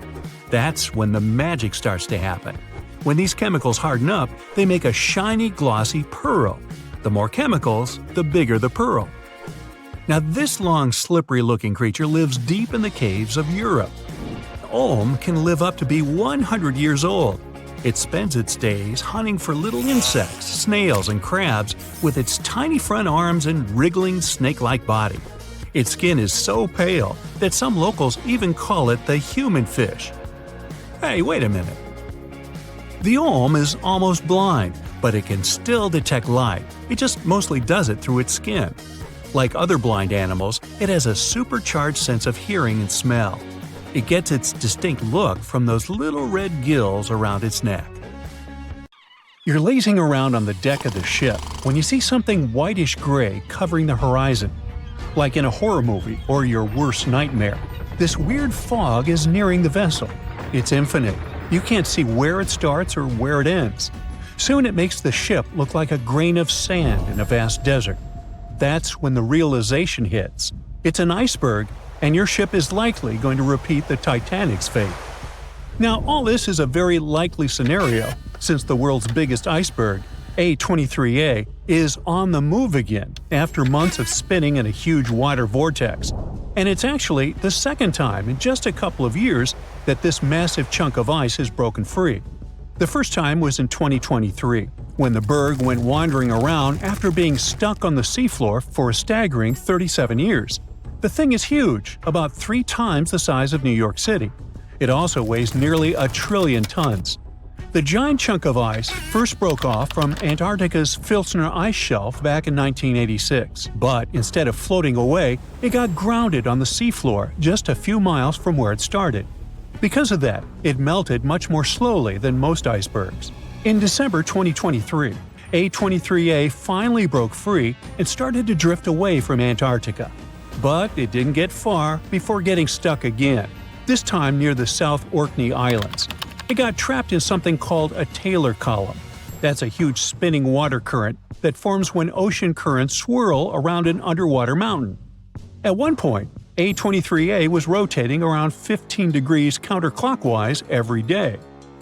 That's when the magic starts to happen. When these chemicals harden up, they make a shiny, glossy pearl. The more chemicals, the bigger the pearl. Now, this long, slippery-looking creature lives deep in the caves of Europe. Olm can live up to be 100 years old. It spends its days hunting for little insects, snails, and crabs with its tiny front arms and wriggling snake-like body. Its skin is so pale that some locals even call it the human fish. Hey, wait a minute. The olm is almost blind, but it can still detect light. It just mostly does it through its skin. Like other blind animals, it has a supercharged sense of hearing and smell. It gets its distinct look from those little red gills around its neck. You're lazing around on the deck of the ship when you see something whitish-gray covering the horizon. Like in a horror movie or your worst nightmare, this weird fog is nearing the vessel. It's infinite. You can't see where it starts or where it ends. Soon it makes the ship look like a grain of sand in a vast desert. That's when the realization hits. It's an iceberg, and your ship is likely going to repeat the Titanic's fate. Now, all this is a very likely scenario, since the world's biggest iceberg, A23A, is on the move again after months of spinning in a huge water vortex. And it's actually the second time in just a couple of years that this massive chunk of ice has broken free. The first time was in 2023, when the berg went wandering around after being stuck on the seafloor for a staggering 37 years. The thing is huge, about 3 times the size of New York City. It also weighs nearly 1 trillion tons. The giant chunk of ice first broke off from Antarctica's Filsner ice shelf back in 1986, but instead of floating away, it got grounded on the seafloor just a few miles from where it started. Because of that, it melted much more slowly than most icebergs. In December 2023, A23A finally broke free and started to drift away from Antarctica. But it didn't get far before getting stuck again, this time near the South Orkney Islands. It got trapped in something called a Taylor column. That's a huge spinning water current that forms when ocean currents swirl around an underwater mountain. At one point, A23A was rotating around 15 degrees counterclockwise every day.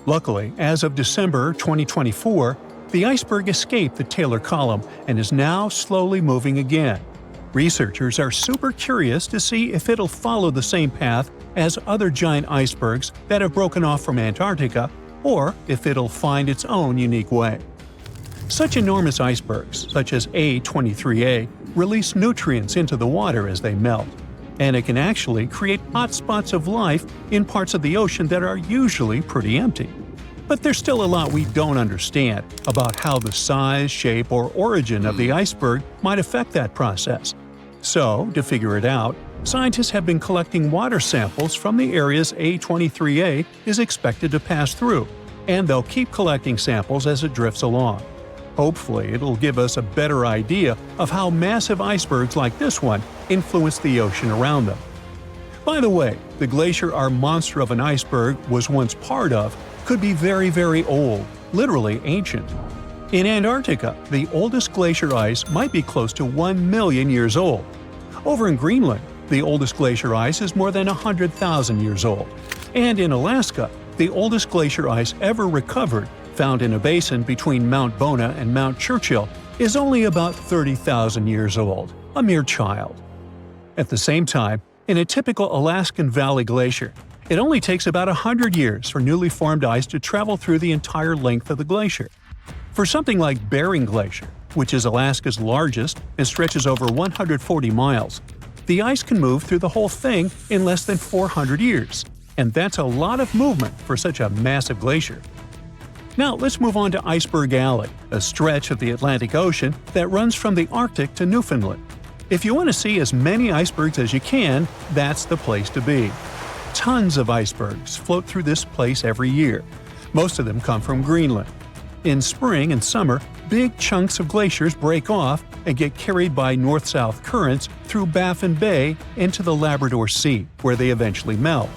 Luckily, as of December 2024, the iceberg escaped the Taylor column and is now slowly moving again. Researchers are super curious to see if it'll follow the same path as other giant icebergs that have broken off from Antarctica, or if it'll find its own unique way. Such enormous icebergs, such as A23A, release nutrients into the water as they melt, and it can actually create hotspots of life in parts of the ocean that are usually pretty empty. But there's still a lot we don't understand about how the size, shape, or origin of the iceberg might affect that process. So, to figure it out, scientists have been collecting water samples from the areas A23A is expected to pass through, and they'll keep collecting samples as it drifts along. Hopefully, it'll give us a better idea of how massive icebergs like this one influence the ocean around them. By the way, the glacier our monster of an iceberg was once part of could be very, very old, literally ancient. In Antarctica, the oldest glacier ice might be close to 1 million years old. Over in Greenland, the oldest glacier ice is more than 100,000 years old. And in Alaska, the oldest glacier ice ever recovered, found in a basin between Mount Bona and Mount Churchill, is only about 30,000 years old, a mere child. At the same time, in a typical Alaskan Valley glacier, it only takes about 100 years for newly formed ice to travel through the entire length of the glacier. For something like Bering Glacier, which is Alaska's largest and stretches over 140 miles, the ice can move through the whole thing in less than 400 years, and that's a lot of movement for such a massive glacier. Now let's move on to Iceberg Alley, a stretch of the Atlantic Ocean that runs from the Arctic to Newfoundland. If you want to see as many icebergs as you can, that's the place to be. Tons of icebergs float through this place every year. Most of them come from Greenland. In spring and summer, big chunks of glaciers break off and get carried by north-south currents through Baffin Bay into the Labrador Sea, where they eventually melt.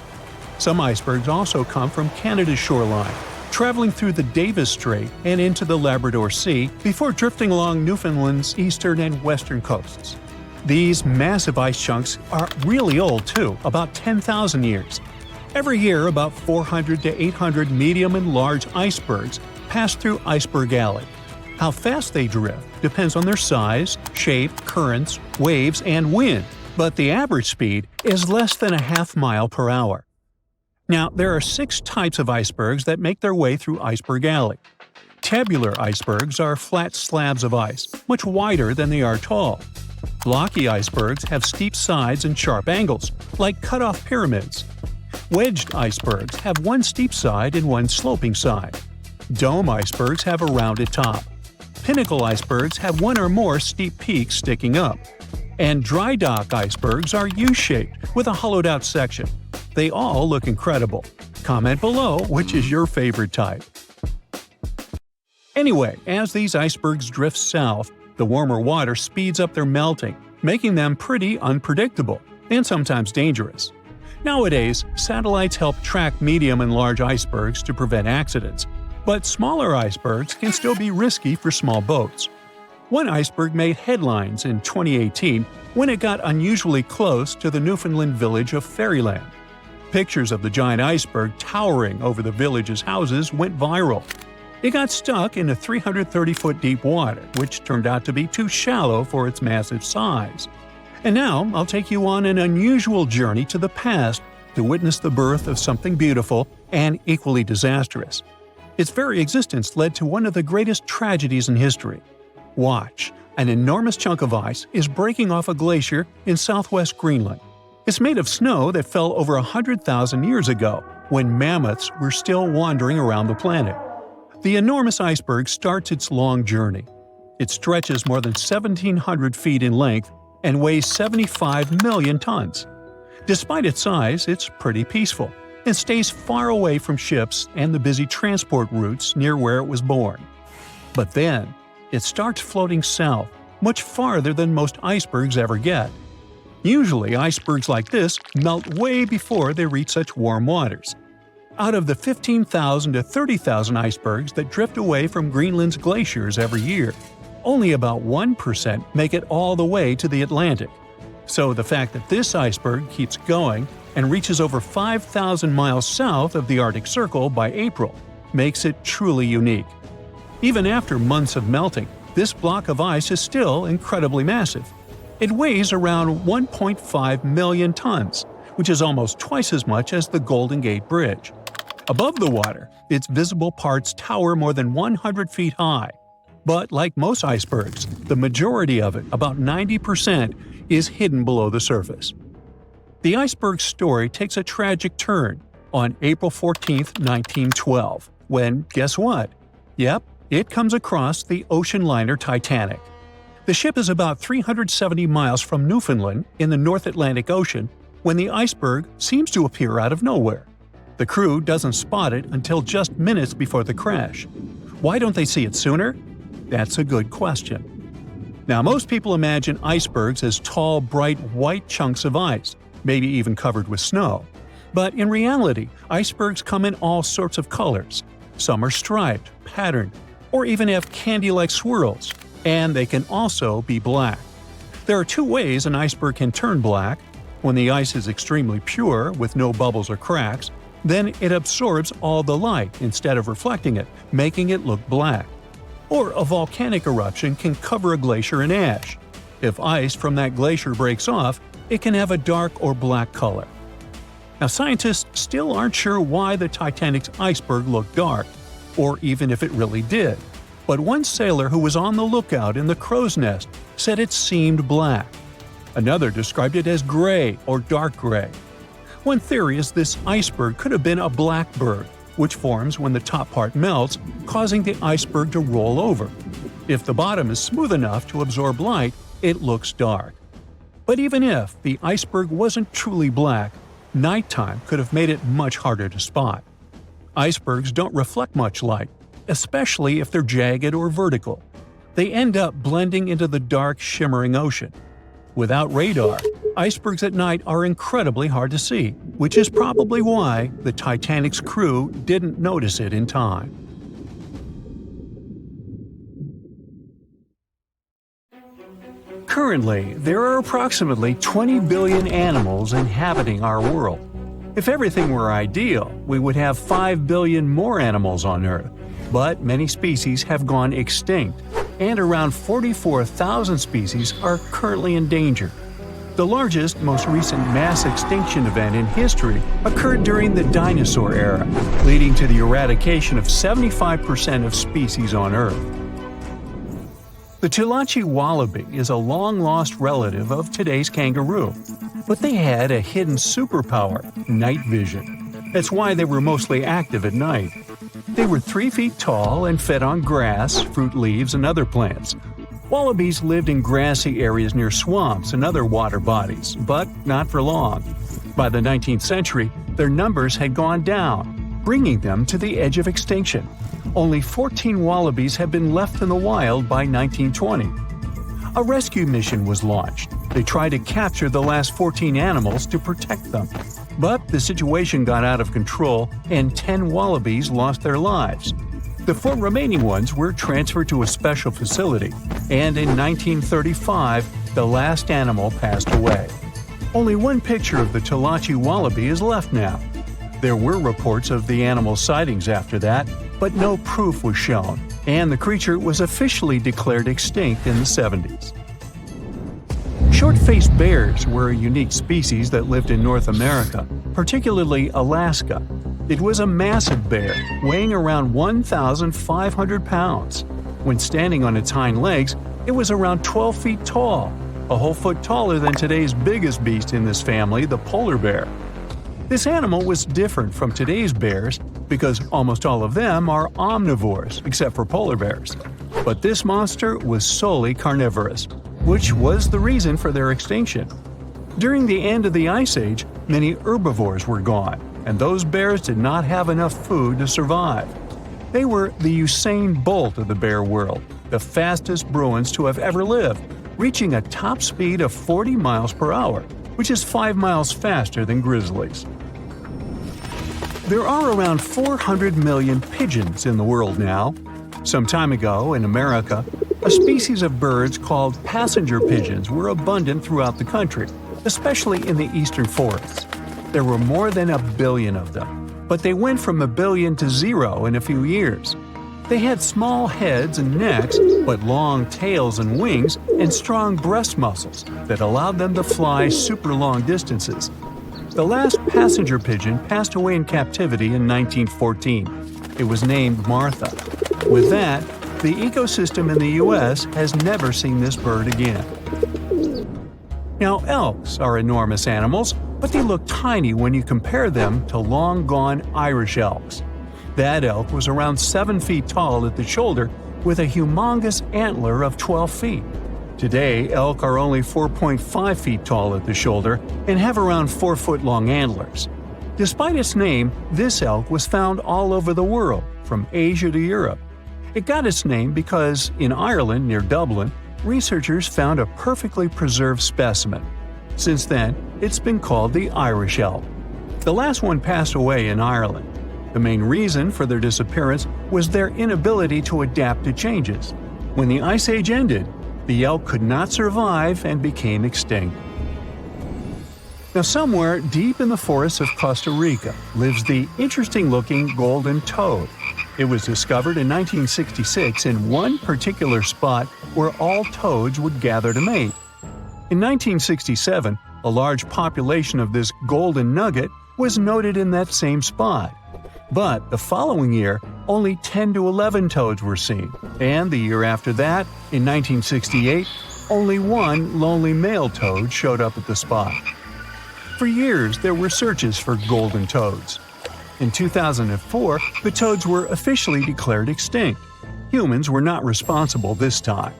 Some icebergs also come from Canada's shoreline, traveling through the Davis Strait and into the Labrador Sea before drifting along Newfoundland's eastern and western coasts. These massive ice chunks are really old too, about 10,000 years. Every year, about 400 to 800 medium and large icebergs pass through Iceberg Alley. How fast they drift depends on their size, shape, currents, waves, and wind, but the average speed is less than a half mile per hour. Now, there are 6 types of icebergs that make their way through Iceberg Alley. Tabular icebergs are flat slabs of ice, much wider than they are tall. Blocky icebergs have steep sides and sharp angles, like cut-off pyramids. Wedged icebergs have one steep side and one sloping side. Dome icebergs have a rounded top. Pinnacle icebergs have one or more steep peaks sticking up. And dry dock icebergs are U-shaped with a hollowed-out section. They all look incredible. Comment below which is your favorite type. Anyway, as these icebergs drift south, the warmer water speeds up their melting, making them pretty unpredictable and sometimes dangerous. Nowadays, satellites help track medium and large icebergs to prevent accidents, but smaller icebergs can still be risky for small boats. One iceberg made headlines in 2018 when it got unusually close to the Newfoundland village of Fairyland. Pictures of the giant iceberg towering over the village's houses went viral. It got stuck in a 330-foot deep water, which turned out to be too shallow for its massive size. And now I'll take you on an unusual journey to the past to witness the birth of something beautiful and equally disastrous. Its very existence led to one of the greatest tragedies in history. Watch, an enormous chunk of ice is breaking off a glacier in southwest Greenland. It's made of snow that fell over 100,000 years ago, when mammoths were still wandering around the planet. The enormous iceberg starts its long journey. It stretches more than 1,700 feet in length and weighs 75 million tons. Despite its size, it's pretty peaceful and stays far away from ships and the busy transport routes near where it was born. But then, it starts floating south, much farther than most icebergs ever get. Usually, icebergs like this melt way before they reach such warm waters. Out of the 15,000 to 30,000 icebergs that drift away from Greenland's glaciers every year, only about 1% make it all the way to the Atlantic. So the fact that this iceberg keeps going and reaches over 5,000 miles south of the Arctic Circle by April makes it truly unique. Even after months of melting, this block of ice is still incredibly massive. It weighs around 1.5 million tons, which is almost twice as much as the Golden Gate Bridge. Above the water, its visible parts tower more than 100 feet high. But like most icebergs, the majority of it, about 90%, is hidden below the surface. The iceberg's story takes a tragic turn on April 14, 1912, when, guess what? Yep, it comes across the ocean liner Titanic. The ship is about 370 miles from Newfoundland in the North Atlantic Ocean when the iceberg seems to appear out of nowhere. The crew doesn't spot it until just minutes before the crash. Why don't they see it sooner? That's a good question. Now, most people imagine icebergs as tall, bright, white chunks of ice, maybe even covered with snow. But in reality, icebergs come in all sorts of colors. Some are striped, patterned, or even have candy-like swirls, and they can also be black. There are two ways an iceberg can turn black. When the ice is extremely pure, with no bubbles or cracks, then it absorbs all the light instead of reflecting it, making it look black. Or a volcanic eruption can cover a glacier in ash. If ice from that glacier breaks off, it can have a dark or black color. Now, scientists still aren't sure why the Titanic's iceberg looked dark, or even if it really did. But one sailor who was on the lookout in the crow's nest said it seemed black. Another described it as gray or dark gray. One theory is this iceberg could have been a blackbird, which forms when the top part melts, causing the iceberg to roll over. If the bottom is smooth enough to absorb light, it looks dark. But even if the iceberg wasn't truly black, nighttime could have made it much harder to spot. Icebergs don't reflect much light, especially if they're jagged or vertical. They end up blending into the dark, shimmering ocean. Without radar, icebergs at night are incredibly hard to see, which is probably why the Titanic's crew didn't notice it in time. Currently, there are approximately 20 billion animals inhabiting our world. If everything were ideal, we would have 5 billion more animals on Earth. But many species have gone extinct, and around 44,000 species are currently in danger. The largest, most recent mass extinction event in history occurred during the Dinosaur era, leading to the eradication of 75% of species on Earth. The Tulachi wallaby is a long-lost relative of today's kangaroo, but they had a hidden superpower, night vision. That's why they were mostly active at night. They were 3 feet tall and fed on grass, fruit leaves, and other plants. Wallabies lived in grassy areas near swamps and other water bodies, but not for long. By the 19th century, their numbers had gone down, bringing them to the edge of extinction. Only 14 wallabies had been left in the wild by 1920. A rescue mission was launched. They tried to capture the last 14 animals to protect them. But the situation got out of control and 10 wallabies lost their lives. The 4 remaining ones were transferred to a special facility, and in 1935, the last animal passed away. Only one picture of the Talachi wallaby is left now. There were reports of the animal's sightings after that, but no proof was shown, and the creature was officially declared extinct in the 70s. Short-faced bears were a unique species that lived in North America, particularly Alaska. It was a massive bear, weighing around 1,500 pounds. When standing on its hind legs, it was around 12 feet tall, a whole foot taller than today's biggest beast in this family, the polar bear. This animal was different from today's bears because almost all of them are omnivores, except for polar bears. But this monster was solely carnivorous, which was the reason for their extinction. During the end of the Ice Age, many herbivores were gone, and those bears did not have enough food to survive. They were the Usain Bolt of the bear world, the fastest Bruins to have ever lived, reaching a top speed of 40 miles per hour, which is 5 miles faster than grizzlies. There are around 400 million pigeons in the world now. Some time ago, in America, a species of birds called passenger pigeons were abundant throughout the country, especially in the eastern forests. There were more than 1 billion of them, but they went from 1 billion to 0 in a few years. They had small heads and necks, but long tails and wings and strong breast muscles that allowed them to fly super long distances. The last passenger pigeon passed away in captivity in 1914. It was named Martha. With that, the ecosystem in the U.S. has never seen this bird again. Now, elks are enormous animals, but they look tiny when you compare them to long-gone Irish elks. That elk was around 7 feet tall at the shoulder with a humongous antler of 12 feet. Today, elk are only 4.5 feet tall at the shoulder and have around 4-foot-long antlers. Despite its name, this elk was found all over the world, from Asia to Europe. It got its name because, in Ireland near Dublin, researchers found a perfectly preserved specimen. Since then, it's been called the Irish elk. The last one passed away in Ireland. The main reason for their disappearance was their inability to adapt to changes. When the Ice Age ended, the elk could not survive and became extinct. Now, somewhere deep in the forests of Costa Rica lives the interesting-looking golden toad. It was discovered in 1966 in one particular spot where all toads would gather to mate. In 1967, a large population of this golden nugget was noted in that same spot. But the following year, only 10 to 11 toads were seen, and the year after that, in 1968, only one lonely male toad showed up at the spot. For years, there were searches for golden toads. In 2004, the toads were officially declared extinct. Humans were not responsible this time.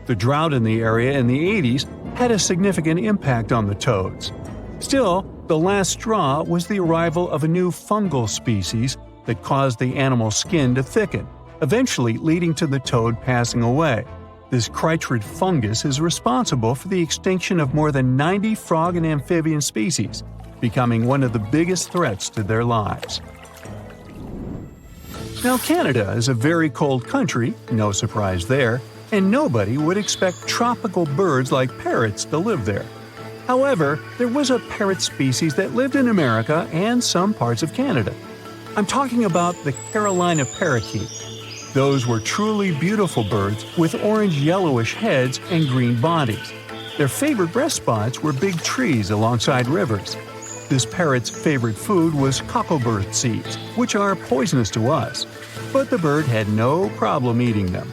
The drought in the area in the 80s had a significant impact on the toads. Still, the last straw was the arrival of a new fungal species that caused the animal's skin to thicken, eventually leading to the toad passing away. This chytrid fungus is responsible for the extinction of more than 90 frog and amphibian species, becoming one of the biggest threats to their lives. Now, Canada is a very cold country, no surprise there, and nobody would expect tropical birds like parrots to live there. However, there was a parrot species that lived in America and some parts of Canada. I'm talking about the Carolina parakeet. Those were truly beautiful birds with orange-yellowish heads and green bodies. Their favorite rest spots were big trees alongside rivers. This parrot's favorite food was cocklebur seeds, which are poisonous to us, but the bird had no problem eating them.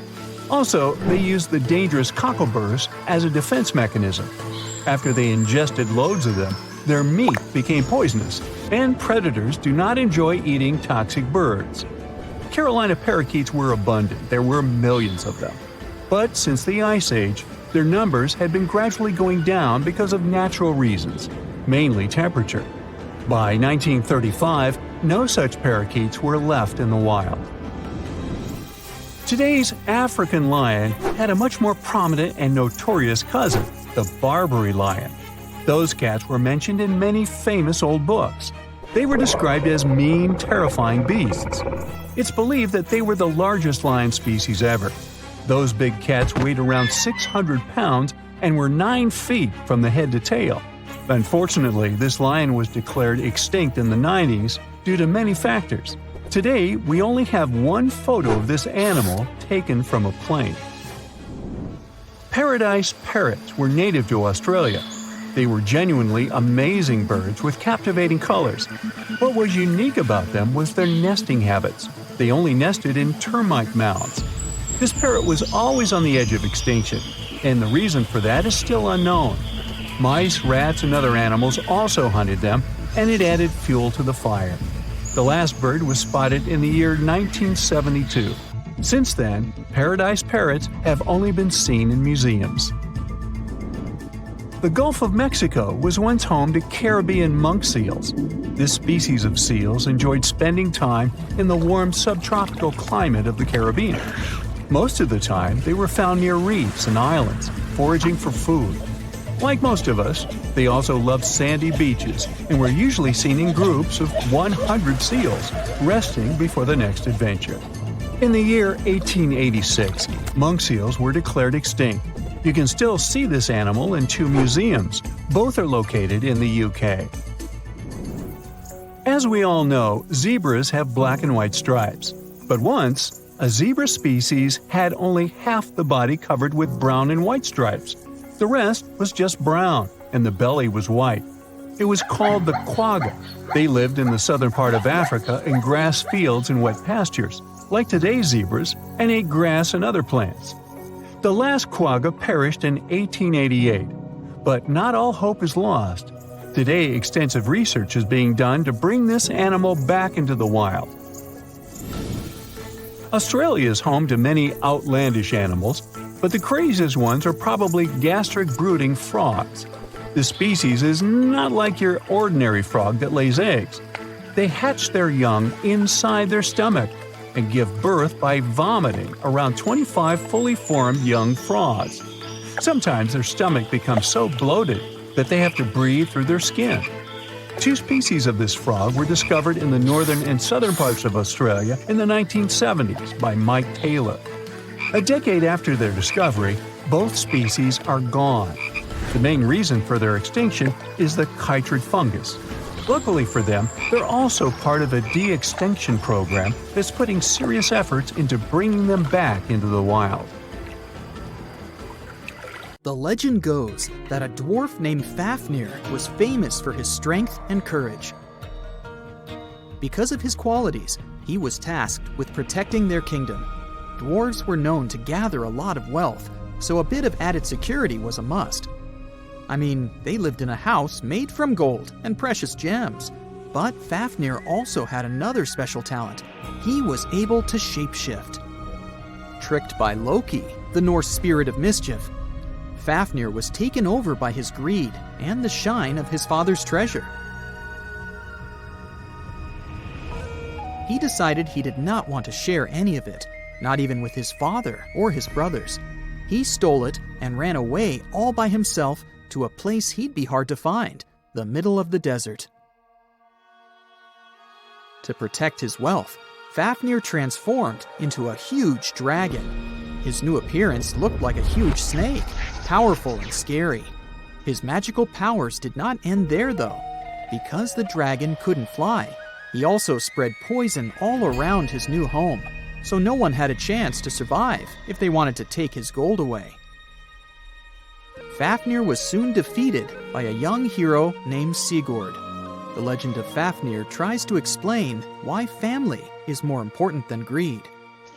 Also, they used the dangerous cockleburs as a defense mechanism. After they ingested loads of them, their meat became poisonous, and predators do not enjoy eating toxic birds. Carolina parakeets were abundant. There were millions of them. But since the Ice Age, their numbers had been gradually going down because of natural reasons, mainly temperature. By 1935, no such parakeets were left in the wild. Today's African lion had a much more prominent and notorious cousin, the Barbary lion. Those cats were mentioned in many famous old books. They were described as mean, terrifying beasts. It's believed that they were the largest lion species ever. Those big cats weighed around 600 pounds and were 9 feet from the head to tail. Unfortunately, this lion was declared extinct in the 90s due to many factors. Today, we only have one photo of this animal taken from a plane. Paradise parrots were native to Australia. They were genuinely amazing birds with captivating colors. What was unique about them was their nesting habits. They only nested in termite mounds. This parrot was always on the edge of extinction, and the reason for that is still unknown. Mice, rats, and other animals also hunted them, and it added fuel to the fire. The last bird was spotted in the year 1972. Since then, paradise parrots have only been seen in museums. The Gulf of Mexico was once home to Caribbean monk seals. This species of seals enjoyed spending time in the warm subtropical climate of the Caribbean. Most of the time, they were found near reefs and islands, foraging for food. Like most of us, they also loved sandy beaches and were usually seen in groups of 100 seals, resting before the next adventure. In the year 1886, monk seals were declared extinct. You can still see this animal in 2 museums. Both are located in the UK. As we all know, zebras have black and white stripes. But once, a zebra species had only half the body covered with brown and white stripes. The rest was just brown, and the belly was white. It was called the quagga. They lived in the southern part of Africa in grass fields and wet pastures, like today's zebras, and ate grass and other plants. The last quagga perished in 1888, but not all hope is lost. Today, extensive research is being done to bring this animal back into the wild. Australia is home to many outlandish animals, but the craziest ones are probably gastric brooding frogs. This species is not like your ordinary frog that lays eggs. They hatch their young inside their stomach and give birth by vomiting around 25 fully formed young frogs. Sometimes their stomach becomes so bloated that they have to breathe through their skin. 2 species of this frog were discovered in the northern and southern parts of Australia in the 1970s by Mike Taylor. A decade after their discovery, both species are gone. The main reason for their extinction is the chytrid fungus. Luckily for them, they're also part of a de-extinction program that's putting serious efforts into bringing them back into the wild. The legend goes that a dwarf named Fafnir was famous for his strength and courage. Because of his qualities, he was tasked with protecting their kingdom. Dwarves were known to gather a lot of wealth, so a bit of added security was a must. I mean, they lived in a house made from gold and precious gems. But Fafnir also had another special talent. He was able to shapeshift. Tricked by Loki, the Norse spirit of mischief, Fafnir was taken over by his greed and the shine of his father's treasure. He decided he did not want to share any of it, not even with his father or his brothers. He stole it and ran away all by himself to a place he'd be hard to find, the middle of the desert. To protect his wealth, Fafnir transformed into a huge dragon. His new appearance looked like a huge snake, powerful and scary. His magical powers did not end there, though. Because the dragon couldn't fly, he also spread poison all around his new home, so no one had a chance to survive if they wanted to take his gold away. Fafnir was soon defeated by a young hero named Sigurd. The legend of Fafnir tries to explain why family is more important than greed.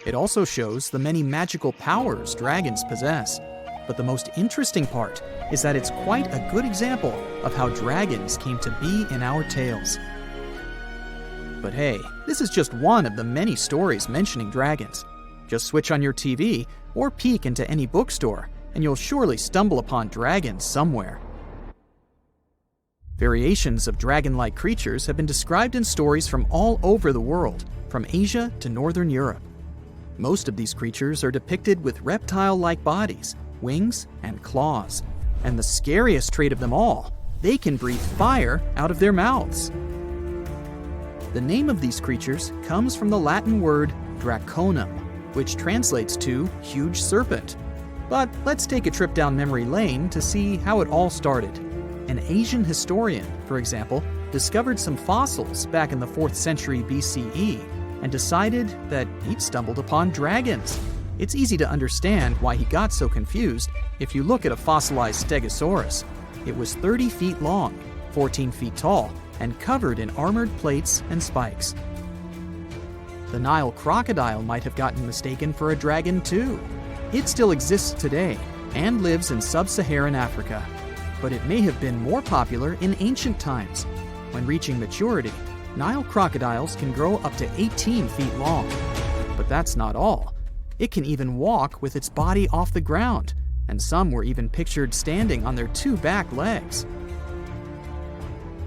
It also shows the many magical powers dragons possess. But the most interesting part is that it's quite a good example of how dragons came to be in our tales. But hey, this is just one of the many stories mentioning dragons. Just switch on your TV or peek into any bookstore, and you'll surely stumble upon dragons somewhere. Variations of dragon-like creatures have been described in stories from all over the world, from Asia to Northern Europe. Most of these creatures are depicted with reptile-like bodies, wings, and claws. And the scariest trait of them all, they can breathe fire out of their mouths. The name of these creatures comes from the Latin word draconum, which translates to huge serpent. But let's take a trip down memory lane to see how it all started. An Asian historian, for example, discovered some fossils back in the 4th century BCE and decided that he'd stumbled upon dragons. It's easy to understand why he got so confused if you look at a fossilized stegosaurus. It was 30 feet long, 14 feet tall, and covered in armored plates and spikes. The Nile crocodile might have gotten mistaken for a dragon too. It still exists today and lives in sub-Saharan Africa. But it may have been more popular in ancient times. When reaching maturity, Nile crocodiles can grow up to 18 feet long. But that's not all. It can even walk with its body off the ground, and some were even pictured standing on their 2 back legs.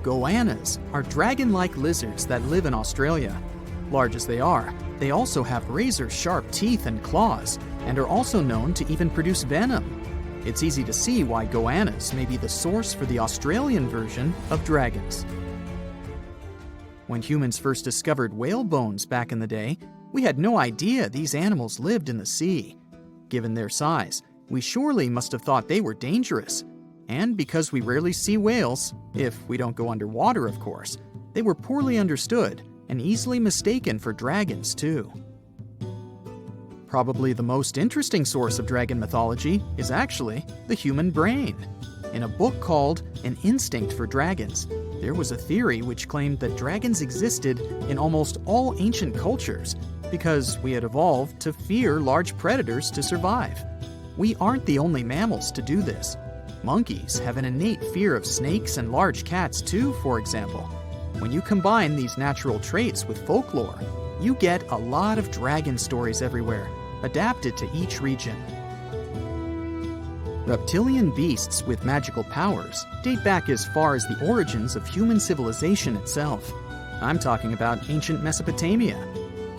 Goannas are dragon-like lizards that live in Australia. Large as they are, they also have razor-sharp teeth and claws, and are also known to even produce venom. It's easy to see why goannas may be the source for the Australian version of dragons. When humans first discovered whale bones back in the day, we had no idea these animals lived in the sea. Given their size, we surely must have thought they were dangerous. And because we rarely see whales, if we don't go underwater of course, they were poorly understood and easily mistaken for dragons too. Probably the most interesting source of dragon mythology is actually the human brain. In a book called An Instinct for Dragons, there was a theory which claimed that dragons existed in almost all ancient cultures because we had evolved to fear large predators to survive. We aren't the only mammals to do this. Monkeys have an innate fear of snakes and large cats too, for example. When you combine these natural traits with folklore, you get a lot of dragon stories everywhere, adapted to each region. Reptilian beasts with magical powers date back as far as the origins of human civilization itself. I'm talking about ancient Mesopotamia.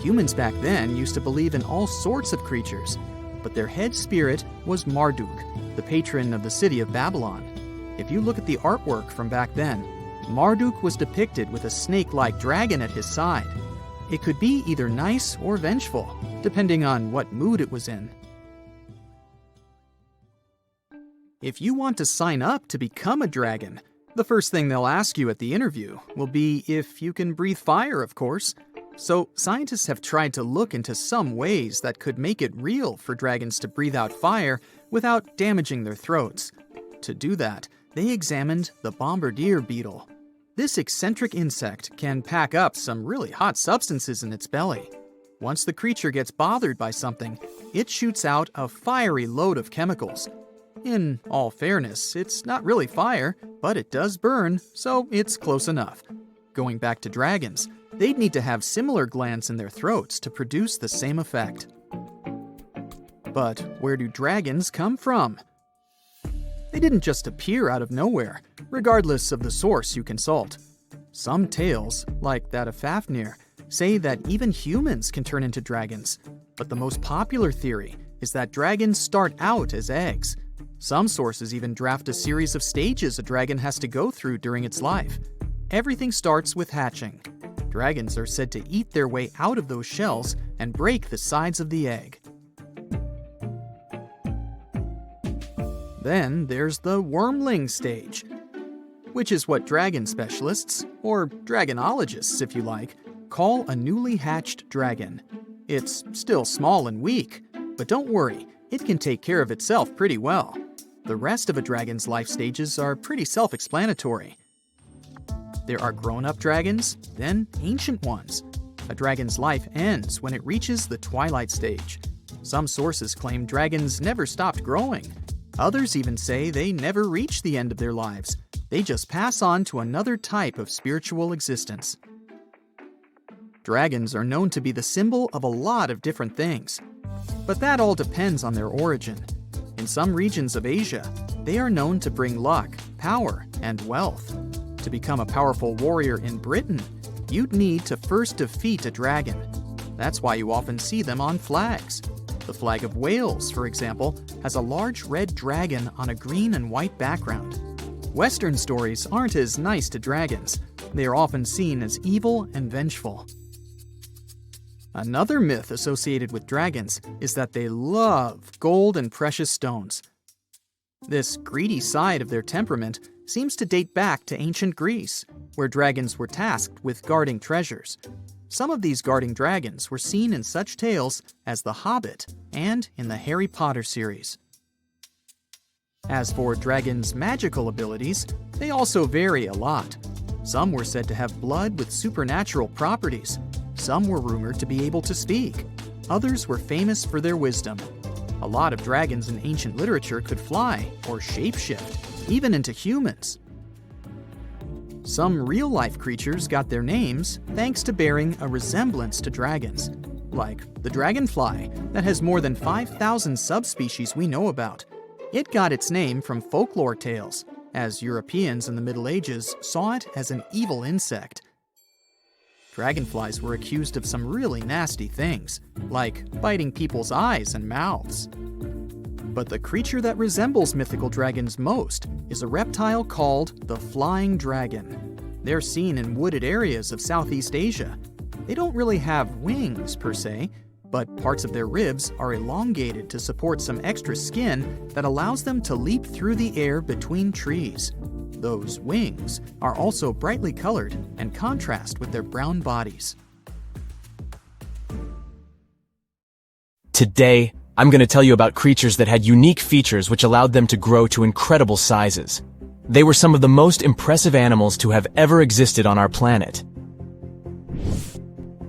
Humans back then used to believe in all sorts of creatures, but their head spirit was Marduk, the patron of the city of Babylon. If you look at the artwork from back then, Marduk was depicted with a snake-like dragon at his side. It could be either nice or vengeful, depending on what mood it was in. If you want to sign up to become a dragon, the first thing they'll ask you at the interview will be if you can breathe fire, of course. So scientists have tried to look into some ways that could make it real for dragons to breathe out fire without damaging their throats. To do that, they examined the bombardier beetle. This eccentric insect can pack up some really hot substances in its belly. Once the creature gets bothered by something, it shoots out a fiery load of chemicals. In all fairness, it's not really fire, but it does burn, so it's close enough. Going back to dragons, they'd need to have similar glands in their throats to produce the same effect. But where do dragons come from? They didn't just appear out of nowhere, regardless of the source you consult. Some tales, like that of Fafnir, say that even humans can turn into dragons. But the most popular theory is that dragons start out as eggs. Some sources even draft a series of stages a dragon has to go through during its life. Everything starts with hatching. Dragons are said to eat their way out of those shells and break the sides of the egg. Then there's the wormling stage, which is what dragon specialists, or dragonologists if you like, call a newly hatched dragon. It's still small and weak, but don't worry, it can take care of itself pretty well. The rest of a dragon's life stages are pretty self-explanatory. There are grown-up dragons, then ancient ones. A dragon's life ends when it reaches the twilight stage. Some sources claim dragons never stopped growing. Others even say they never reach the end of their lives. They just pass on to another type of spiritual existence. Dragons are known to be the symbol of a lot of different things. But that all depends on their origin. In some regions of Asia, they are known to bring luck, power, and wealth. To become a powerful warrior in Britain, you'd need to first defeat a dragon. That's why you often see them on flags. The flag of Wales, for example, has a large red dragon on a green and white background. Western stories aren't as nice to dragons. They are often seen as evil and vengeful. Another myth associated with dragons is that they love gold and precious stones. This greedy side of their temperament seems to date back to ancient Greece, where dragons were tasked with guarding treasures. Some of these guarding dragons were seen in such tales as The Hobbit and in the Harry Potter series. As for dragons' magical abilities, they also vary a lot. Some were said to have blood with supernatural properties. Some were rumored to be able to speak. Others were famous for their wisdom. A lot of dragons in ancient literature could fly or shapeshift, even into humans. Some real-life creatures got their names thanks to bearing a resemblance to dragons, like the dragonfly that has more than 5,000 subspecies we know about. It got its name from folklore tales, as Europeans in the Middle Ages saw it as an evil insect. Dragonflies were accused of some really nasty things, like biting people's eyes and mouths. But the creature that resembles mythical dragons most is a reptile called the flying dragon. They're seen in wooded areas of Southeast Asia. They don't really have wings per se, but parts of their ribs are elongated to support some extra skin that allows them to leap through the air between trees. Those wings are also brightly colored and contrast with their brown bodies. Today, I'm going to tell you about creatures that had unique features which allowed them to grow to incredible sizes. They were some of the most impressive animals to have ever existed on our planet.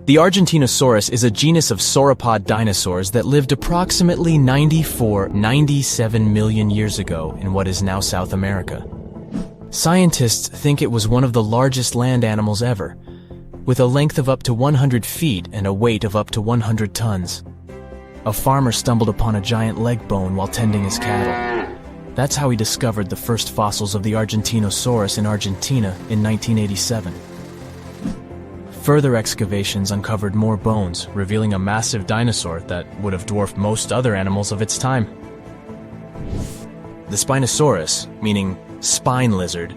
The Argentinosaurus is a genus of sauropod dinosaurs that lived approximately 97 million years ago in what is now South America. Scientists think it was one of the largest land animals ever, with a length of up to 100 feet and a weight of up to 100 tons. A farmer stumbled upon a giant leg bone while tending his cattle. That's how he discovered the first fossils of the Argentinosaurus in Argentina in 1987. Further excavations uncovered more bones, revealing a massive dinosaur that would have dwarfed most other animals of its time. The Spinosaurus, meaning spine lizard,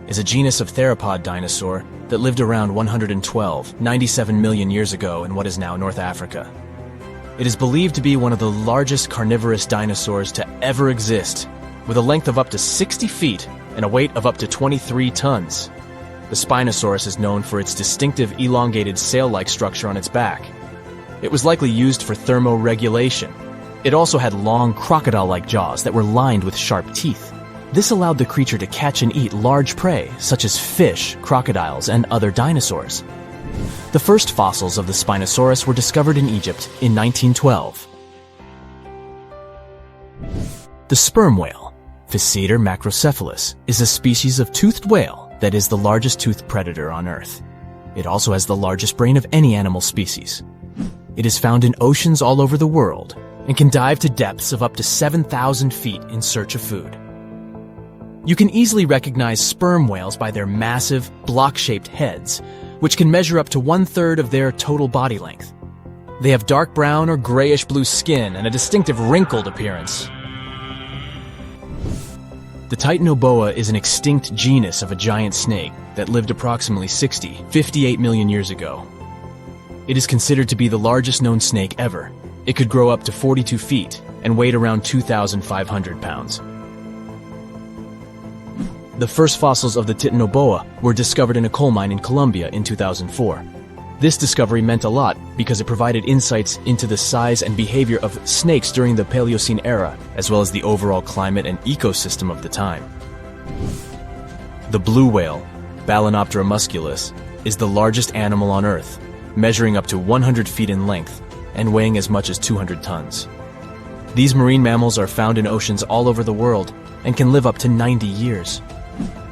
is a genus of theropod dinosaur that lived around 97 million years ago in what is now North Africa. It is believed to be one of the largest carnivorous dinosaurs to ever exist, with a length of up to 60 feet and a weight of up to 23 tons. The Spinosaurus is known for its distinctive elongated sail-like structure on its back. It was likely used for thermoregulation. It also had long crocodile-like jaws that were lined with sharp teeth. This allowed the creature to catch and eat large prey, such as fish, crocodiles, and other dinosaurs. The first fossils of the Spinosaurus were discovered in Egypt in 1912. The sperm whale, Physeter macrocephalus, is a species of toothed whale that is the largest toothed predator on Earth. It also has the largest brain of any animal species. It is found in oceans all over the world and can dive to depths of up to 7,000 feet in search of food. You can easily recognize sperm whales by their massive, block-shaped heads, which can measure up to 1/3 of their total body length. They have dark brown or grayish-blue skin and a distinctive wrinkled appearance. The Titanoboa is an extinct genus of a giant snake that lived approximately 58 million years ago. It is considered to be the largest known snake ever. It could grow up to 42 feet and weighed around 2,500 pounds. The first fossils of the Titanoboa were discovered in a coal mine in Colombia in 2004. This discovery meant a lot because it provided insights into the size and behavior of snakes during the Paleocene era, as well as the overall climate and ecosystem of the time. The blue whale, Balaenoptera musculus, is the largest animal on Earth, measuring up to 100 feet in length and weighing as much as 200 tons. These marine mammals are found in oceans all over the world and can live up to 90 years.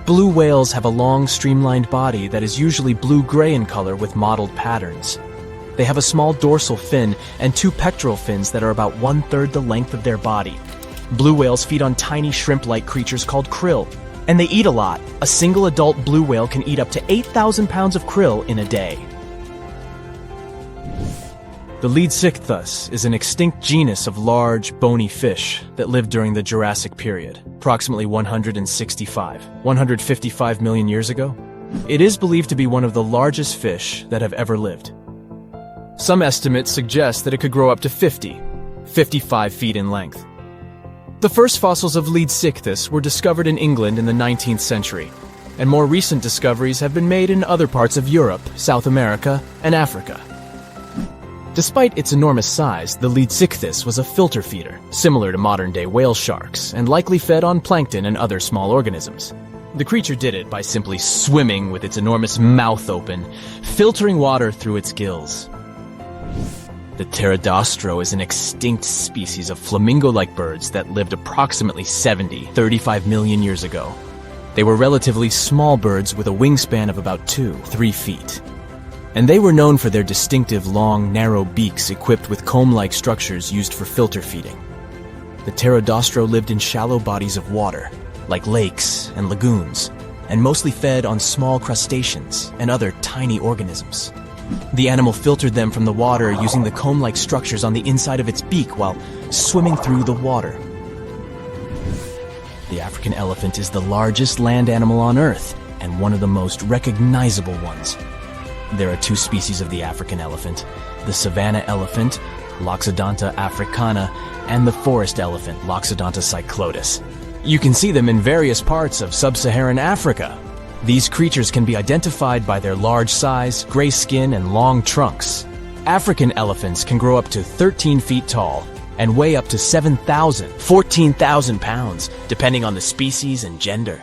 Blue whales have a long, streamlined body that is usually blue-gray in color with mottled patterns. They have a small dorsal fin and 2 pectoral fins that are about 1/3 the length of their body. Blue whales feed on tiny shrimp-like creatures called krill, and they eat a lot. A single adult blue whale can eat up to 8,000 pounds of krill in a day. The Leedsichthus is an extinct genus of large, bony fish that lived during the Jurassic period, approximately 155 million years ago. It is believed to be one of the largest fish that have ever lived. Some estimates suggest that it could grow up to 55 feet in length. The first fossils of Leedsichthus were discovered in England in the 19th century, and more recent discoveries have been made in other parts of Europe, South America, and Africa. Despite its enormous size, the Leedsichthus was a filter feeder, similar to modern-day whale sharks, and likely fed on plankton and other small organisms. The creature did it by simply swimming with its enormous mouth open, filtering water through its gills. The pterodostro is an extinct species of flamingo-like birds that lived approximately 35 million years ago. They were relatively small birds with a wingspan of about 2-3 feet. And they were known for their distinctive long, narrow beaks equipped with comb-like structures used for filter feeding. The pterodostro lived in shallow bodies of water, like lakes and lagoons, and mostly fed on small crustaceans and other tiny organisms. The animal filtered them from the water using the comb-like structures on the inside of its beak while swimming through the water. The African elephant is the largest land animal on Earth and one of the most recognizable ones. There are 2 species of the African elephant, the savanna elephant, Loxodonta africana, and the forest elephant, Loxodonta cyclotis. You can see them in various parts of sub-Saharan Africa. These creatures can be identified by their large size, gray skin, and long trunks. African elephants can grow up to 13 feet tall and weigh up to 14,000 pounds, depending on the species and gender.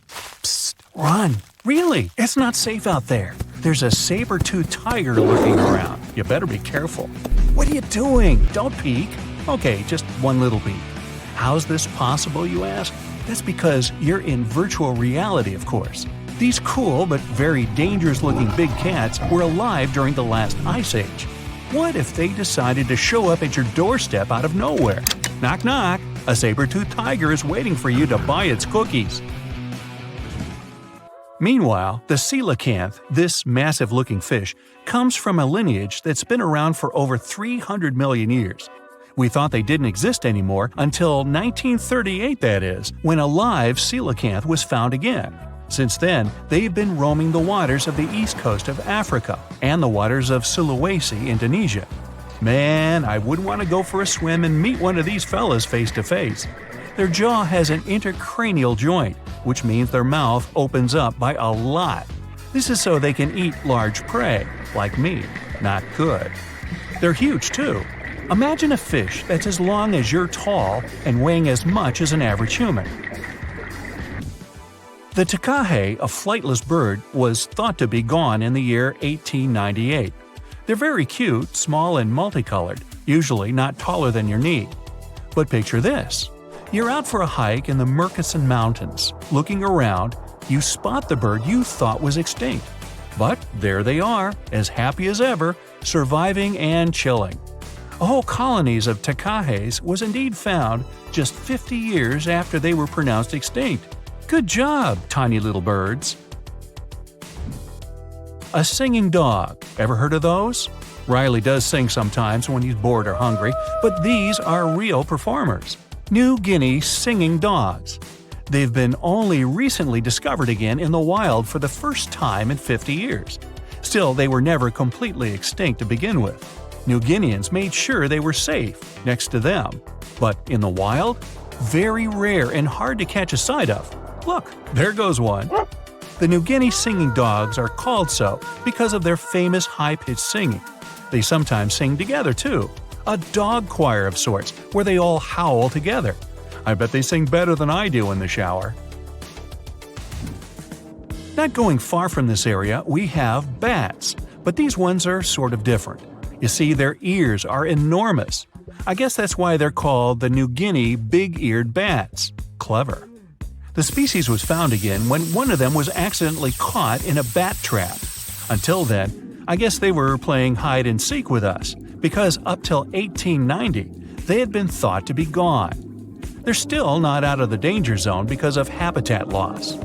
Psst, run! Really, it's not safe out there. There's a saber-toothed tiger lurking around. You better be careful. What are you doing? Don't peek. Okay, just one little peek. How's this possible, you ask? That's because you're in virtual reality, of course. These cool but very dangerous-looking big cats were alive during the last ice age. What if they decided to show up at your doorstep out of nowhere? Knock knock, a saber-toothed tiger is waiting for you to buy its cookies. Meanwhile, the coelacanth, this massive-looking fish, comes from a lineage that's been around for over 300 million years. We thought they didn't exist anymore until 1938, that is, when a live coelacanth was found again. Since then, they've been roaming the waters of the east coast of Africa and the waters of Sulawesi, Indonesia. Man, I wouldn't want to go for a swim and meet one of these fellas face to face. Their jaw has an intercranial joint, which means their mouth opens up by a lot. This is so they can eat large prey, like me. Not good. They're huge, too. Imagine a fish that's as long as you're tall and weighing as much as an average human. The takahe, a flightless bird, was thought to be gone in the year 1898. They're very cute, small and multicolored, usually not taller than your knee. But picture this. You're out for a hike in the Murchison Mountains. Looking around, you spot the bird you thought was extinct. But there they are, as happy as ever, surviving and chilling. Whole colonies of takahes was indeed found just 50 years after they were pronounced extinct. Good job, tiny little birds. A singing dog. Ever heard of those? Riley does sing sometimes when he's bored or hungry, but these are real performers. New Guinea singing dogs. They've been only recently discovered again in the wild for the first time in 50 years. Still, they were never completely extinct to begin with. New Guineans made sure they were safe next to them. But in the wild, very rare and hard to catch a sight of. Look, there goes one. The New Guinea singing dogs are called so because of their famous high-pitched singing. They sometimes sing together, too. A dog choir of sorts, where they all howl together. I bet they sing better than I do in the shower. Not going far from this area, we have bats, but these ones are sort of different. You see, their ears are enormous. I guess that's why they're called the New Guinea big-eared bats. Clever. The species was found again when one of them was accidentally caught in a bat trap. Until then, I guess they were playing hide and seek with us, because up till 1890, they had been thought to be gone. They're still not out of the danger zone because of habitat loss.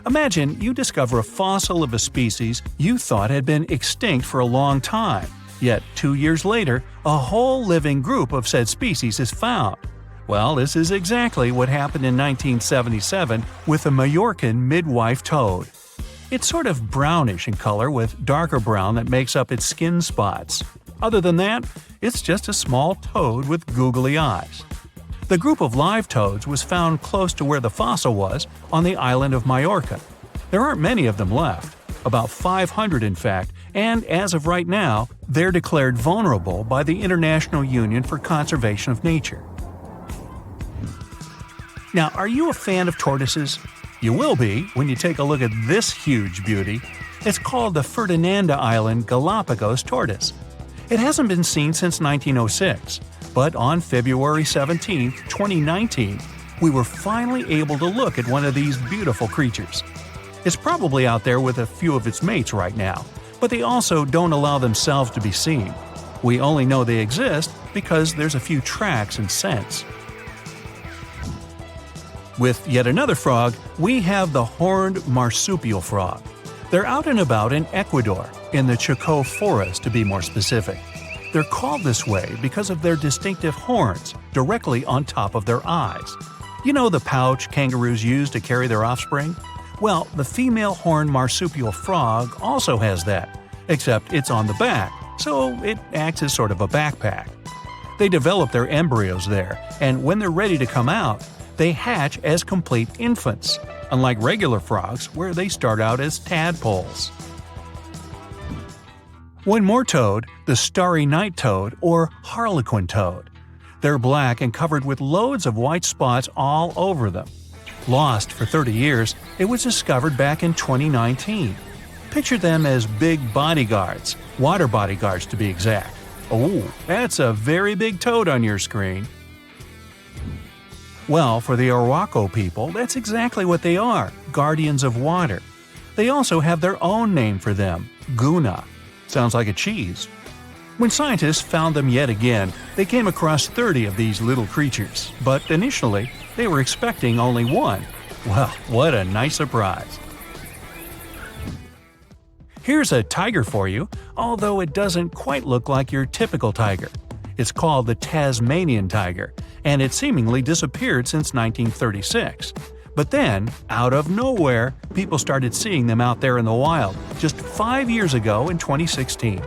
Imagine you discover a fossil of a species you thought had been extinct for a long time, yet 2 years later, a whole living group of said species is found. Well, this is exactly what happened in 1977 with the Majorcan midwife toad. It's sort of brownish in color with darker brown that makes up its skin spots. Other than that, it's just a small toad with googly eyes. The group of live toads was found close to where the fossil was, on the island of Majorca. There aren't many of them left, about 500 in fact, and as of right now, they're declared vulnerable by the International Union for Conservation of Nature. Now, are you a fan of tortoises? You will be when you take a look at this huge beauty. It's called the Ferdinanda Island Galapagos tortoise. It hasn't been seen since 1906, but on February 17, 2019, we were finally able to look at one of these beautiful creatures. It's probably out there with a few of its mates right now, but they also don't allow themselves to be seen. We only know they exist because there's a few tracks and scents. With yet another frog, we have the horned marsupial frog. They're out and about in Ecuador, in the Chocó forest to be more specific. They're called this way because of their distinctive horns directly on top of their eyes. You know the pouch kangaroos use to carry their offspring? Well, the female horned marsupial frog also has that, except it's on the back, so it acts as sort of a backpack. They develop their embryos there, and when they're ready to come out, they hatch as complete infants, unlike regular frogs where they start out as tadpoles. One more toad, the starry night toad or harlequin toad. They're black and covered with loads of white spots all over them. Lost for 30 years, it was discovered back in 2019. Picture them as big bodyguards, water bodyguards to be exact. Oh, that's a very big toad on your screen. Well, for the Arhuaco people, that's exactly what they are, guardians of water. They also have their own name for them, Guna. Sounds like a cheese. When scientists found them yet again, they came across 30 of these little creatures, but initially, they were expecting only one. Well, what a nice surprise. Here's a tiger for you, although it doesn't quite look like your typical tiger. It's called the Tasmanian tiger, and it seemingly disappeared since 1936. But then, out of nowhere, people started seeing them out there in the wild just 5 years ago in 2016.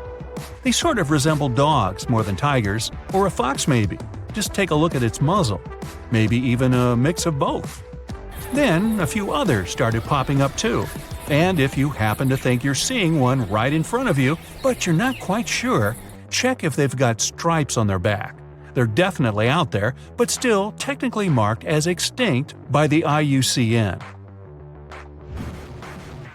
They sort of resemble dogs more than tigers, or a fox maybe. Just take a look at its muzzle. Maybe even a mix of both. Then, a few others started popping up too. And if you happen to think you're seeing one right in front of you, but you're not quite sure, check if they've got stripes on their back. They're definitely out there, but still technically marked as extinct by the IUCN.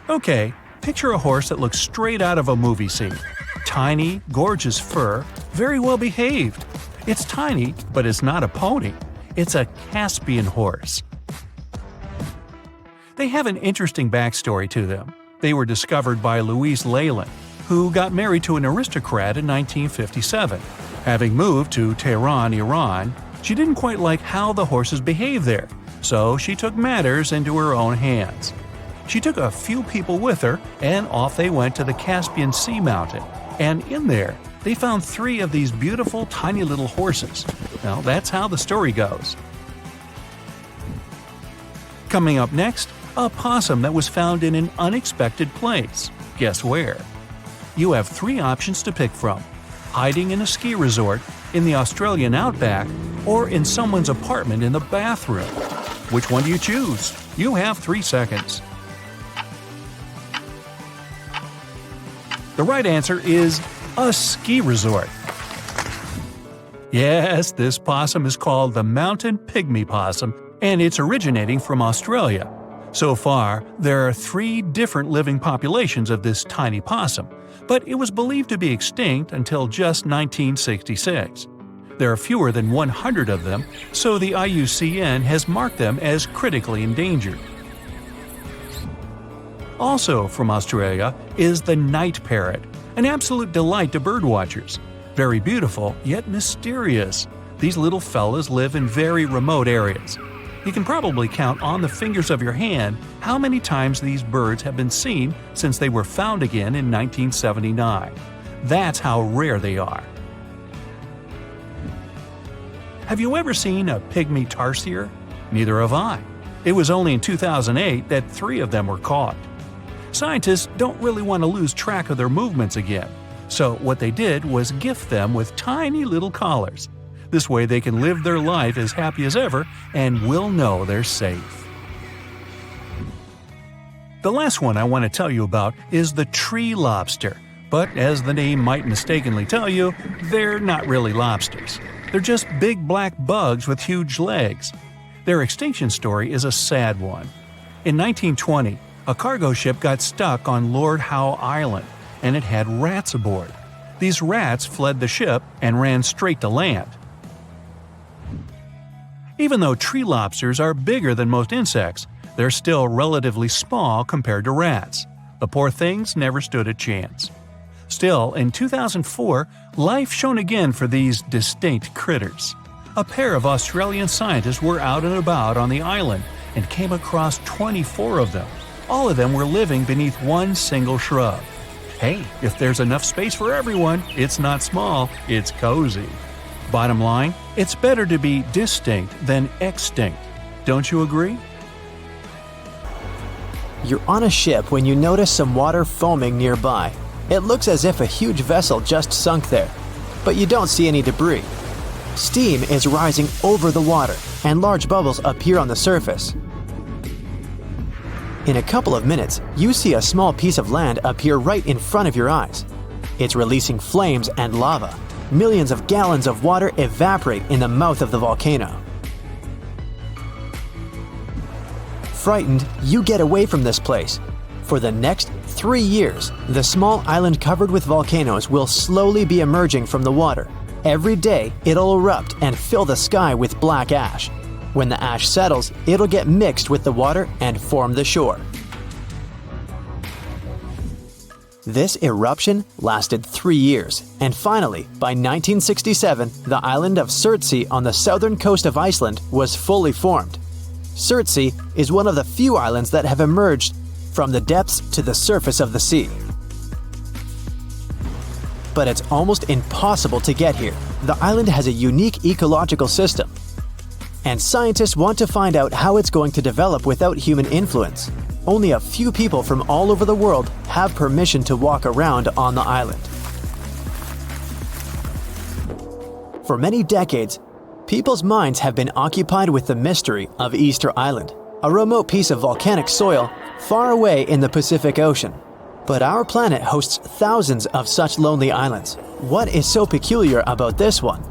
Okay, picture a horse that looks straight out of a movie scene. Tiny, gorgeous fur, very well behaved. It's tiny, but it's not a pony. It's a Caspian horse. They have an interesting backstory to them. They were discovered by Louise Leyland, who got married to an aristocrat in 1957. Having moved to Tehran, Iran, she didn't quite like how the horses behaved there, so she took matters into her own hands. She took a few people with her, and off they went to the Caspian Sea mountain. And in there, they found 3 of these beautiful tiny little horses. Well, that's how the story goes. Coming up next, a possum that was found in an unexpected place. Guess where? You have 3 options to pick from: hiding in a ski resort, in the Australian outback, or in someone's apartment in the bathroom. Which one do you choose? You have 3 seconds. The right answer is a ski resort. Yes, this possum is called the mountain pygmy possum, and it's originating from Australia. So far, there are 3 different living populations of this tiny possum, but it was believed to be extinct until just 1966. There are fewer than 100 of them, so the IUCN has marked them as critically endangered. Also from Australia is the night parrot, an absolute delight to birdwatchers. Very beautiful, yet mysterious. These little fellas live in very remote areas. You can probably count on the fingers of your hand how many times these birds have been seen since they were found again in 1979. That's how rare they are. Have you ever seen a pygmy tarsier? Neither have I. It was only in 2008 that 3 of them were caught. Scientists don't really want to lose track of their movements again, so what they did was gift them with tiny little collars. This way they can live their life as happy as ever and will know they're safe. The last one I want to tell you about is the tree lobster, but as the name might mistakenly tell you, they're not really lobsters. They're just big black bugs with huge legs. Their extinction story is a sad one. In 1920, a cargo ship got stuck on Lord Howe Island, and it had rats aboard. These rats fled the ship and ran straight to land. Even though tree lobsters are bigger than most insects, they're still relatively small compared to rats. The poor things never stood a chance. Still, in 2004, life shone again for these distinct critters. A pair of Australian scientists were out and about on the island and came across 24 of them. All of them were living beneath one single shrub. Hey, if there's enough space for everyone, it's not small, it's cozy. Bottom line, it's better to be distinct than extinct. Don't you agree? You're on a ship when you notice some water foaming nearby. It looks as if a huge vessel just sunk there, but you don't see any debris. Steam is rising over the water, and large bubbles appear on the surface. In a couple of minutes, you see a small piece of land appear right in front of your eyes. It's releasing flames and lava. Millions of gallons of water evaporate in the mouth of the volcano. Frightened, you get away from this place. For the next 3 years, the small island covered with volcanoes will slowly be emerging from the water. Every day, it'll erupt and fill the sky with black ash. When the ash settles, it'll get mixed with the water and form the shore. This eruption lasted 3 years, and finally, by 1967, the island of Surtsey on the southern coast of Iceland was fully formed. Surtsey is one of the few islands that have emerged from the depths to the surface of the sea. But it's almost impossible to get here. The island has a unique ecological system, and scientists want to find out how it's going to develop without human influence. Only a few people from all over the world have permission to walk around on the island. For many decades, people's minds have been occupied with the mystery of Easter Island, a remote piece of volcanic soil far away in the Pacific Ocean. But our planet hosts thousands of such lonely islands. What is so peculiar about this one?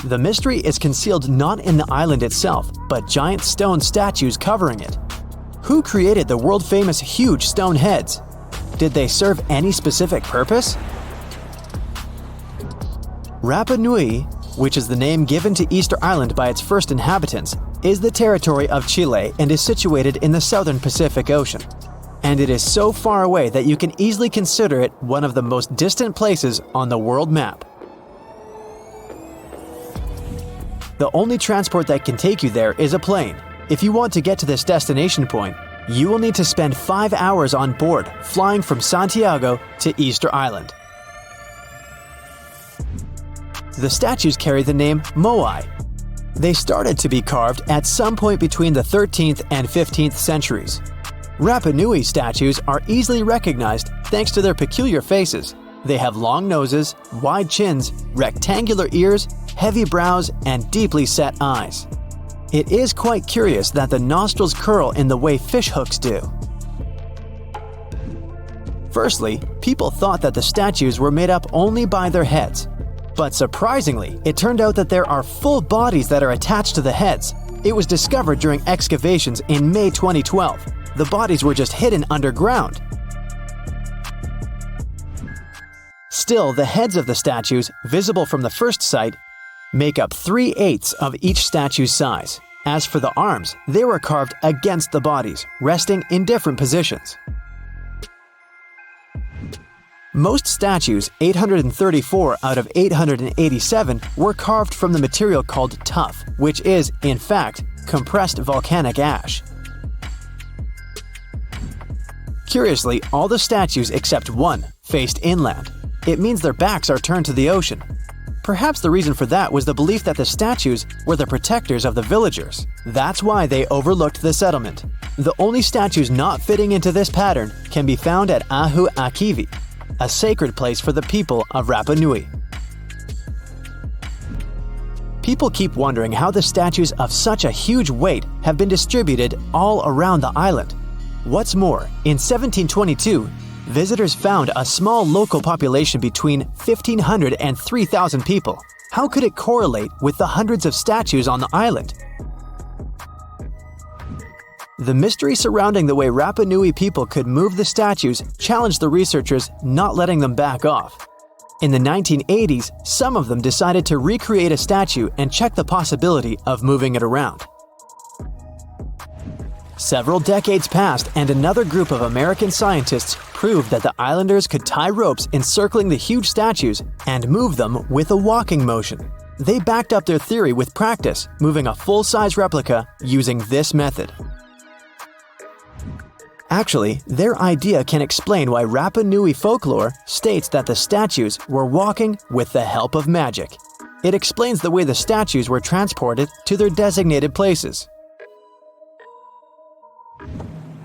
The mystery is concealed not in the island itself, but giant stone statues covering it. Who created the world-famous huge stone heads? Did they serve any specific purpose? Rapa Nui, which is the name given to Easter Island by its first inhabitants, is the territory of Chile and is situated in the southern Pacific Ocean. And it is so far away that you can easily consider it one of the most distant places on the world map. The only transport that can take you there is a plane. If you want to get to this destination point, you will need to spend 5 hours on board, flying from Santiago to Easter Island. The statues carry the name Moai. They started to be carved at some point between the 13th and 15th centuries. Rapa Nui statues are easily recognized thanks to their peculiar faces. They have long noses, wide chins, rectangular ears, heavy brows, and deeply set eyes. It is quite curious that the nostrils curl in the way fish hooks do. Firstly, people thought that the statues were made up only by their heads. But surprisingly, it turned out that there are full bodies that are attached to the heads. It was discovered during excavations in May 2012. The bodies were just hidden underground. Still, the heads of the statues, visible from the first site, make up 3/8 of each statue's size. As for the arms, they were carved against the bodies, resting in different positions. Most statues, 834 out of 887, were carved from the material called tuff, which is, in fact, compressed volcanic ash. Curiously, all the statues except one faced inland. It means their backs are turned to the ocean. Perhaps the reason for that was the belief that the statues were the protectors of the villagers. That's why they overlooked the settlement. The only statues not fitting into this pattern can be found at Ahu Akivi, a sacred place for the people of Rapa Nui. People keep wondering how the statues of such a huge weight have been distributed all around the island. What's more, in 1722, visitors found a small local population between 1,500 and 3,000 people. How could it correlate with the hundreds of statues on the island? The mystery surrounding the way Rapa Nui people could move the statues challenged the researchers, not letting them back off. In the 1980s, some of them decided to recreate a statue and check the possibility of moving it around. Several decades passed, and another group of American scientists proved that the islanders could tie ropes encircling the huge statues and move them with a walking motion. They backed up their theory with practice, moving a full-size replica using this method. Actually, their idea can explain why Rapa Nui folklore states that the statues were walking with the help of magic. It explains the way the statues were transported to their designated places.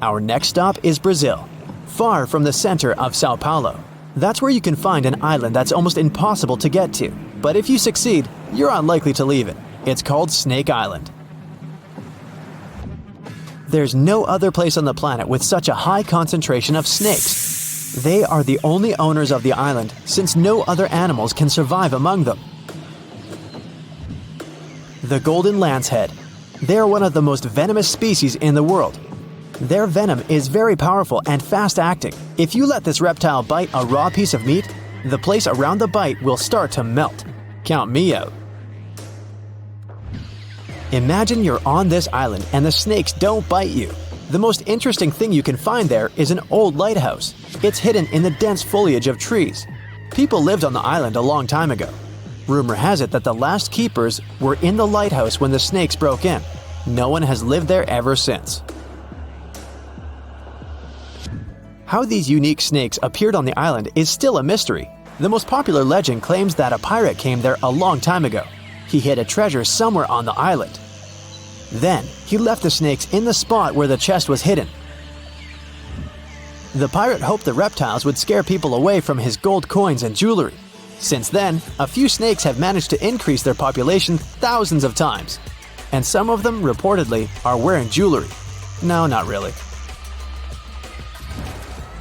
Our next stop is Brazil, far from the center of Sao Paulo. That's where you can find an island that's almost impossible to get to, but if you succeed, you're unlikely to leave it. It's called Snake Island. There's no other place on the planet with such a high concentration of snakes. They are the only owners of the island, since no other animals can survive among them. The golden lancehead. They are one of the most venomous species in the world. Their venom is very powerful and fast-acting. If you let this reptile bite a raw piece of meat, the place around the bite will start to melt. Count me out. Imagine you're on this island and the snakes don't bite you. The most interesting thing you can find there is an old lighthouse. It's hidden in the dense foliage of trees. People lived on the island a long time ago. Rumor has it that the last keepers were in the lighthouse when the snakes broke in. No one has lived there ever since. How these unique snakes appeared on the island is still a mystery. The most popular legend claims that a pirate came there a long time ago. He hid a treasure somewhere on the island. Then, he left the snakes in the spot where the chest was hidden. The pirate hoped the reptiles would scare people away from his gold coins and jewelry. Since then, a few snakes have managed to increase their population thousands of times. And some of them, reportedly, are wearing jewelry. No, not really.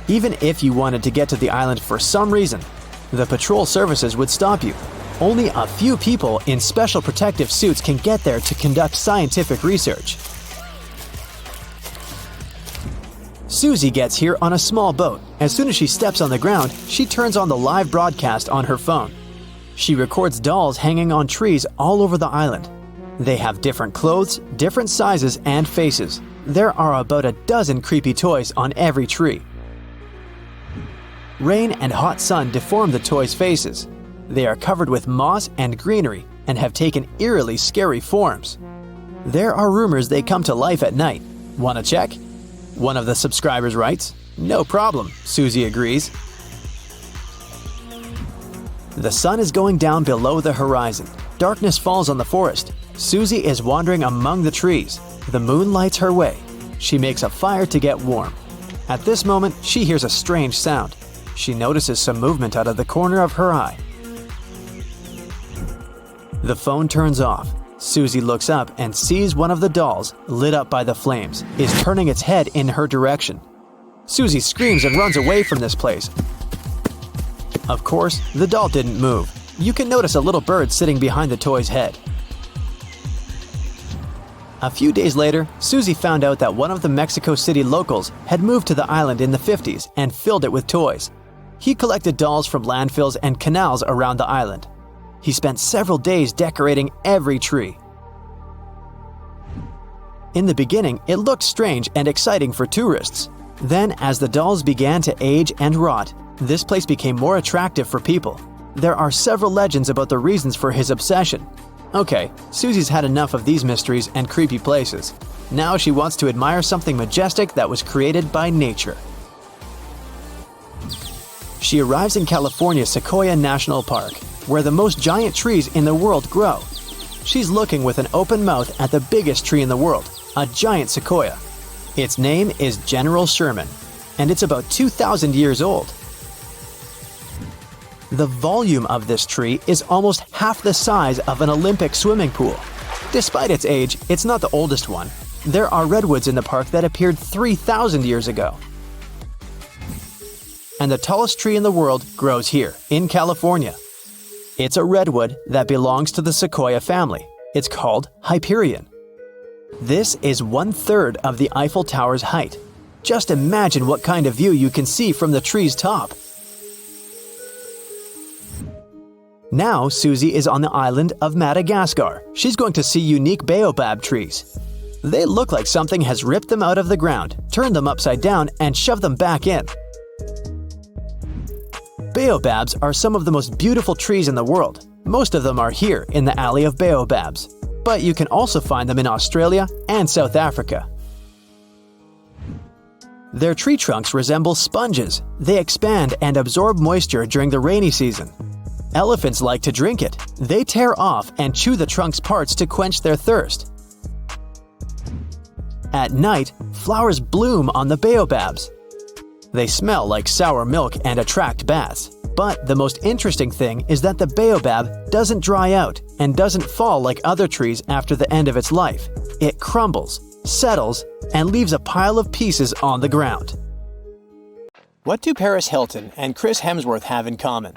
Even if you wanted to get to the island for some reason, the patrol services would stop you. Only a few people in special protective suits can get there to conduct scientific research. Susie gets here on a small boat. As soon as she steps on the ground, she turns on the live broadcast on her phone. She records dolls hanging on trees all over the island. They have different clothes, different sizes, and faces. There are about a dozen creepy toys on every tree. Rain and hot sun deform the toys' faces. They are covered with moss and greenery and have taken eerily scary forms. There are rumors they come to life at night. Wanna check? One of the subscribers writes, "No problem," Susie agrees. The sun is going down below the horizon. Darkness falls on the forest. Susie is wandering among the trees. The moon lights her way. She makes a fire to get warm. At this moment, she hears a strange sound. She notices some movement out of the corner of her eye. The phone turns off. Susie looks up and sees one of the dolls, lit up by the flames, is turning its head in her direction. Susie screams and runs away from this place. Of course, the doll didn't move. You can notice a little bird sitting behind the toy's head. A few days later, Susie found out that one of the Mexico City locals had moved to the island in the 50s and filled it with toys. He collected dolls from landfills and canals around the island. He spent several days decorating every tree. In the beginning, it looked strange and exciting for tourists. Then, as the dolls began to age and rot, this place became more attractive for people. There are several legends about the reasons for his obsession. Okay, Susie's had enough of these mysteries and creepy places. Now she wants to admire something majestic that was created by nature. She arrives in California's Sequoia National Park, where the most giant trees in the world grow. She's looking with an open mouth at the biggest tree in the world, a giant sequoia. Its name is General Sherman, and it's about 2,000 years old. The volume of this tree is almost half the size of an Olympic swimming pool. Despite its age, it's not the oldest one. There are redwoods in the park that appeared 3,000 years ago. And the tallest tree in the world grows here, in California. It's a redwood that belongs to the sequoia family. It's called Hyperion. This is 1/3 of the Eiffel Tower's height. Just imagine what kind of view you can see from the tree's top. Now Susie is on the island of Madagascar. She's going to see unique baobab trees. They look like something has ripped them out of the ground, turned them upside down, and shoved them back in. Baobabs are some of the most beautiful trees in the world. Most of them are here in the Alley of Baobabs, but you can also find them in Australia and South Africa. Their tree trunks resemble sponges. They expand and absorb moisture during the rainy season. Elephants like to drink it. They tear off and chew the trunk's parts to quench their thirst. At night, flowers bloom on the baobabs. They smell like sour milk and attract bats. But the most interesting thing is that the baobab doesn't dry out and doesn't fall like other trees after the end of its life. It crumbles, settles, and leaves a pile of pieces on the ground. What do Paris Hilton and Chris Hemsworth have in common?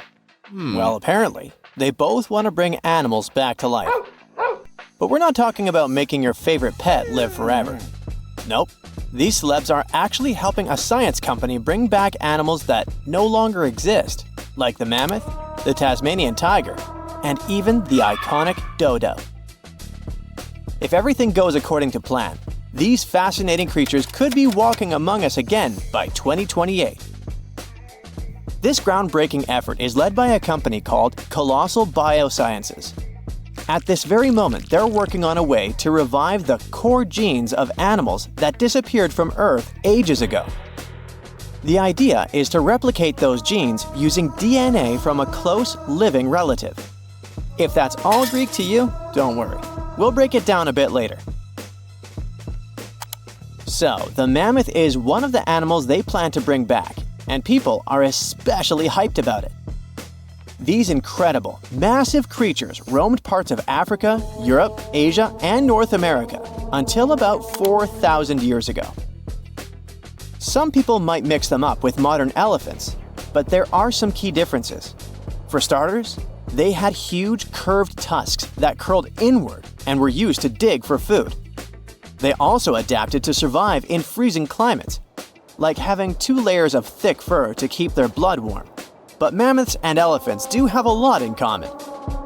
Well, apparently, they both want to bring animals back to life. But we're not talking about making your favorite pet live forever. Nope. These celebs are actually helping a science company bring back animals that no longer exist, like the mammoth, the Tasmanian tiger, and even the iconic dodo. If everything goes according to plan, these fascinating creatures could be walking among us again by 2028. This groundbreaking effort is led by a company called Colossal Biosciences. At this very moment, they're working on a way to revive the core genes of animals that disappeared from Earth ages ago. The idea is to replicate those genes using DNA from a close, living relative. If that's all Greek to you, don't worry. We'll break it down a bit later. So, the mammoth is one of the animals they plan to bring back, and people are especially hyped about it. These incredible, massive creatures roamed parts of Africa, Europe, Asia, and North America until about 4,000 years ago. Some people might mix them up with modern elephants, but there are some key differences. For starters, they had huge curved tusks that curled inward and were used to dig for food. They also adapted to survive in freezing climates, like having 2 layers of thick fur to keep their blood warm. But mammoths and elephants do have a lot in common.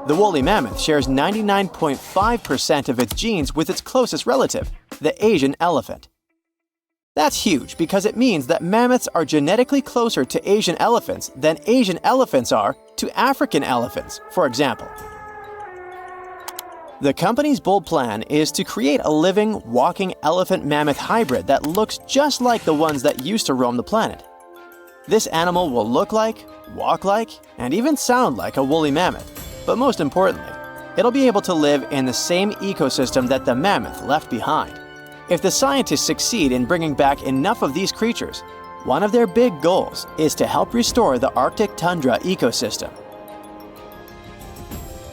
The woolly mammoth shares 99.5% of its genes with its closest relative, the Asian elephant. That's huge because it means that mammoths are genetically closer to Asian elephants than Asian elephants are to African elephants, for example. The company's bold plan is to create a living, walking elephant-mammoth hybrid that looks just like the ones that used to roam the planet. This animal will look like, walk like, and even sound like a woolly mammoth. But most importantly, it'll be able to live in the same ecosystem that the mammoth left behind. If the scientists succeed in bringing back enough of these creatures, one of their big goals is to help restore the Arctic tundra ecosystem.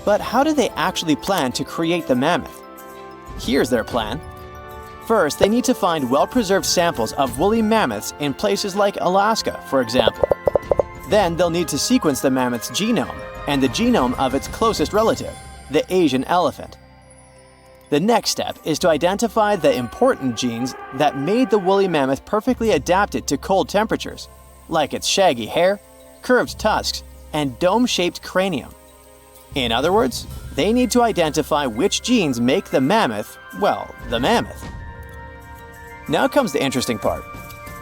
But how do they actually plan to create the mammoth? Here's their plan. First, they need to find well-preserved samples of woolly mammoths in places like Alaska, for example. Then they'll need to sequence the mammoth's genome and the genome of its closest relative, the Asian elephant. The next step is to identify the important genes that made the woolly mammoth perfectly adapted to cold temperatures, like its shaggy hair, curved tusks, and dome-shaped cranium. In other words, they need to identify which genes make the mammoth, well, the mammoth. Now comes the interesting part.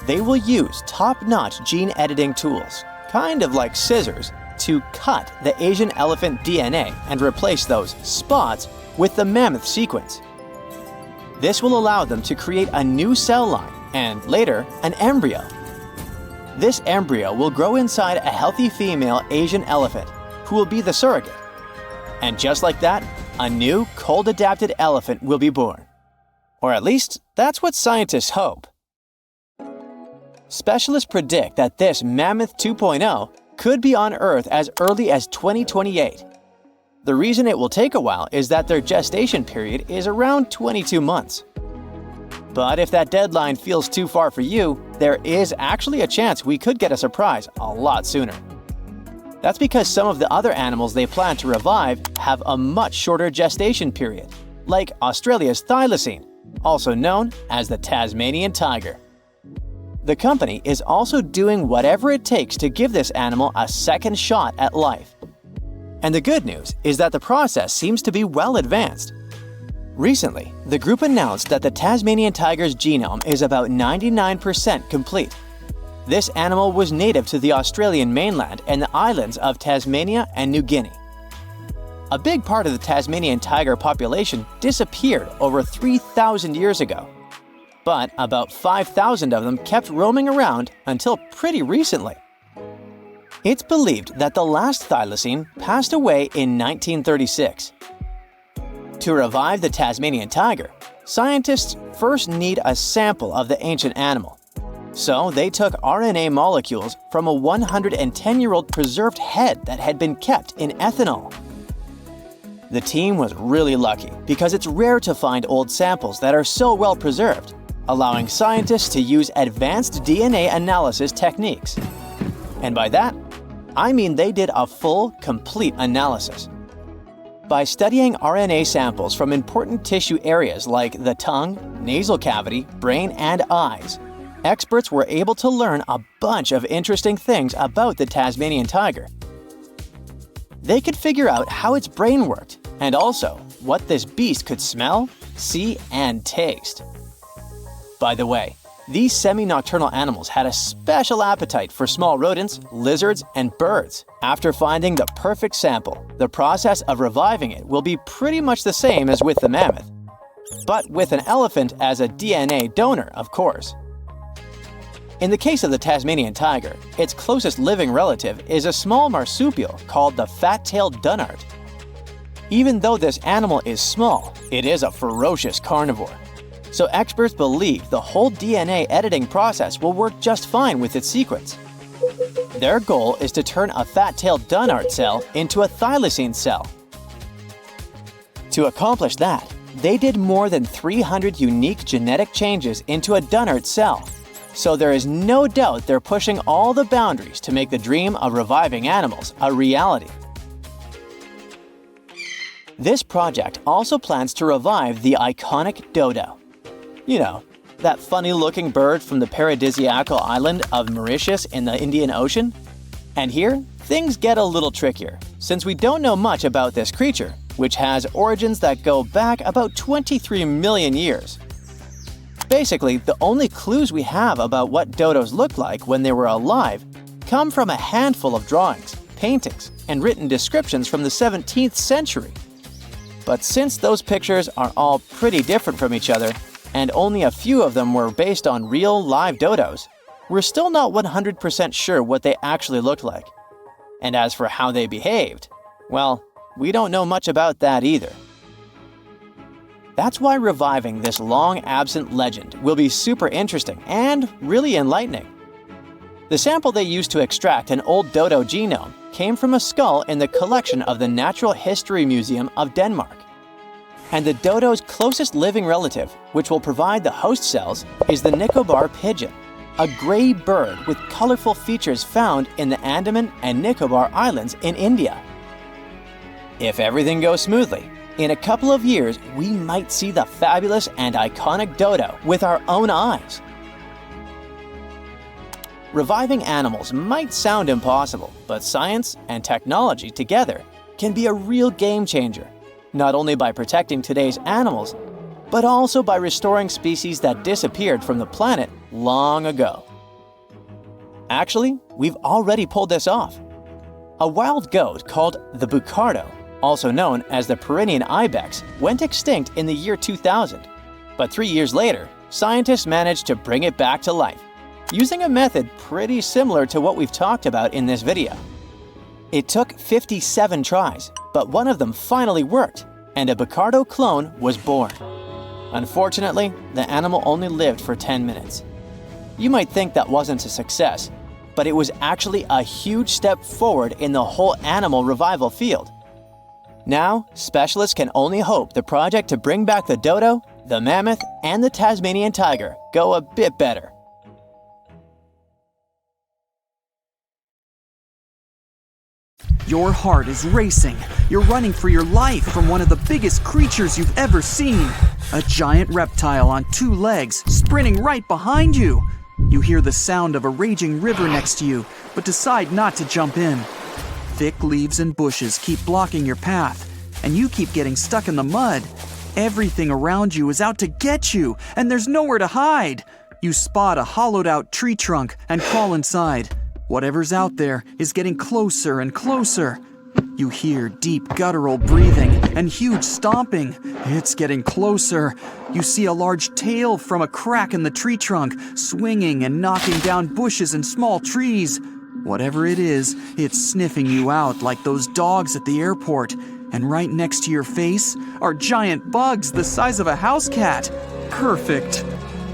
They will use top-notch gene editing tools, kind of like scissors, to cut the Asian elephant DNA and replace those spots with the mammoth sequence. This will allow them to create a new cell line and, later, an embryo. This embryo will grow inside a healthy female Asian elephant, who will be the surrogate. And just like that, a new cold-adapted elephant will be born. Or at least, that's what scientists hope. Specialists predict that this Mammoth 2.0 could be on Earth as early as 2028. The reason it will take a while is that their gestation period is around 22 months. But if that deadline feels too far for you, there is actually a chance we could get a surprise a lot sooner. That's because some of the other animals they plan to revive have a much shorter gestation period, like Australia's thylacine, also known as the Tasmanian tiger. The company is also doing whatever it takes to give this animal a second shot at life. And the good news is that the process seems to be well advanced. Recently, the group announced that the Tasmanian tiger's genome is about 99% complete. This animal was native to the Australian mainland and the islands of Tasmania and New Guinea. A big part of the Tasmanian tiger population disappeared over 3,000 years ago. But about 5,000 of them kept roaming around until pretty recently. It's believed that the last thylacine passed away in 1936. To revive the Tasmanian tiger, scientists first need a sample of the ancient animal. So they took RNA molecules from a 110-year-old preserved head that had been kept in ethanol. The team was really lucky because it's rare to find old samples that are so well preserved, allowing scientists to use advanced DNA analysis techniques. And by that, I mean they did a full, complete analysis. By studying RNA samples from important tissue areas like the tongue, nasal cavity, brain, and eyes, experts were able to learn a bunch of interesting things about the Tasmanian tiger. They could figure out how its brain worked, and also what this beast could smell, see, and taste. By the way, these semi-nocturnal animals had a special appetite for small rodents, lizards, and birds. After finding the perfect sample, the process of reviving it will be pretty much the same as with the mammoth, but with an elephant as a DNA donor, of course. In the case of the Tasmanian tiger, its closest living relative is a small marsupial called the fat-tailed dunnart. Even though this animal is small, it is a ferocious carnivore. So experts believe the whole DNA editing process will work just fine with its sequence. Their goal is to turn a fat-tailed dunnart cell into a thylacine cell. To accomplish that, they did more than 300 unique genetic changes into a dunnart cell. So there is no doubt they're pushing all the boundaries to make the dream of reviving animals a reality. This project also plans to revive the iconic dodo. You know, that funny-looking bird from the paradisiacal island of Mauritius in the Indian Ocean? And here, things get a little trickier, since we don't know much about this creature, which has origins that go back about 23 million years. Basically, the only clues we have about what dodos looked like when they were alive come from a handful of drawings, paintings, and written descriptions from the 17th century. But since those pictures are all pretty different from each other, and only a few of them were based on real live dodos, we're still not 100% sure what they actually looked like. And as for how they behaved, well, we don't know much about that either. That's why reviving this long-absent legend will be super interesting and really enlightening. The sample they used to extract an old dodo genome came from a skull in the collection of the Natural History Museum of Denmark. And the dodo's closest living relative, which will provide the host cells, is the Nicobar pigeon, a gray bird with colorful features found in the Andaman and Nicobar Islands in India. If everything goes smoothly, in a couple of years, we might see the fabulous and iconic dodo with our own eyes. Reviving animals might sound impossible, but science and technology together can be a real game changer, not only by protecting today's animals, but also by restoring species that disappeared from the planet long ago. Actually, we've already pulled this off. A wild goat called the bucardo, also known as the Pyrenean ibex, went extinct in the year 2000. But 3 years later, scientists managed to bring it back to life, using a method pretty similar to what we've talked about in this video. It took 57 tries, but one of them finally worked, and a bucardo clone was born. Unfortunately, the animal only lived for 10 minutes. You might think that wasn't a success, but it was actually a huge step forward in the whole animal revival field. Now, specialists can only hope the project to bring back the dodo, the mammoth, and the Tasmanian tiger go a bit better. Your heart is racing. You're running for your life from one of the biggest creatures you've ever seen. A giant reptile on 2 legs, sprinting right behind you. You hear the sound of a raging river next to you, but decide not to jump in. Thick leaves and bushes keep blocking your path, and you keep getting stuck in the mud. Everything around you is out to get you, and there's nowhere to hide. You spot a hollowed-out tree trunk and crawl inside. Whatever's out there is getting closer and closer. You hear deep guttural breathing and huge stomping. It's getting closer. You see a large tail from a crack in the tree trunk, swinging and knocking down bushes and small trees. Whatever it is, it's sniffing you out like those dogs at the airport. And right next to your face are giant bugs the size of a house cat. Perfect.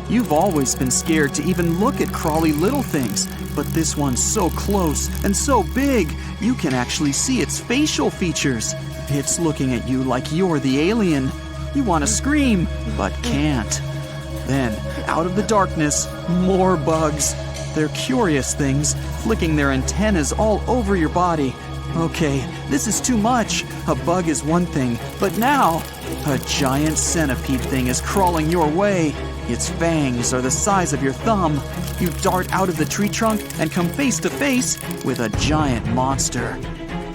You've always been scared to even look at crawly little things, but this one's so close and so big, you can actually see its facial features. It's looking at you like you're the alien. You want to scream, but can't. Then, out of the darkness, more bugs. They're curious things, flicking their antennas all over your body. Okay, this is too much. A bug is one thing, but now, a giant centipede thing is crawling your way. Its fangs are the size of your thumb. You dart out of the tree trunk and come face to face with a giant monster.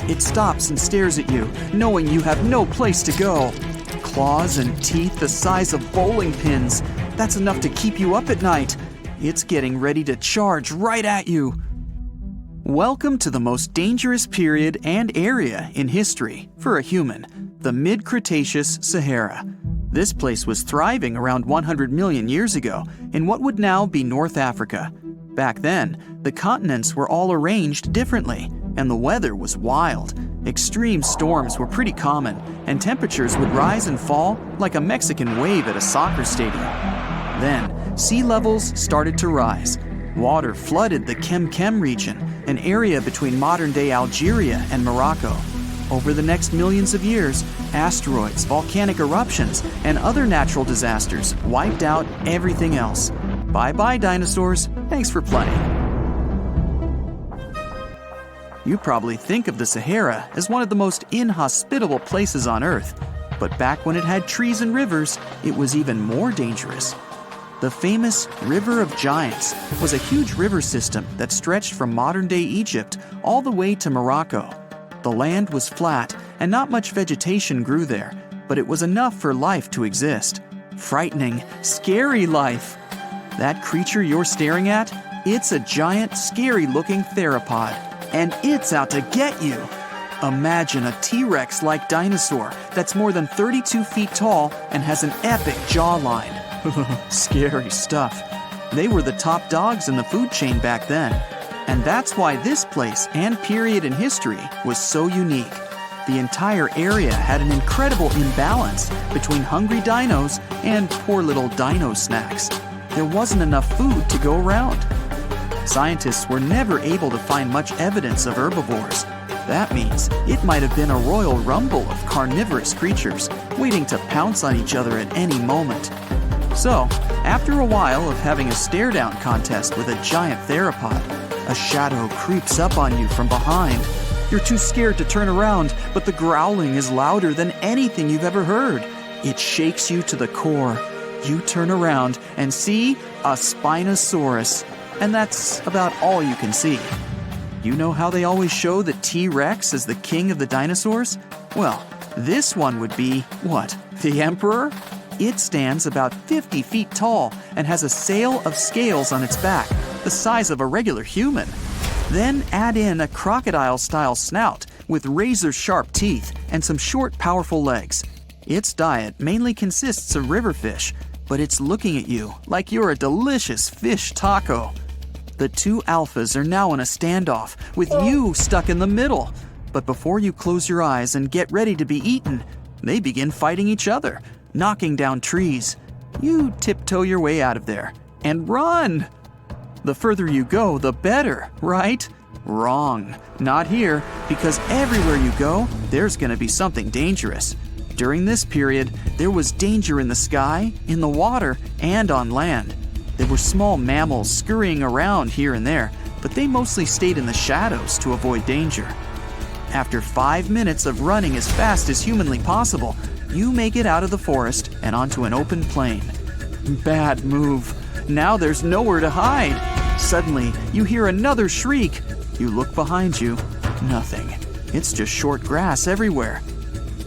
It stops and stares at you, knowing you have no place to go. Claws and teeth the size of bowling pins. That's enough to keep you up at night. It's getting ready to charge right at you. Welcome to the most dangerous period and area in history for a human, the mid-Cretaceous Sahara. This place was thriving around 100 million years ago in what would now be North Africa. Back then, the continents were all arranged differently, and the weather was wild. Extreme storms were pretty common, and temperatures would rise and fall like a Mexican wave at a soccer stadium. Then, sea levels started to rise. Water flooded the Kem region, an area between modern-day Algeria and Morocco. Over the next millions of years, asteroids, volcanic eruptions, and other natural disasters wiped out everything else. Bye-bye, dinosaurs. Thanks for playing. You probably think of the Sahara as one of the most inhospitable places on Earth. But back when it had trees and rivers, it was even more dangerous. The famous River of Giants was a huge river system that stretched from modern-day Egypt all the way to Morocco. The land was flat and not much vegetation grew there, but it was enough for life to exist. Frightening, scary life. That creature you're staring at, it's a giant, scary-looking theropod, and it's out to get you. Imagine a T-Rex-like dinosaur that's more than 32 feet tall and has an epic jawline. Scary stuff. They were the top dogs in the food chain back then. And that's why this place and period in history was so unique. The entire area had an incredible imbalance between hungry dinos and poor little dino snacks. There wasn't enough food to go around. Scientists were never able to find much evidence of herbivores. That means it might have been a royal rumble of carnivorous creatures waiting to pounce on each other at any moment. So, after a while of having a stare-down contest with a giant theropod, a shadow creeps up on you from behind. You're too scared to turn around, but the growling is louder than anything you've ever heard. It shakes you to the core. You turn around and see a Spinosaurus, and that's about all you can see. You know how they always show the T-Rex as the king of the dinosaurs? Well, this one would be, what, the emperor? It stands about 50 feet tall and has a sail of scales on its back, the size of a regular human. Then add in a crocodile-style snout with razor-sharp teeth and some short, powerful legs. Its diet mainly consists of river fish, but it's looking at you like you're a delicious fish taco. The two alphas are now in a standoff, with you stuck in the middle. But before you close your eyes and get ready to be eaten, they begin fighting each other, knocking down trees. You tiptoe your way out of there and run. The further you go, the better, right? Wrong. Not here, because everywhere you go, there's going to be something dangerous. During this period, there was danger in the sky, in the water, and on land. There were small mammals scurrying around here and there, but they mostly stayed in the shadows to avoid danger. After 5 minutes of running as fast as humanly possible, you make it out of the forest and onto an open plain. Bad move. Now there's nowhere to hide. Suddenly, you hear another shriek. You look behind you. Nothing. It's just short grass everywhere.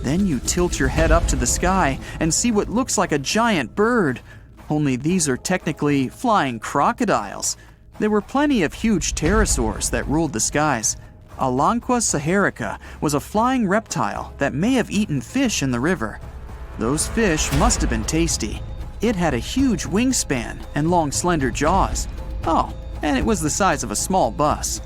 Then you tilt your head up to the sky and see what looks like a giant bird. Only these are technically flying crocodiles. There were plenty of huge pterosaurs that ruled the skies. Alanqua saharica was a flying reptile that may have eaten fish in the river. Those fish must have been tasty. It had a huge wingspan and long, slender jaws. Oh, and it was the size of a small bus.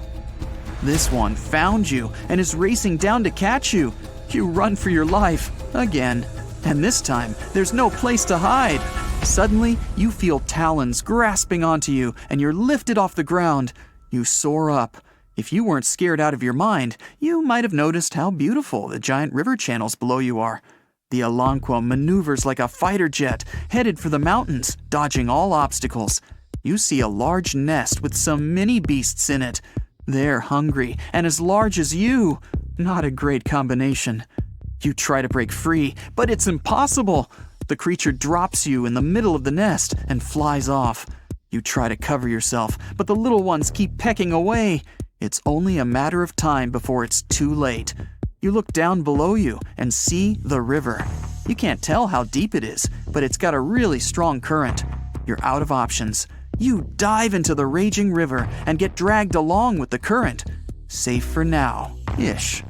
This one found you and is racing down to catch you. You run for your life, again. And this time, there's no place to hide. Suddenly, you feel talons grasping onto you and you're lifted off the ground. You soar up. If you weren't scared out of your mind, you might have noticed how beautiful the giant river channels below you are. The Alanqua maneuvers like a fighter jet, headed for the mountains, dodging all obstacles. You see a large nest with some mini beasts in it. They're hungry and as large as you. Not a great combination. You try to break free, but it's impossible. The creature drops you in the middle of the nest and flies off. You try to cover yourself, but the little ones keep pecking away. It's only a matter of time before it's too late. You look down below you and see the river. You can't tell how deep it is, but it's got a really strong current. You're out of options. You dive into the raging river and get dragged along with the current. Safe for now-ish.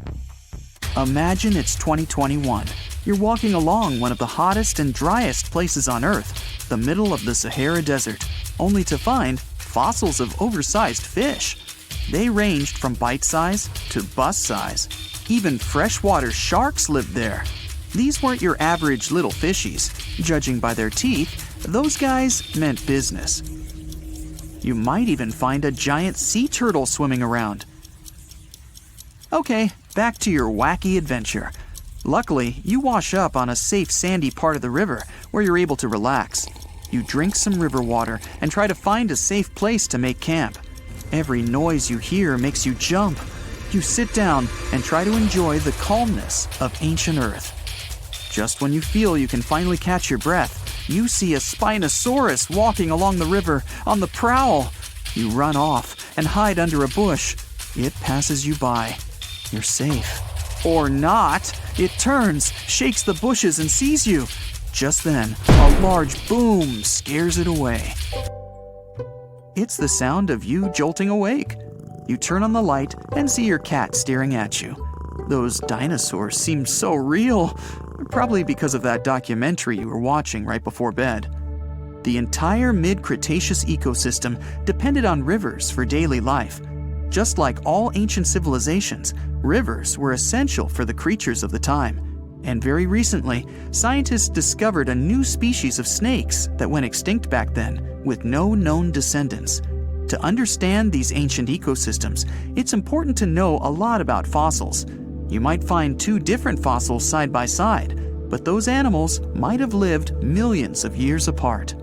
Imagine it's 2021. You're walking along one of the hottest and driest places on Earth, the middle of the Sahara Desert, only to find fossils of oversized fish. They ranged from bite size to bus size. Even freshwater sharks lived there. These weren't your average little fishies. Judging by their teeth, those guys meant business. You might even find a giant sea turtle swimming around. Okay, back to your wacky adventure. Luckily, you wash up on a safe sandy part of the river where you're able to relax. You drink some river water and try to find a safe place to make camp. Every noise you hear makes you jump. You sit down and try to enjoy the calmness of ancient Earth. Just when you feel you can finally catch your breath, you see a Spinosaurus walking along the river on the prowl. You run off and hide under a bush. It passes you by. You're safe. Or not. It turns, shakes the bushes, and sees you. Just then, a large boom scares it away. It's the sound of you jolting awake. You turn on the light and see your cat staring at you. Those dinosaurs seem so real, probably because of that documentary you were watching right before bed. The entire mid-Cretaceous ecosystem depended on rivers for daily life. Just like all ancient civilizations, rivers were essential for the creatures of the time. And very recently, scientists discovered a new species of snakes that went extinct back then, with no known descendants. To understand these ancient ecosystems, it's important to know a lot about fossils. You might find two different fossils side by side, but those animals might have lived millions of years apart.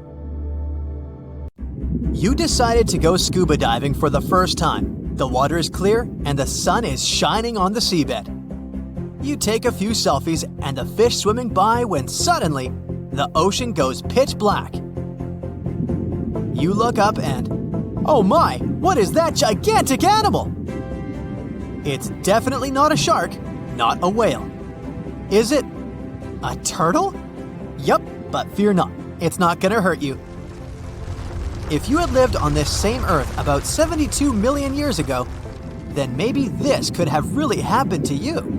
You decided to go scuba diving for the first time. The water is clear and the sun is shining on the seabed. You take a few selfies and the fish swimming by when suddenly the ocean goes pitch black. You look up and, oh my, what is that gigantic animal? It's definitely not a shark, not a whale. Is it a turtle? Yup, but fear not, it's not gonna hurt you. If you had lived on this same Earth about 72 million years ago, then maybe this could have really happened to you.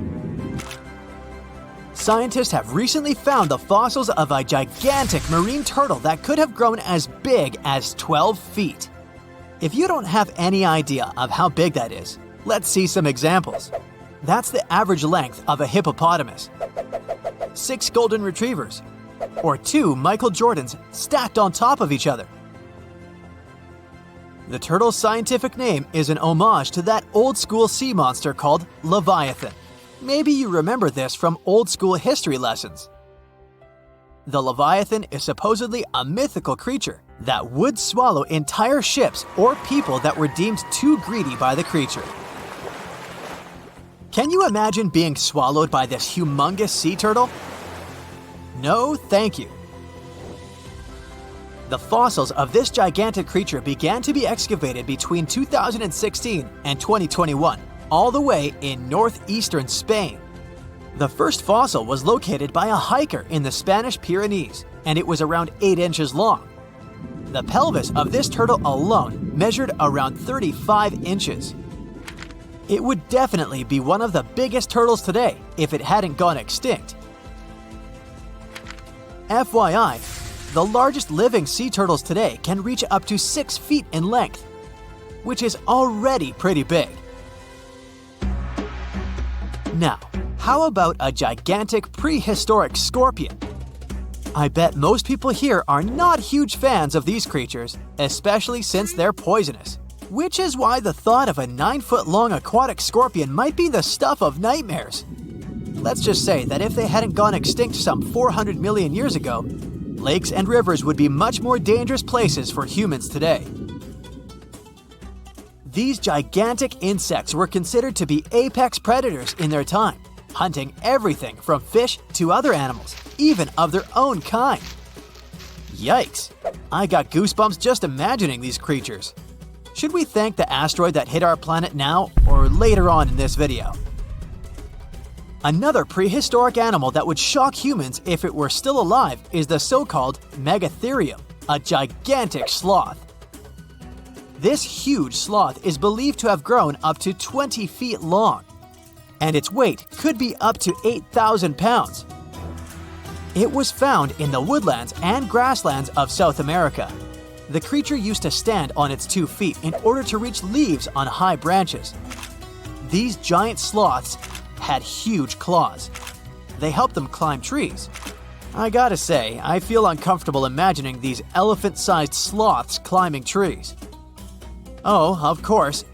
Scientists have recently found the fossils of a gigantic marine turtle that could have grown as big as 12 feet. If you don't have any idea of how big that is, let's see some examples. That's the average length of a hippopotamus, 6 golden retrievers, or 2 Michael Jordans stacked on top of each other. The turtle's scientific name is an homage to that old-school sea monster called Leviathan. Maybe you remember this from old-school history lessons. The Leviathan is supposedly a mythical creature that would swallow entire ships or people that were deemed too greedy by the creature. Can you imagine being swallowed by this humongous sea turtle? No, thank you. The fossils of this gigantic creature began to be excavated between 2016 and 2021, all the way in northeastern Spain. The first fossil was located by a hiker in the Spanish Pyrenees, and it was around 8 inches long. The pelvis of this turtle alone measured around 35 inches. It would definitely be one of the biggest turtles today if it hadn't gone extinct. FYI, the largest living sea turtles today can reach up to 6 feet in length, which is already pretty big. Now, how about a gigantic prehistoric scorpion? I bet most people here are not huge fans of these creatures, especially since they're poisonous, which is why the thought of a 9-foot-long aquatic scorpion might be the stuff of nightmares. Let's just say that if they hadn't gone extinct some 400 million years ago, lakes and rivers would be much more dangerous places for humans today. These gigantic insects were considered to be apex predators in their time, hunting everything from fish to other animals, even of their own kind. Yikes! I got goosebumps just imagining these creatures. Should we thank the asteroid that hit our planet now or later on in this video? Another prehistoric animal that would shock humans if it were still alive is the so-called Megatherium, a gigantic sloth. This huge sloth is believed to have grown up to 20 feet long, and its weight could be up to 8,000 pounds. It was found in the woodlands and grasslands of South America. The creature used to stand on its 2 feet in order to reach leaves on high branches. These giant sloths had huge claws. They helped them climb trees. I gotta say, I feel uncomfortable imagining these elephant-sized sloths climbing trees. Oh, of course,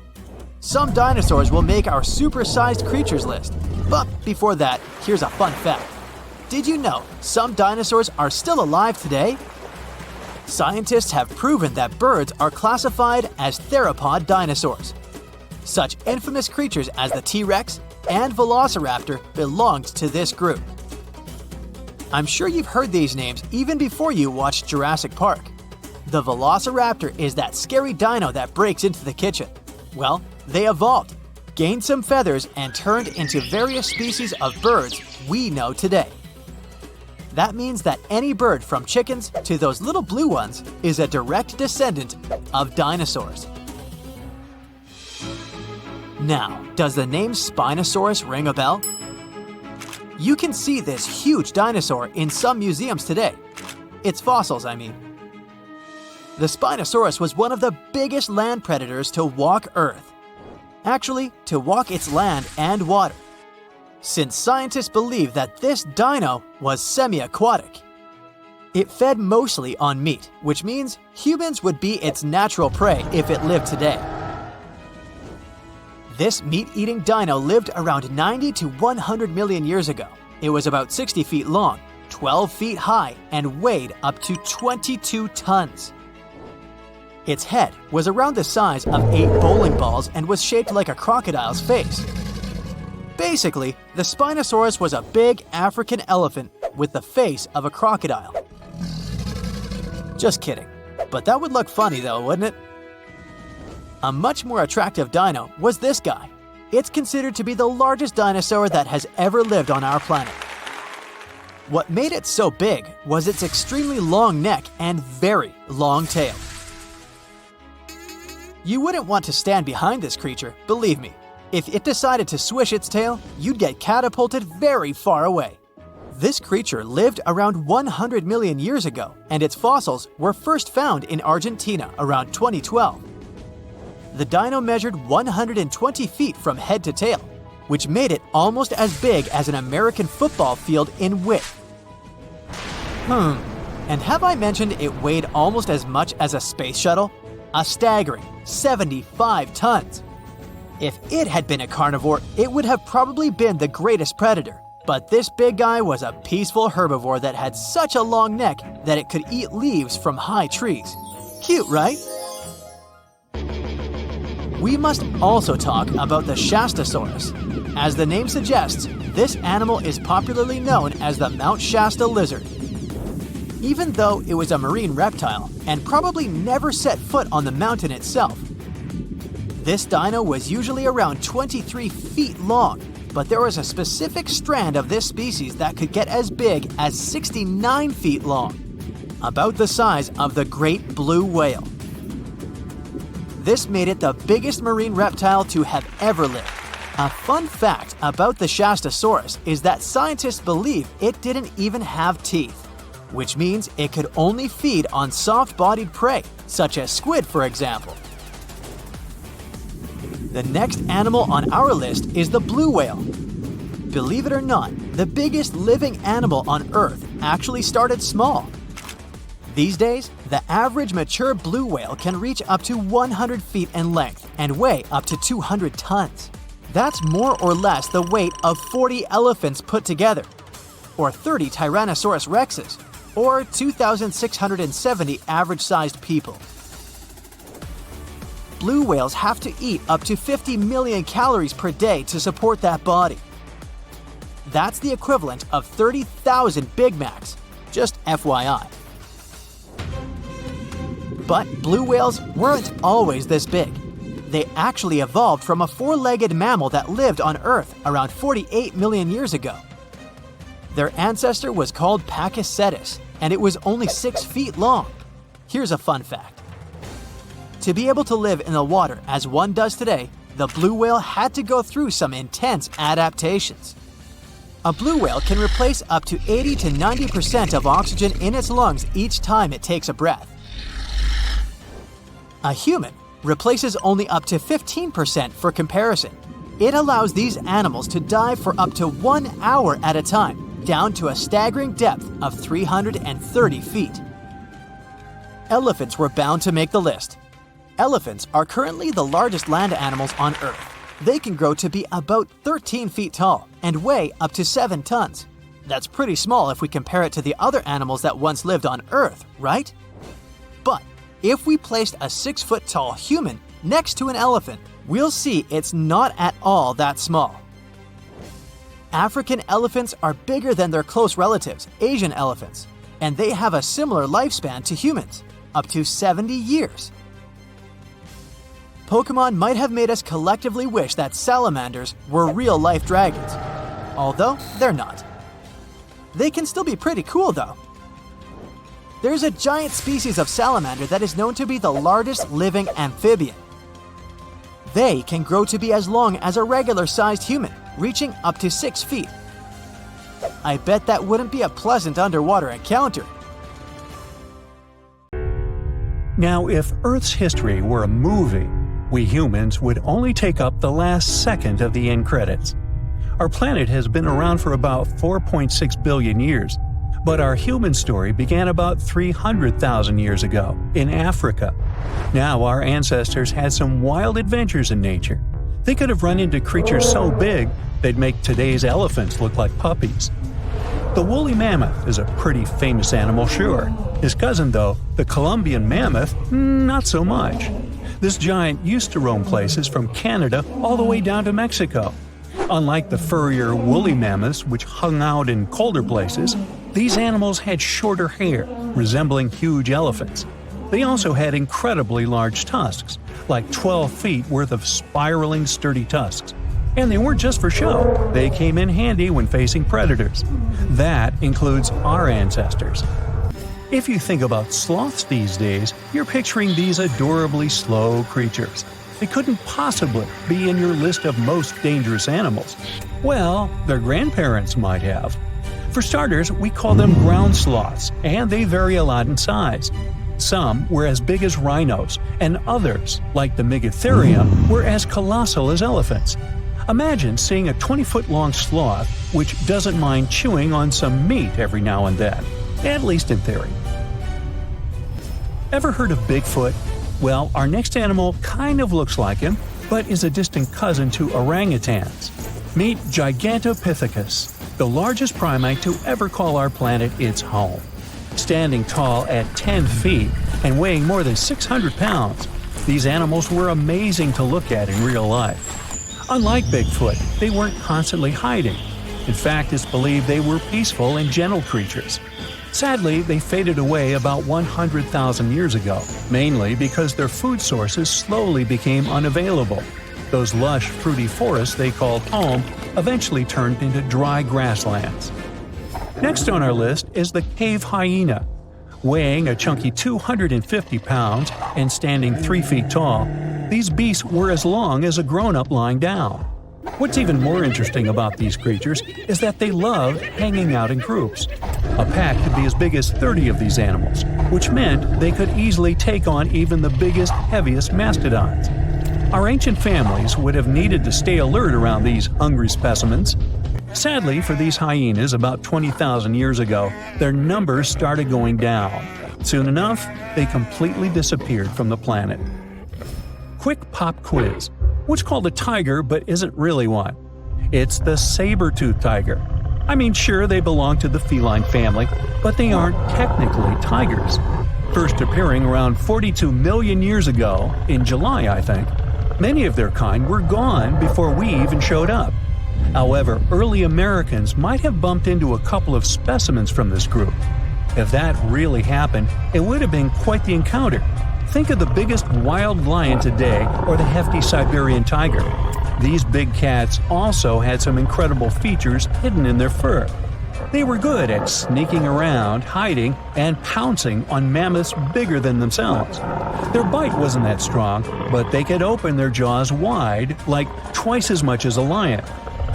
some dinosaurs will make our super-sized creatures list. But before that, here's a fun fact. Did you know some dinosaurs are still alive today? Scientists have proven that birds are classified as theropod dinosaurs. Such infamous creatures as the T-Rex and Velociraptor belonged to this group. I'm sure you've heard these names even before you watched Jurassic Park. The Velociraptor is that scary dino that breaks into the kitchen. Well, they evolved, gained some feathers, and turned into various species of birds we know today. That means that any bird from chickens to those little blue ones is a direct descendant of dinosaurs. Now, does the name Spinosaurus ring a bell? You can see this huge dinosaur in some museums today. Its fossils, I mean. The Spinosaurus was one of the biggest land predators to walk Earth. Actually, to walk its land and water, since scientists believe that this dino was semi-aquatic. It fed mostly on meat, which means humans would be its natural prey if it lived today. This meat-eating dino lived around 90 to 100 million years ago. It was about 60 feet long, 12 feet high, and weighed up to 22 tons. Its head was around the size of 8 bowling balls and was shaped like a crocodile's face. Basically, the Spinosaurus was a big African elephant with the face of a crocodile. Just kidding. But that would look funny though, wouldn't it? A much more attractive dino was this guy. It's considered to be the largest dinosaur that has ever lived on our planet. What made it so big was its extremely long neck and very long tail. You wouldn't want to stand behind this creature, believe me. If it decided to swish its tail, you'd get catapulted very far away. This creature lived around 100 million years ago, and its fossils were first found in Argentina around 2012. The dino measured 120 feet from head to tail, which made it almost as big as an American football field in width. And have I mentioned it weighed almost as much as a space shuttle? A staggering 75 tons. If it had been a carnivore, it would have probably been the greatest predator. But this big guy was a peaceful herbivore that had such a long neck that it could eat leaves from high trees. Cute, right? We must also talk about the Shastasaurus. As the name suggests, this animal is popularly known as the Mount Shasta lizard. Even though it was a marine reptile and probably never set foot on the mountain itself, this dino was usually around 23 feet long, but there was a specific strand of this species that could get as big as 69 feet long, about the size of the great blue whale. This made it the biggest marine reptile to have ever lived. A fun fact about the Shastasaurus is that scientists believe it didn't even have teeth, which means it could only feed on soft-bodied prey, such as squid, for example. The next animal on our list is the blue whale. Believe it or not, the biggest living animal on Earth actually started small. These days, the average mature blue whale can reach up to 100 feet in length and weigh up to 200 tons. That's more or less the weight of 40 elephants put together, or 30 Tyrannosaurus rexes, or 2,670 average-sized people. Blue whales have to eat up to 50 million calories per day to support that body. That's the equivalent of 30,000 Big Macs, just FYI. But blue whales weren't always this big. They actually evolved from a four-legged mammal that lived on Earth around 48 million years ago. Their ancestor was called Pakicetus, and it was only 6 feet long. Here's a fun fact. To be able to live in the water as one does today, the blue whale had to go through some intense adaptations. A blue whale can replace up to 80 to 90% of oxygen in its lungs each time it takes a breath. A human replaces only up to 15% for comparison. It allows these animals to dive for up to 1 hour at a time, down to a staggering depth of 330 feet. Elephants were bound to make the list. Elephants are currently the largest land animals on Earth. They can grow to be about 13 feet tall and weigh up to 7 tons. That's pretty small if we compare it to the other animals that once lived on Earth, right? But if we placed a 6-foot-tall human next to an elephant, we'll see it's not at all that small. African elephants are bigger than their close relatives, Asian elephants, and they have a similar lifespan to humans, up to 70 years. Pokemon might have made us collectively wish that salamanders were real-life dragons, although they're not. They can still be pretty cool, though. There's a giant species of salamander that is known to be the largest living amphibian. They can grow to be as long as a regular-sized human, reaching up to 6 feet. I bet that wouldn't be a pleasant underwater encounter. Now, if Earth's history were a movie, we humans would only take up the last second of the end credits. Our planet has been around for about 4.6 billion years, but our human story began about 300,000 years ago in Africa. Now, our ancestors had some wild adventures in nature. They could have run into creatures so big they'd make today's elephants look like puppies. The woolly mammoth is a pretty famous animal, sure. His cousin, though, the Columbian mammoth, not so much. This giant used to roam places from Canada all the way down to Mexico. Unlike the furrier woolly mammoths, which hung out in colder places, these animals had shorter hair, resembling huge elephants. They also had incredibly large tusks, like 12 feet worth of spiraling, sturdy tusks. And they weren't just for show, they came in handy when facing predators. That includes our ancestors. If you think about sloths these days, you're picturing these adorably slow creatures. They couldn't possibly be in your list of most dangerous animals. Well, their grandparents might have. For starters, we call them ground sloths, and they vary a lot in size. Some were as big as rhinos, and others, like the Megatherium, were as colossal as elephants. Imagine seeing a 20-foot-long sloth which doesn't mind chewing on some meat every now and then, at least in theory. Ever heard of Bigfoot? Well, our next animal kind of looks like him, but is a distant cousin to orangutans. Meet Gigantopithecus, the largest primate to ever call our planet its home. Standing tall at 10 feet and weighing more than 600 pounds, these animals were amazing to look at in real life. Unlike Bigfoot, they weren't constantly hiding. In fact, it's believed they were peaceful and gentle creatures. Sadly, they faded away about 100,000 years ago, mainly because their food sources slowly became unavailable. Those lush, fruity forests they called home eventually turned into dry grasslands. Next on our list is the cave hyena. Weighing a chunky 250 pounds and standing 3 feet tall, these beasts were as long as a grown-up lying down. What's even more interesting about these creatures is that they loved hanging out in groups. A pack could be as big as 30 of these animals, which meant they could easily take on even the biggest, heaviest mastodons. Our ancient families would have needed to stay alert around these hungry specimens. Sadly for these hyenas about 20,000 years ago, their numbers started going down. Soon enough, they completely disappeared from the planet. Quick pop quiz. What's called a tiger but isn't really one? It's the saber-toothed tiger. I mean, sure, they belong to the feline family, but they aren't technically tigers. First appearing around 42 million years ago, in July, I think. Many of their kind were gone before we even showed up. However, early Americans might have bumped into a couple of specimens from this group. If that really happened, it would have been quite the encounter. Think of the biggest wild lion today or the hefty Siberian tiger. These big cats also had some incredible features hidden in their fur. They were good at sneaking around, hiding, and pouncing on mammoths bigger than themselves. Their bite wasn't that strong, but they could open their jaws wide, like twice as much as a lion.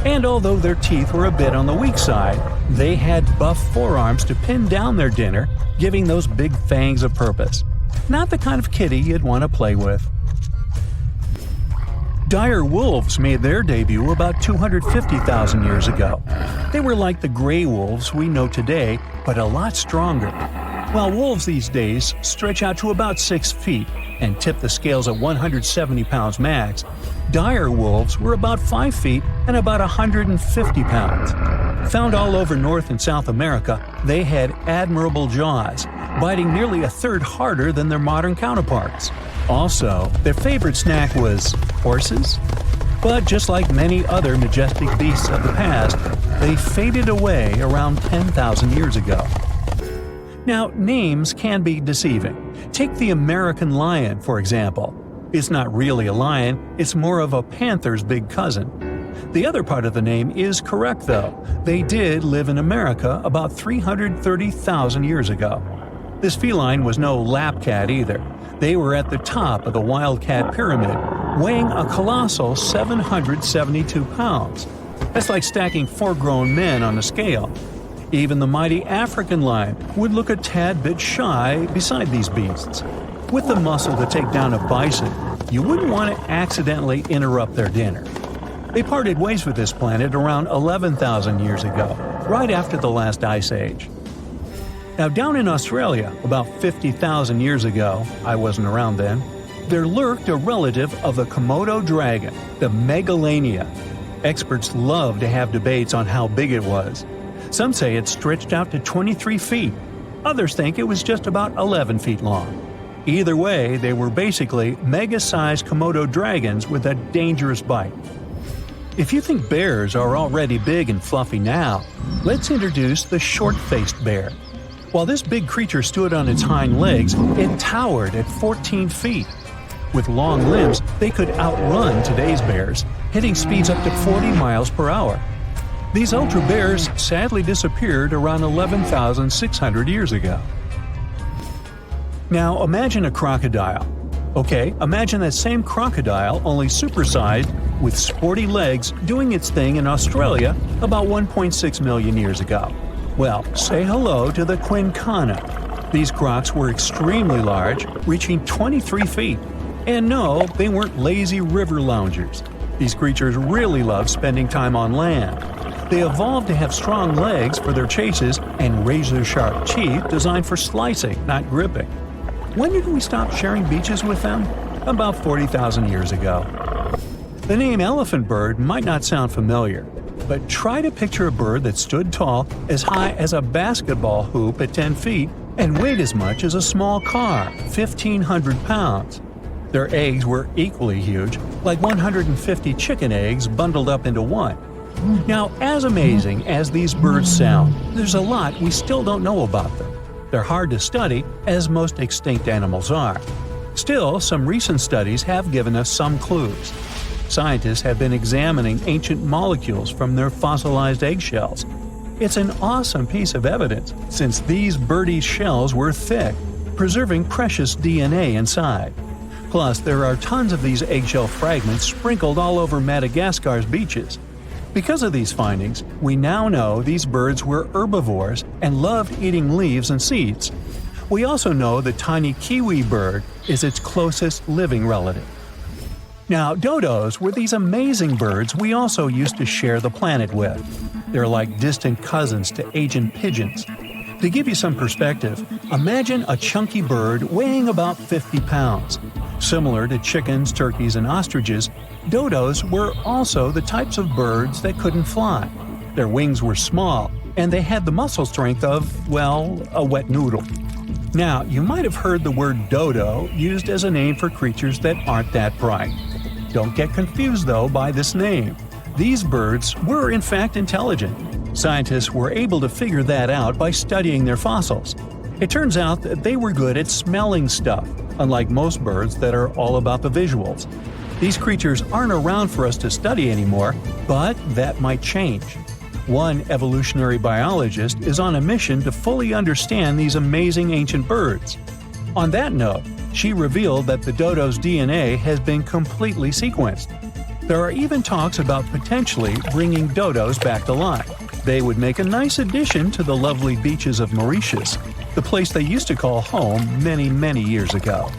And although their teeth were a bit on the weak side, they had buff forearms to pin down their dinner, giving those big fangs a purpose. Not the kind of kitty you'd want to play with. Dire wolves made their debut about 250,000 years ago. They were like the gray wolves we know today, but a lot stronger. While wolves these days stretch out to about 6 feet and tip the scales at 170 pounds max, dire wolves were about 5 feet and about 150 pounds. Found all over North and South America, they had admirable jaws, biting nearly a third harder than their modern counterparts. Also, their favorite snack was horses. But just like many other majestic beasts of the past, they faded away around 10,000 years ago. Now, names can be deceiving. Take the American lion, for example. It's not really a lion, it's more of a panther's big cousin. The other part of the name is correct, though. They did live in America about 330,000 years ago. This feline was no lap cat either. They were at the top of the wildcat pyramid, weighing a colossal 772 pounds. That's like stacking 4 grown men on a scale. Even the mighty African lion would look a tad bit shy beside these beasts. With the muscle to take down a bison, you wouldn't want to accidentally interrupt their dinner. They parted ways with this planet around 11,000 years ago, right after the last ice age. Now, down in Australia, about 50,000 years ago, I wasn't around then, there lurked a relative of the Komodo dragon, the Megalania. Experts love to have debates on how big it was. Some say it stretched out to 23 feet. Others think it was just about 11 feet long. Either way, they were basically mega-sized Komodo dragons with a dangerous bite. If you think bears are already big and fluffy now, let's introduce the short-faced bear. While this big creature stood on its hind legs, it towered at 14 feet. With long limbs, they could outrun today's bears, hitting speeds up to 40 miles per hour. These ultra bears sadly disappeared around 11,600 years ago. Now imagine a crocodile. Okay, imagine that same crocodile, only supersized, with sporty legs, doing its thing in Australia about 1.6 million years ago. Well, say hello to the quincana. These crocs were extremely large, reaching 23 feet. And no, they weren't lazy river loungers. These creatures really loved spending time on land. They evolved to have strong legs for their chases and razor-sharp teeth designed for slicing, not gripping. When did we stop sharing beaches with them? About 40,000 years ago. The name elephant bird might not sound familiar, but try to picture a bird that stood tall as high as a basketball hoop at 10 feet and weighed as much as a small car, 1,500 pounds. Their eggs were equally huge, like 150 chicken eggs bundled up into one. Now, as amazing as these birds sound, there's a lot we still don't know about them. They're hard to study, as most extinct animals are. Still, some recent studies have given us some clues. Scientists have been examining ancient molecules from their fossilized eggshells. It's an awesome piece of evidence, since these birdies' shells were thick, preserving precious DNA inside. Plus, there are tons of these eggshell fragments sprinkled all over Madagascar's beaches. Because of these findings, we now know these birds were herbivores and loved eating leaves and seeds. We also know the tiny kiwi bird is its closest living relative. Now, dodos were these amazing birds we also used to share the planet with. They're like distant cousins to ancient pigeons. To give you some perspective, imagine a chunky bird weighing about 50 pounds. Similar to chickens, turkeys, and ostriches, dodos were also the types of birds that couldn't fly. Their wings were small, and they had the muscle strength of, well, a wet noodle. Now, you might have heard the word dodo used as a name for creatures that aren't that bright. Don't get confused, though, by this name. These birds were in fact intelligent. Scientists were able to figure that out by studying their fossils. It turns out that they were good at smelling stuff, unlike most birds that are all about the visuals. These creatures aren't around for us to study anymore, but that might change. One evolutionary biologist is on a mission to fully understand these amazing ancient birds. On that note, she revealed that the dodo's DNA has been completely sequenced. There are even talks about potentially bringing dodos back to life. They would make a nice addition to the lovely beaches of Mauritius, the place they used to call home many, many years ago.